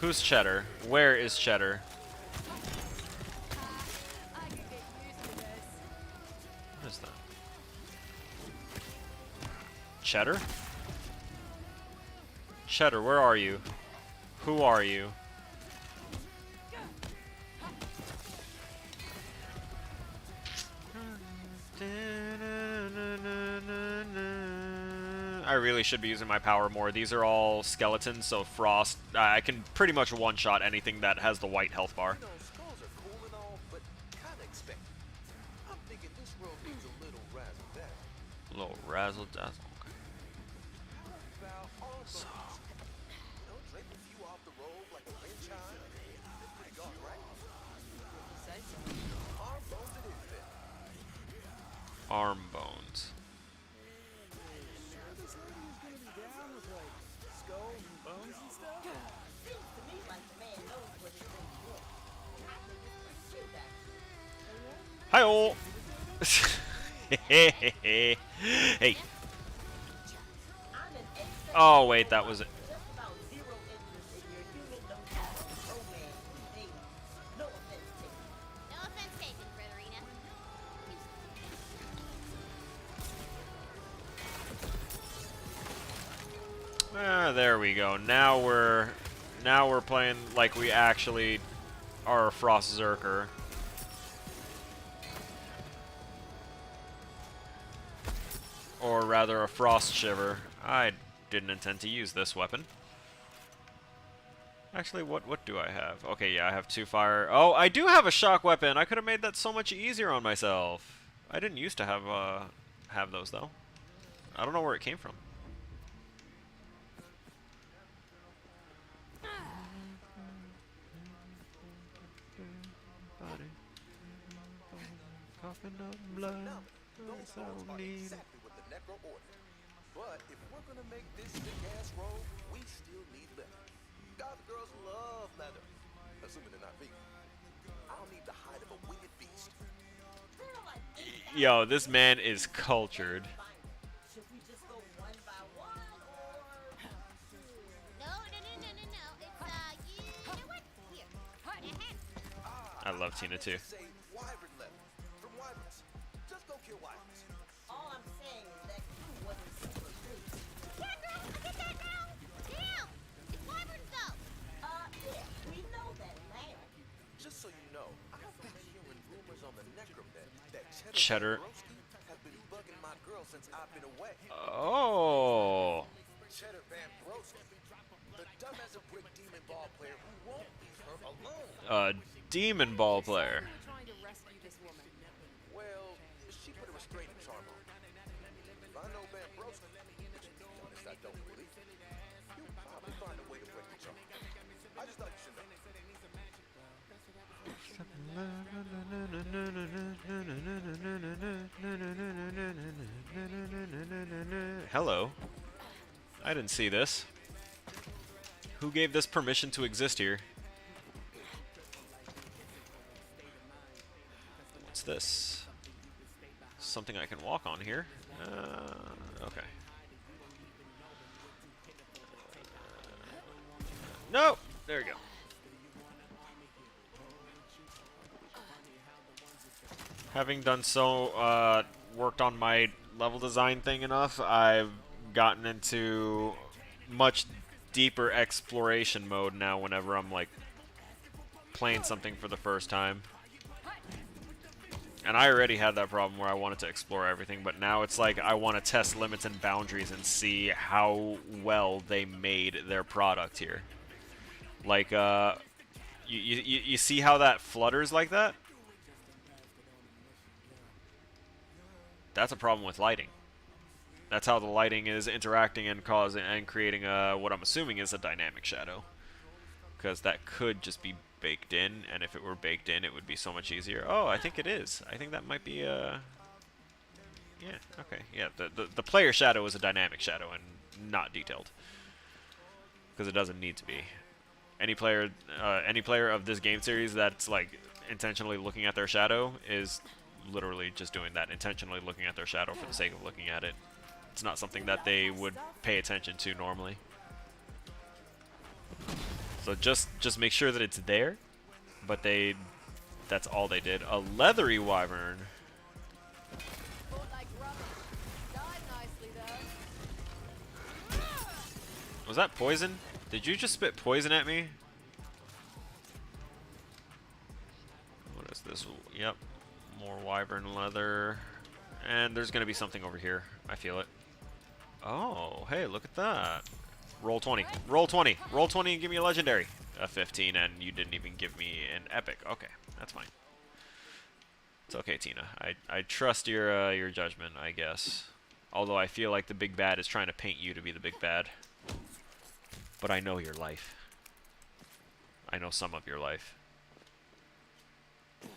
Who's Cheddar? Where is Cheddar? What is that? Cheddar? Cheddar, where are you? Who are you? I really should be using my power more. These are all skeletons, so Frost, I can pretty much one-shot anything that has the white health bar. You know, skulls are cool and all, but kind of expected. I'm thinking this world needs a little razzle-dazzle. A little razzle-dazzle, okay. So. You know, drape a few off the robe like a wind chime. Pretty gone, right? Arm bones it is then. Arm bones. Hi-oh! Hey. Oh, wait, that was it. No offense taken, Frederica. There we go. Now we're playing like we actually are a Frost Zerker. Or rather, a Frost Shiver. I didn't intend to use this weapon. Actually, what do I have? Okay, yeah, I have 2 fire. Oh, I do have a shock weapon. I could have made that so much easier on myself. I didn't used to have those though. I don't know where it came from. coughing up blood. Those Yes, I rolls don't are need. exactly what the necro ordered. But if we're gonna make this thick ass roll, we still need leather. Guys and girls love leather, assuming they're not vegan. I'll need the hide of a winged beast. Yo, this man is cultured. Should we just go one by one, or? No. It's, you know what? Here. I love Tina too. Say wyvern leather from wyverns. Just go kill wyverns. All I'm saying is that you wasn't super good. Yeah, girl, I get that now. Damn. It's wyverns though. Yeah, we know that now. Just so you know, I've been hearing rumors on the necronet that Cheddar. Broski has been bugging my girl since I've been away. Oh. Cheddar Van Broski, the dumb as a brick demon ball player who won't leave her alone. Demon ball player. Trying to rescue this woman. Well, she put a restraining charm on me. If I know Van Broski, which to be honest I don't really, you'll probably find a way to break the charm. I just thought you should know. Hello. I didn't see this. Who gave this permission to exist here? What's this? Something I can walk on here. Okay. Nope. There you go. Having done so, worked on my level design thing enough, I've gotten into much deeper exploration mode now whenever I'm like playing something for the first time. And I already had that problem where I wanted to explore everything, but now it's like I want to test limits and boundaries and see how well they made their product here. Like, you see how that flutters like that? That's a problem with lighting. That's how the lighting is interacting and causing and creating what I'm assuming is a dynamic shadow. Because that could just be baked in, and if it were baked in, it would be so much easier. Oh, I think it is. I think that might be yeah, okay. Yeah, the player shadow is a dynamic shadow and not detailed. Because it doesn't need to be. Any player of this game series that's like intentionally looking at their shadow is literally just doing that, intentionally looking at their shadow for the sake of looking at it. It's not something that they would pay attention to normally. So just make sure that it's there, but that's all they did. A leathery wyvern. Fought like rubber. Died nicely though. Was that poison? Did you just spit poison at me? What is this? Yep. More wyvern leather. And there's going to be something over here. I feel it. Oh, hey, look at that. Roll 20. Roll 20. Roll 20 and give me a legendary. A 15, and you didn't even give me an epic. Okay, that's fine. It's okay, Tina. I trust your judgment, I guess. Although I feel like the big bad is trying to paint you to be the big bad. But I know your life. I know some of your life.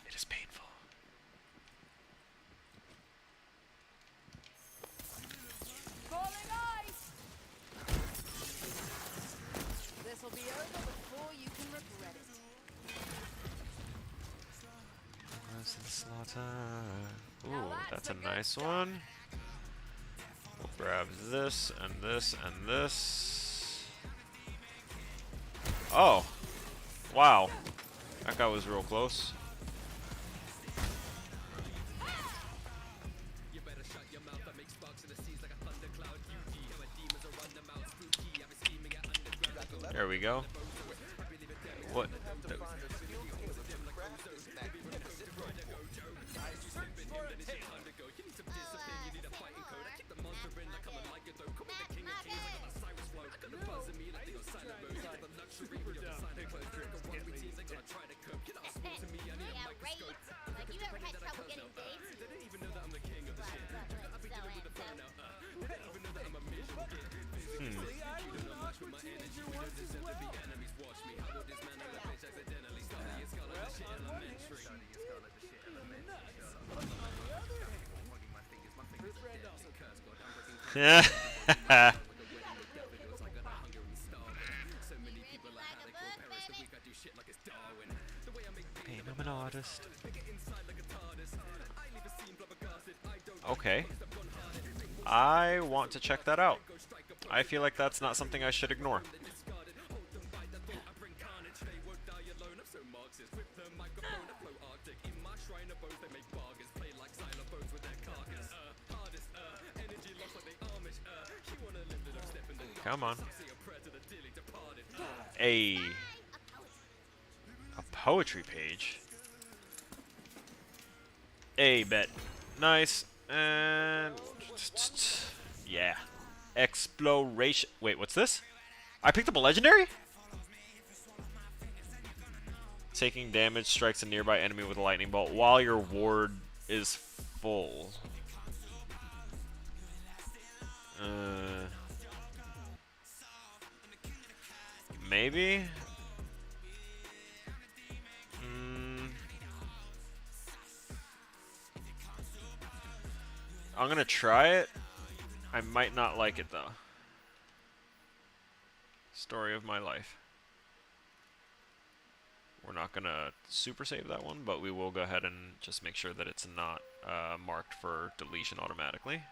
It is painful. Falling ice. This'll be over before you can regret it. Slaughter. Ooh, Now that's that's a the good nice stuff. one. We'll grab this and this and this. Oh, wow, that guy was real close. You better shut your mouth. I make sparks in the seas like a thundercloud. UG, how my demons are run them out. Spooky, I've been scheming at underground. There we go. What? Yeah, right. Like, you ever had trouble getting dates? They didn't even know that I'm the king of the shit. I'll be dealing with the phone now. They didn't even know that I'm a mission. I will not pretend your work is well. Enemies watch me. How will this man have a bitch Yeah. I'm an artist. Okay. I want to check that out. I feel like that's not something I should ignore. Come on. A poetry page. A bet. Nice. And yeah. Exploration. Wait, what's this? I picked up a legendary? Taking damage strikes a nearby enemy with a lightning bolt while your ward is full. Maybe? I'm gonna try it. I might not like it though. Story of my life. We're not gonna super save that one, but we will go ahead and just make sure that it's not marked for deletion automatically.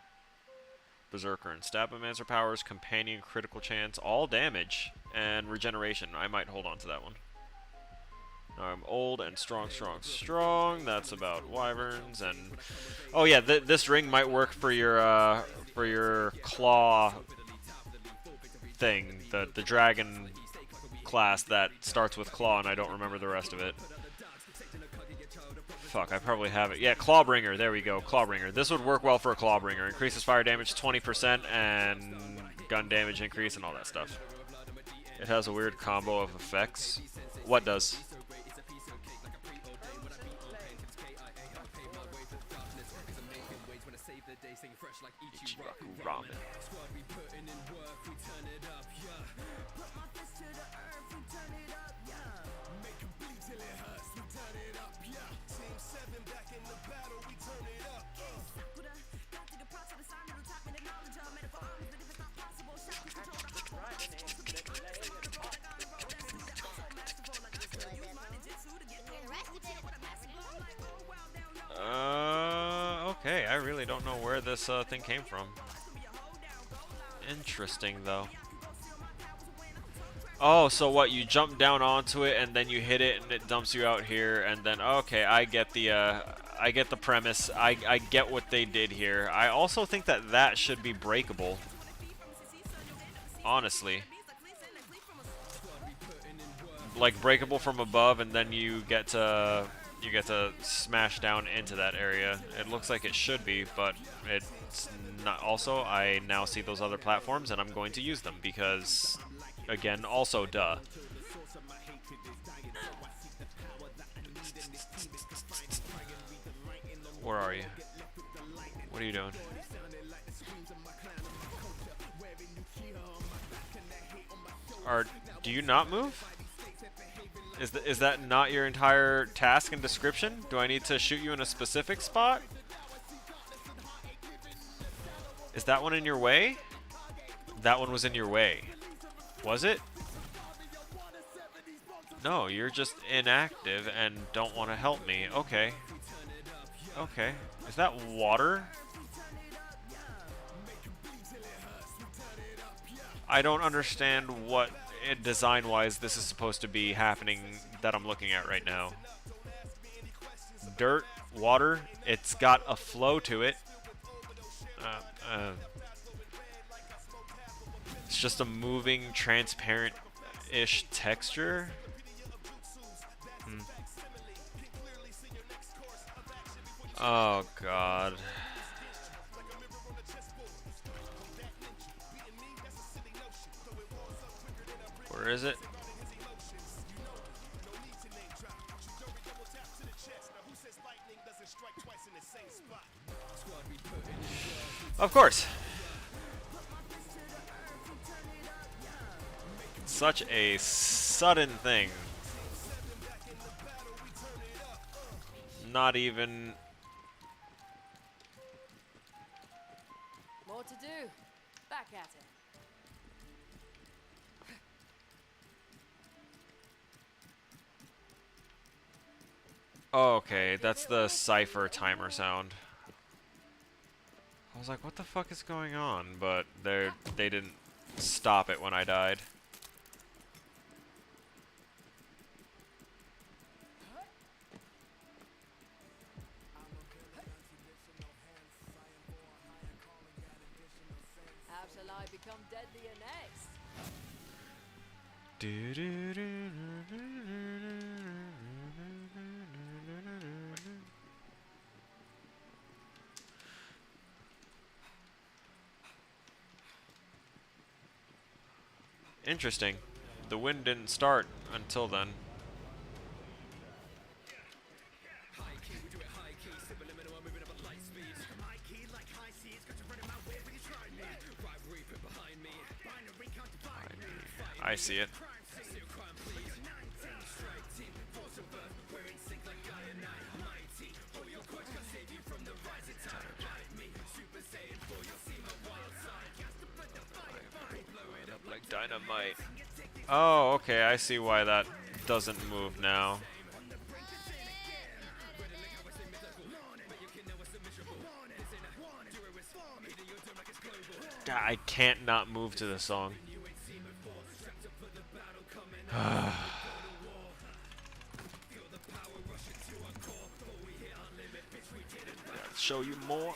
Berserker and Stabbomancer powers, companion critical chance, all damage, and regeneration. I might hold on to that one. Now I'm old and strong, strong, strong. That's about wyverns and oh yeah, this ring might work for your claw thing, the dragon class that starts with claw, and I don't remember the rest of it. Fuck, I probably have it. Yeah, Clawbringer. There we go. Clawbringer. This would work well for a Clawbringer. Increases fire damage 20% and gun damage increase and all that stuff. It has a weird combo of effects. What does? Ichiraku Ramen. Okay, I really don't know where this thing came from. Interesting, though. Oh, so what? You jump down onto it and then you hit it and it dumps you out here, and then okay, I get the premise. I get what they did here. I also think that that should be breakable. Honestly. Like breakable from above, and then you get to smash down into that area. It looks like it should be, but it's not. Also, I now see those other platforms, and I'm going to use them because, again, also duh. Where are you? What are you doing? Do you not move? Is that not your entire task and description? Do I need to shoot you in a specific spot? Is that one in your way? That one was in your way. Was it? No, you're just inactive and don't want to help me. Okay. Okay. Is that water? I don't understand what design-wise this is supposed to be happening that I'm looking at right now. Dirt, water, it's got a flow to it. It's just a moving, transparent-ish texture. Oh, God. Where is it? Of course. Such a sudden thing. Not even... More to do. Back at it. Okay, that's the cipher timer sound. I was like, what the fuck is going on? But they didn't stop it when I died. How shall I become deadlier next? Interesting. The wind didn't start until then. I see it. Like dynamite. Oh, okay, I see why that doesn't move now. I can't not move to this song. Show you more.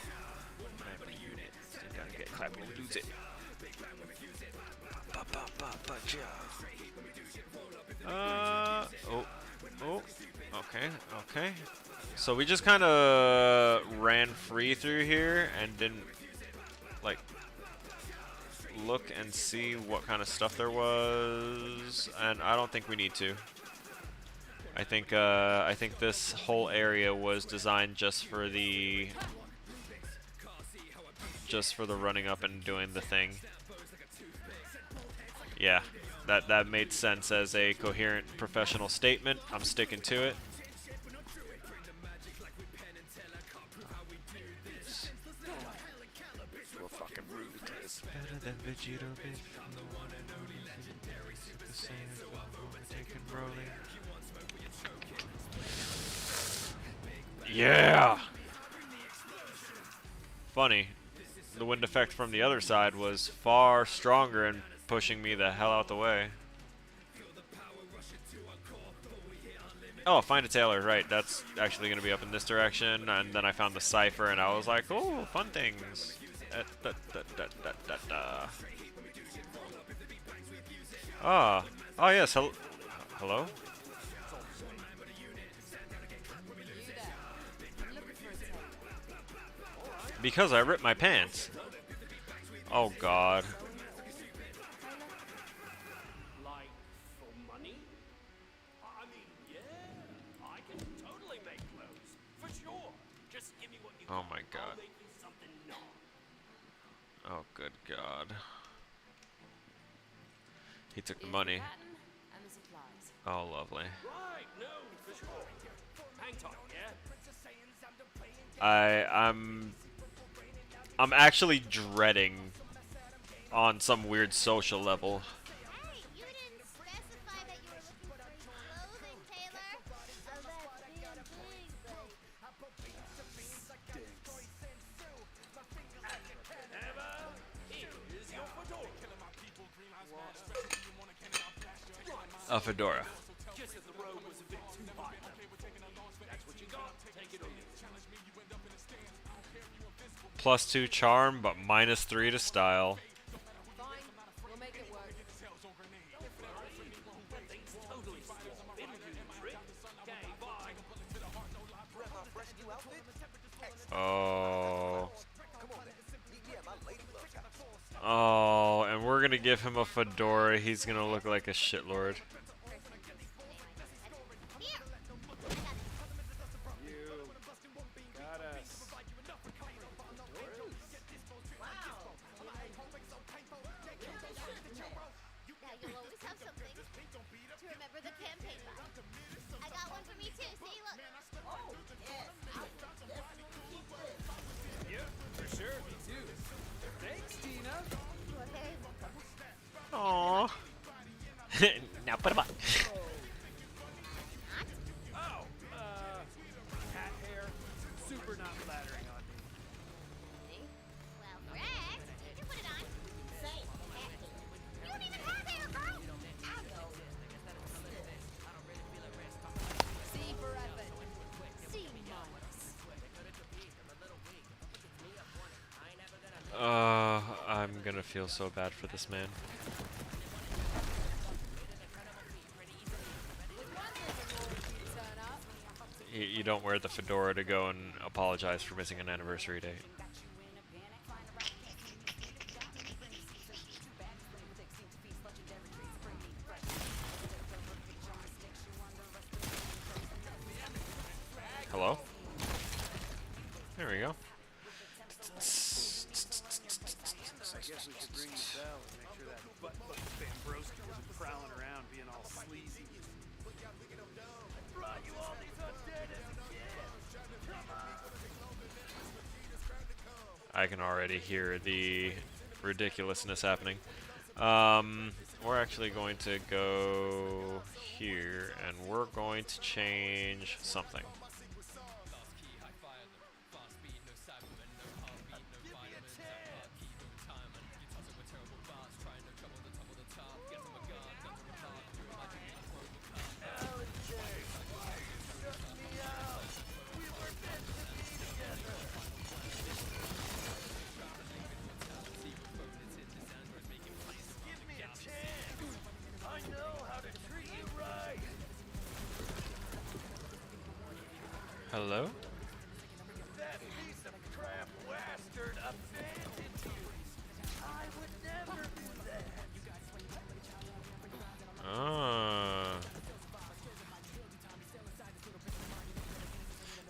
Gotta get clapping, we lose it. Oh, okay. So we just kind of ran free through here and didn't like look and see what kind of stuff there was, and I don't think we need to. I think this whole area was designed just for the running up and doing the thing. Yeah, that made sense as a coherent professional statement. I'm sticking to it. We're fucking ruthless. Better than Vegeta, bitch. Yeah! Funny. The wind effect from the other side was far stronger and pushing me the hell out the way. Oh, find a tailor, right. That's actually going to be up in this direction. And then I found the cipher and I was like, oh, fun things. Ah. Oh, yes. Hello? Because I ripped my pants. Oh, God. Like, for money? I mean, yeah, I can totally make clothes. For sure. Just give me what you Oh got. my God. I'll make you something nice. Oh, good God. He took the Here's money. pattern and the supplies. Oh, lovely. Right, no, for sure. Hang tight, yeah? I'm actually dreading on some weird social level. Hey, you didn't specify that you were looking for clothing, Taylor. Here's your fedora. A fedora. Just if the road was a bit too high. That's what you got. Take it or leave it. +2 charm, but -3 to style. Fine, we'll make it work. Things totally swap. It'll do the trick. Okay, bye. Oh. Come on, man. Yeah, my lady loves house. Oh, and we're gonna give him a fedora. He's gonna look like a shitlord. Here. Got us. Now you'll always have something to remember the campaign by. I got one for me too. See, look. Oh, yes. Yeah, for sure. Me too. Thanks, Tina. Aww. Now put him up. Oh, cat hair. Super not flattering on me. Well, Rex, you can put it on. Say, cat hair. You don't even have hair, girl. I know. C for effort. C minus. I'm gonna feel so bad for this man. You don't wear the fedora to go and apologize for missing an anniversary date. Hello? There we go. I guess we should ring the bell and make sure that butt-fuck Bambroski isn't prowling around being all sleazy. I brought you all these undead as a gift. Come on. I can already hear the ridiculousness happening. We're actually going to go here, and we're going to change something. Hello? That piece of crap bastard abandoned you. I would never do that. Ah.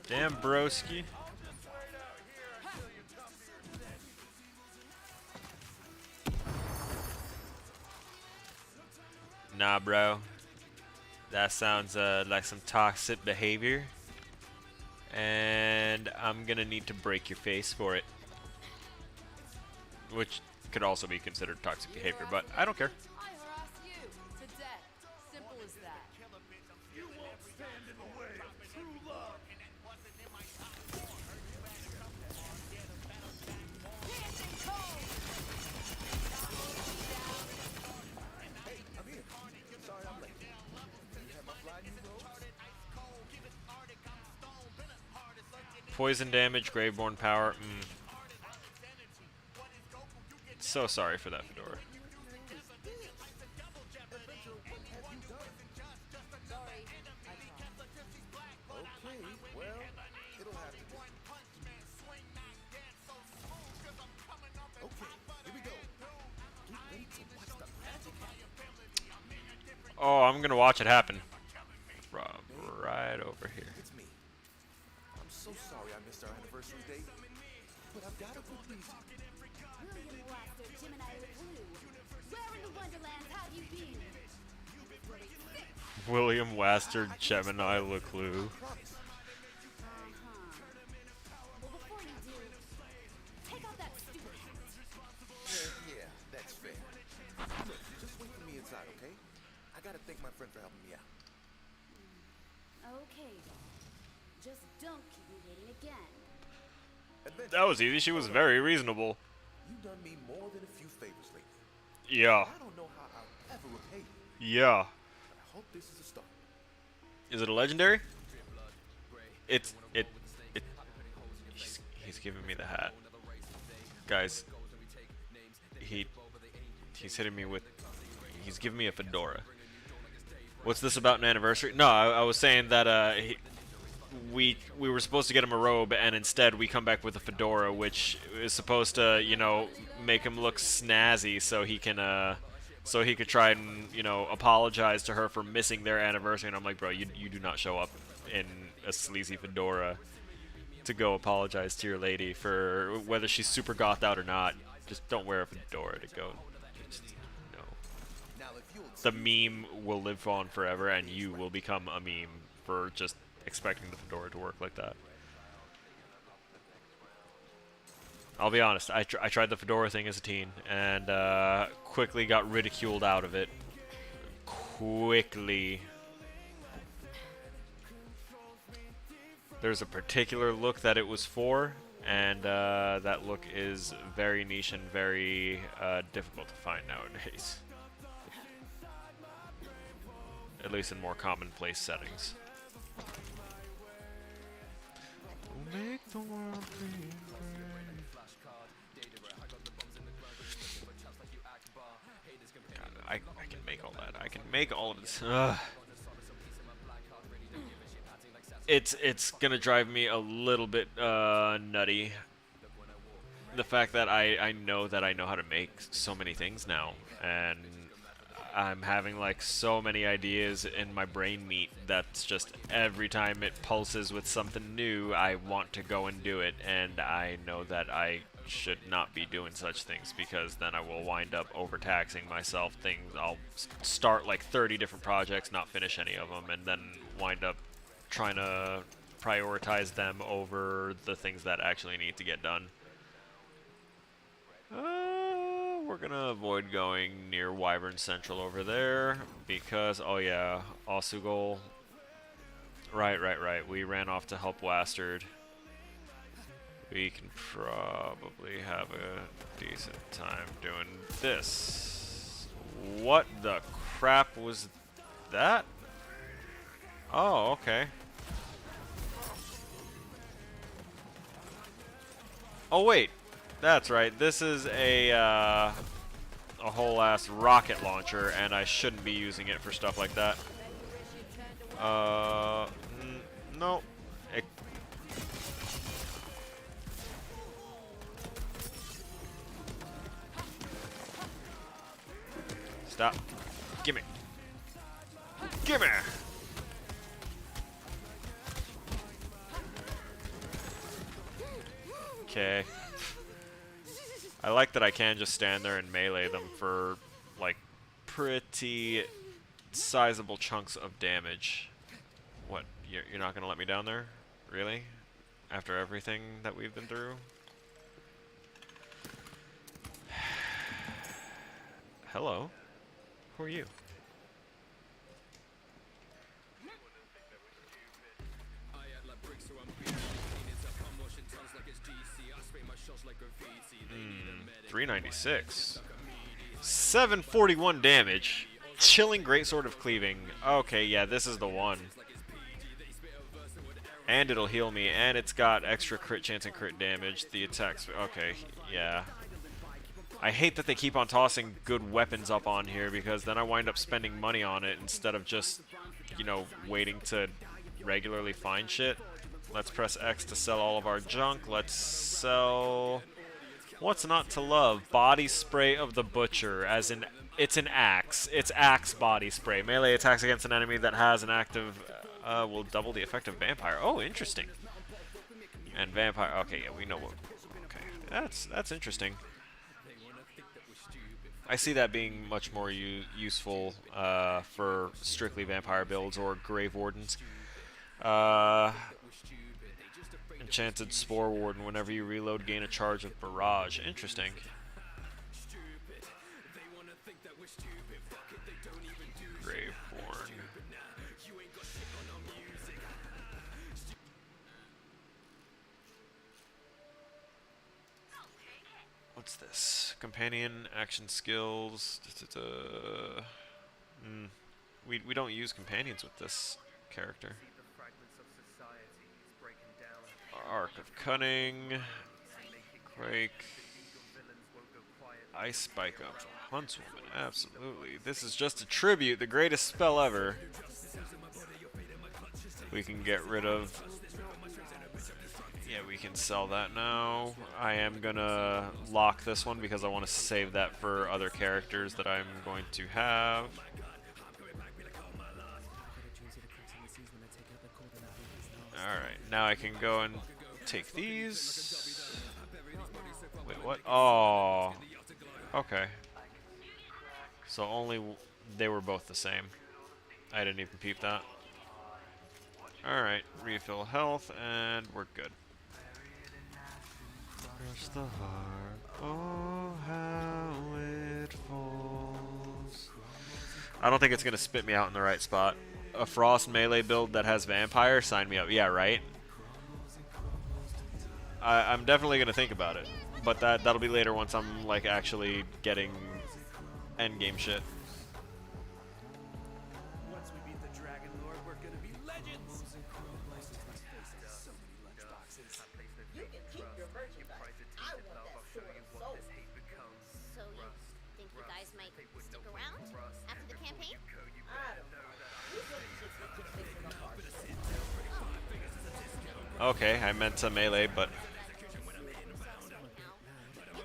Damn, broski. I'll just wait out here until you come to your senses. Nah, bro. That sounds like some toxic behavior. And I'm gonna need to break your face for it. Which could also be considered toxic behavior, but I don't care. I harass you to death. Simple as that. You won't stand in the way of true love. Dancing cold. Hey, I'm here. Sorry I'm late. You have my fly new robes? Poison damage, Graveborn power. So sorry for that, Fedora. Okay, well, it'll have to do. Okay, here we go. Get ready to watch the magic happen. Oh, I'm gonna watch it happen. From right over here. It's me. I'm so sorry I missed our anniversary date, but I've got a good reason. William Webster, Gemini Blue. Where in the Wonderlands have you been? William Wastard, Gemini Leclue. Promise. Well, before you do, take out that stupid hat. Yeah, that's fair. Look, just wait for me inside, okay? I gotta thank my friend for helping me out. Okay, then. Just don't keep me waiting again. Adventure, That was easy. She was very reasonable. you've done me more than a few favors lately. Yeah. I don't know how I'll ever repay you, Yeah. but I hope this is a start. Is it a legendary? It's he's giving me the hat. Guys, he's hitting me with, he's giving me a fedora. What's this about an anniversary? No, I was saying that we were supposed to get him a robe, and instead we come back with a fedora, which is supposed to, you know, make him look snazzy, so he can so he could try and, you know, apologize to her for missing their anniversary. And I'm like, bro, you do not show up in a sleazy fedora to go apologize to your lady for whether she's super gothed out or not. Just don't wear a fedora to go. Just, no. Now, if you'll The meme will live on forever, and you will become a meme for just expecting the fedora to work like that. I'll be honest. I tried the fedora thing as a teen and quickly got ridiculed out of it. Quickly. There's a particular look that it was for, and that look is very niche and very difficult to find nowadays. At least in more commonplace settings. Make the world I can make all that. I can make all of this. It's gonna drive me a little bit nutty. The fact that I know how to make so many things now, and I'm having like so many ideas in my brain meat that's just every time it pulses with something new, I want to go and do it, and I know that I should not be doing such things because then I will wind up overtaxing myself. I'll start like 30 different projects, not finish any of them, and then wind up trying to prioritize them over the things that actually need to get done. We're gonna avoid going near Wyvern Central over there because, oh yeah, Osugol. Right. We ran off to help Wastard. We can probably have a decent time doing this. What the crap was that? Oh, okay. Oh wait, that's right. This is a whole ass rocket launcher, and I shouldn't be using it for stuff like that. No. Stop. Gimme. Gimme! Okay. I like that I can just stand there and melee them for, like, pretty sizable chunks of damage. What? You're not gonna let me down there? Really? After everything that we've been through? Hello? Who are you? $396. 741 damage. Chilling Greatsword of Cleaving. Okay, yeah, this is the one. And it'll heal me, and it's got extra crit chance and crit damage. The attacks. Okay, yeah. I hate that they keep on tossing good weapons up on here because then I wind up spending money on it instead of just, you know, waiting to regularly find shit. Let's press X to sell all of our junk. Let's sell... What's not to love? Body Spray of the Butcher, as in, it's an axe. It's axe body spray. Melee attacks against an enemy that has an active, will double the effect of Vampire. Oh, interesting. And Vampire, okay, yeah, we know what, okay. That's interesting. I see that being much more useful, for strictly Vampire builds or Grave Wardens. Enchanted Spore Warden. Whenever you reload, gain a charge of Barrage. Interesting. Graveborn. What's this? Companion, action skills. We don't use companions with this character. Arc of Cunning, Quake, Ice Spike Up, Huntswoman, absolutely. This is just a tribute, the greatest spell ever. We can get rid of... Yeah, we can sell that now. I am gonna lock this one because I want to save that for other characters that I'm going to have. Alright, now I can go and take these. Wait, what? Oh. Okay. So only they were both the same. I didn't even peep that. Alright, refill health, and we're good. Crush the heart. Oh, how it falls. I don't think it's gonna spit me out in the right spot. A Frost melee build that has Vampire? Sign me up. Yeah, right? I'm definitely gonna think about it. But that'll be later once I'm like actually getting endgame shit. Once we beat the Dragon Lord, we're gonna be legends. You can keep your merchandise. I want that sword of soul. So you think you guys might stick around after the campaign? I don't know. These little chicks are just fixing up our shit. Okay, I meant to melee, but No.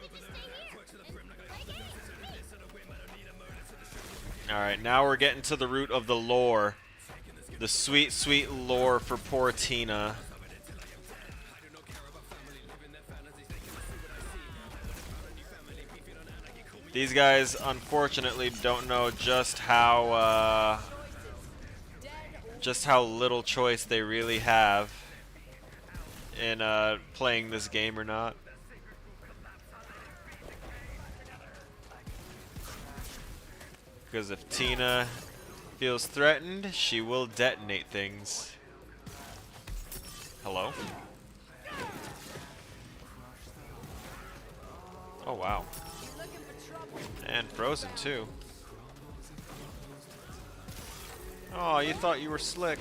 You could just stay here and play games with me. alright, now we're getting to the root of the lore. The sweet, sweet lore for poor Tina. These guys, unfortunately, don't know just how little choice they really have in playing this game or not. Because if Tina feels threatened, she will detonate things. Hello? Oh wow. And frozen too. Oh, you thought you were slick.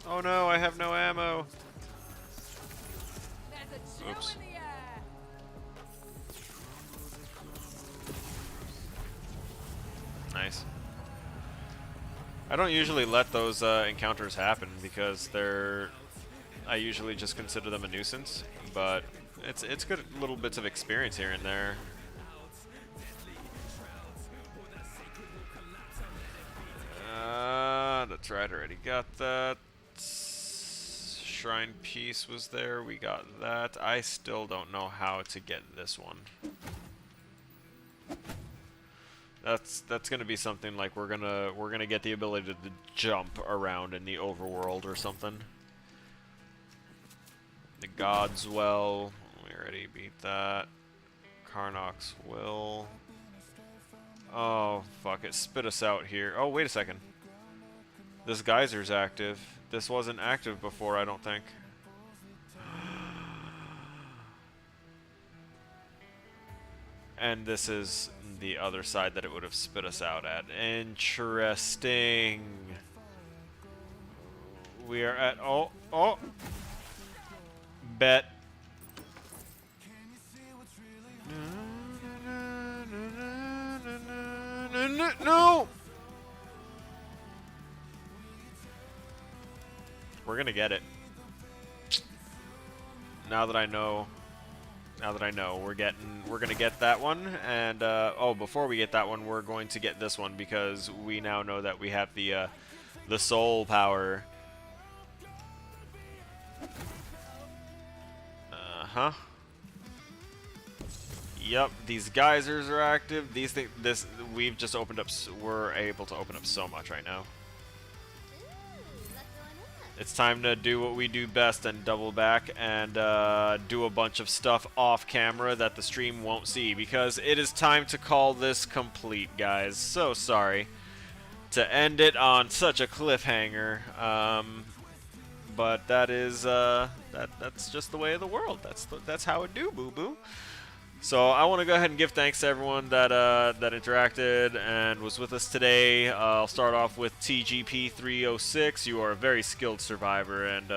Oh no, I have no ammo. Oops. Nice. I don't usually let those encounters happen because I usually just consider them a nuisance, but it's good little bits of experience here and there. That's right, already got that. Shrine piece was there, we got that. I still don't know how to get this one. That's gonna be something like we're gonna get the ability to jump around in the overworld or something. The God's Well, we already beat that. Karnok's Will. Oh fuck it, spit us out here. Oh wait a second. This geyser's active. This wasn't active before, I don't think. And this is the other side that it would have spit us out at. Interesting. We are at... Oh! Bet. No! We're gonna get it. Now that I know, we're gonna get that one, and oh, before we get that one, we're going to get this one because we now know that we have the soul power. Uh-huh. Yep, these geysers are active. These things, we've just opened up. We're able to open up so much right now. It's time to do what we do best and double back and do a bunch of stuff off camera that the stream won't see, because it is time to call this complete, guys. So sorry to end it on such a cliffhanger, but that is that's just the way of the world. That's how it do, boo boo. So I want to go ahead and give thanks to everyone that that interacted and was with us today. I'll start off with TGP306. You are a very skilled survivor, and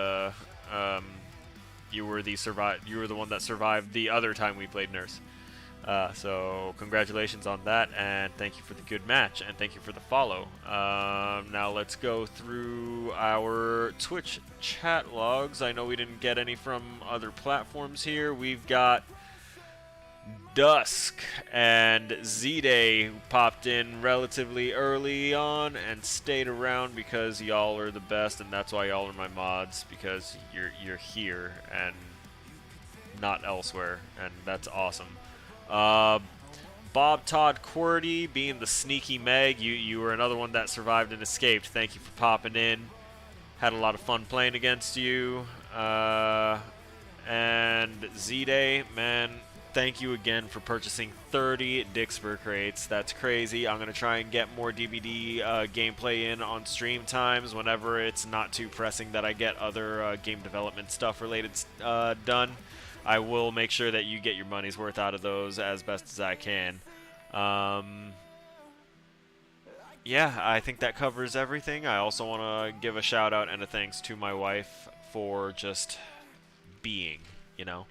you were the one that survived the other time we played Nurse. So congratulations on that, and thank you for the good match, and thank you for the follow. Now let's go through our Twitch chat logs. I know we didn't get any from other platforms here. We've got Dusk and Z-Day popped in relatively early on and stayed around because y'all are the best, and that's why y'all are my mods, because you're here and not elsewhere, and that's awesome. Bob Todd Qwerty being the sneaky Meg, you were another one that survived and escaped. Thank you for popping in. Had a lot of fun playing against you. And Z-Day, man, thank you again for purchasing 30 Dixper crates. That's crazy. I'm going to try and get more DBD gameplay in on stream times whenever it's not too pressing that I get other game development stuff related done. I will make sure that you get your money's worth out of those as best as I can. Yeah, I think that covers everything. I also want to give a shout out and a thanks to my wife for just being, you know.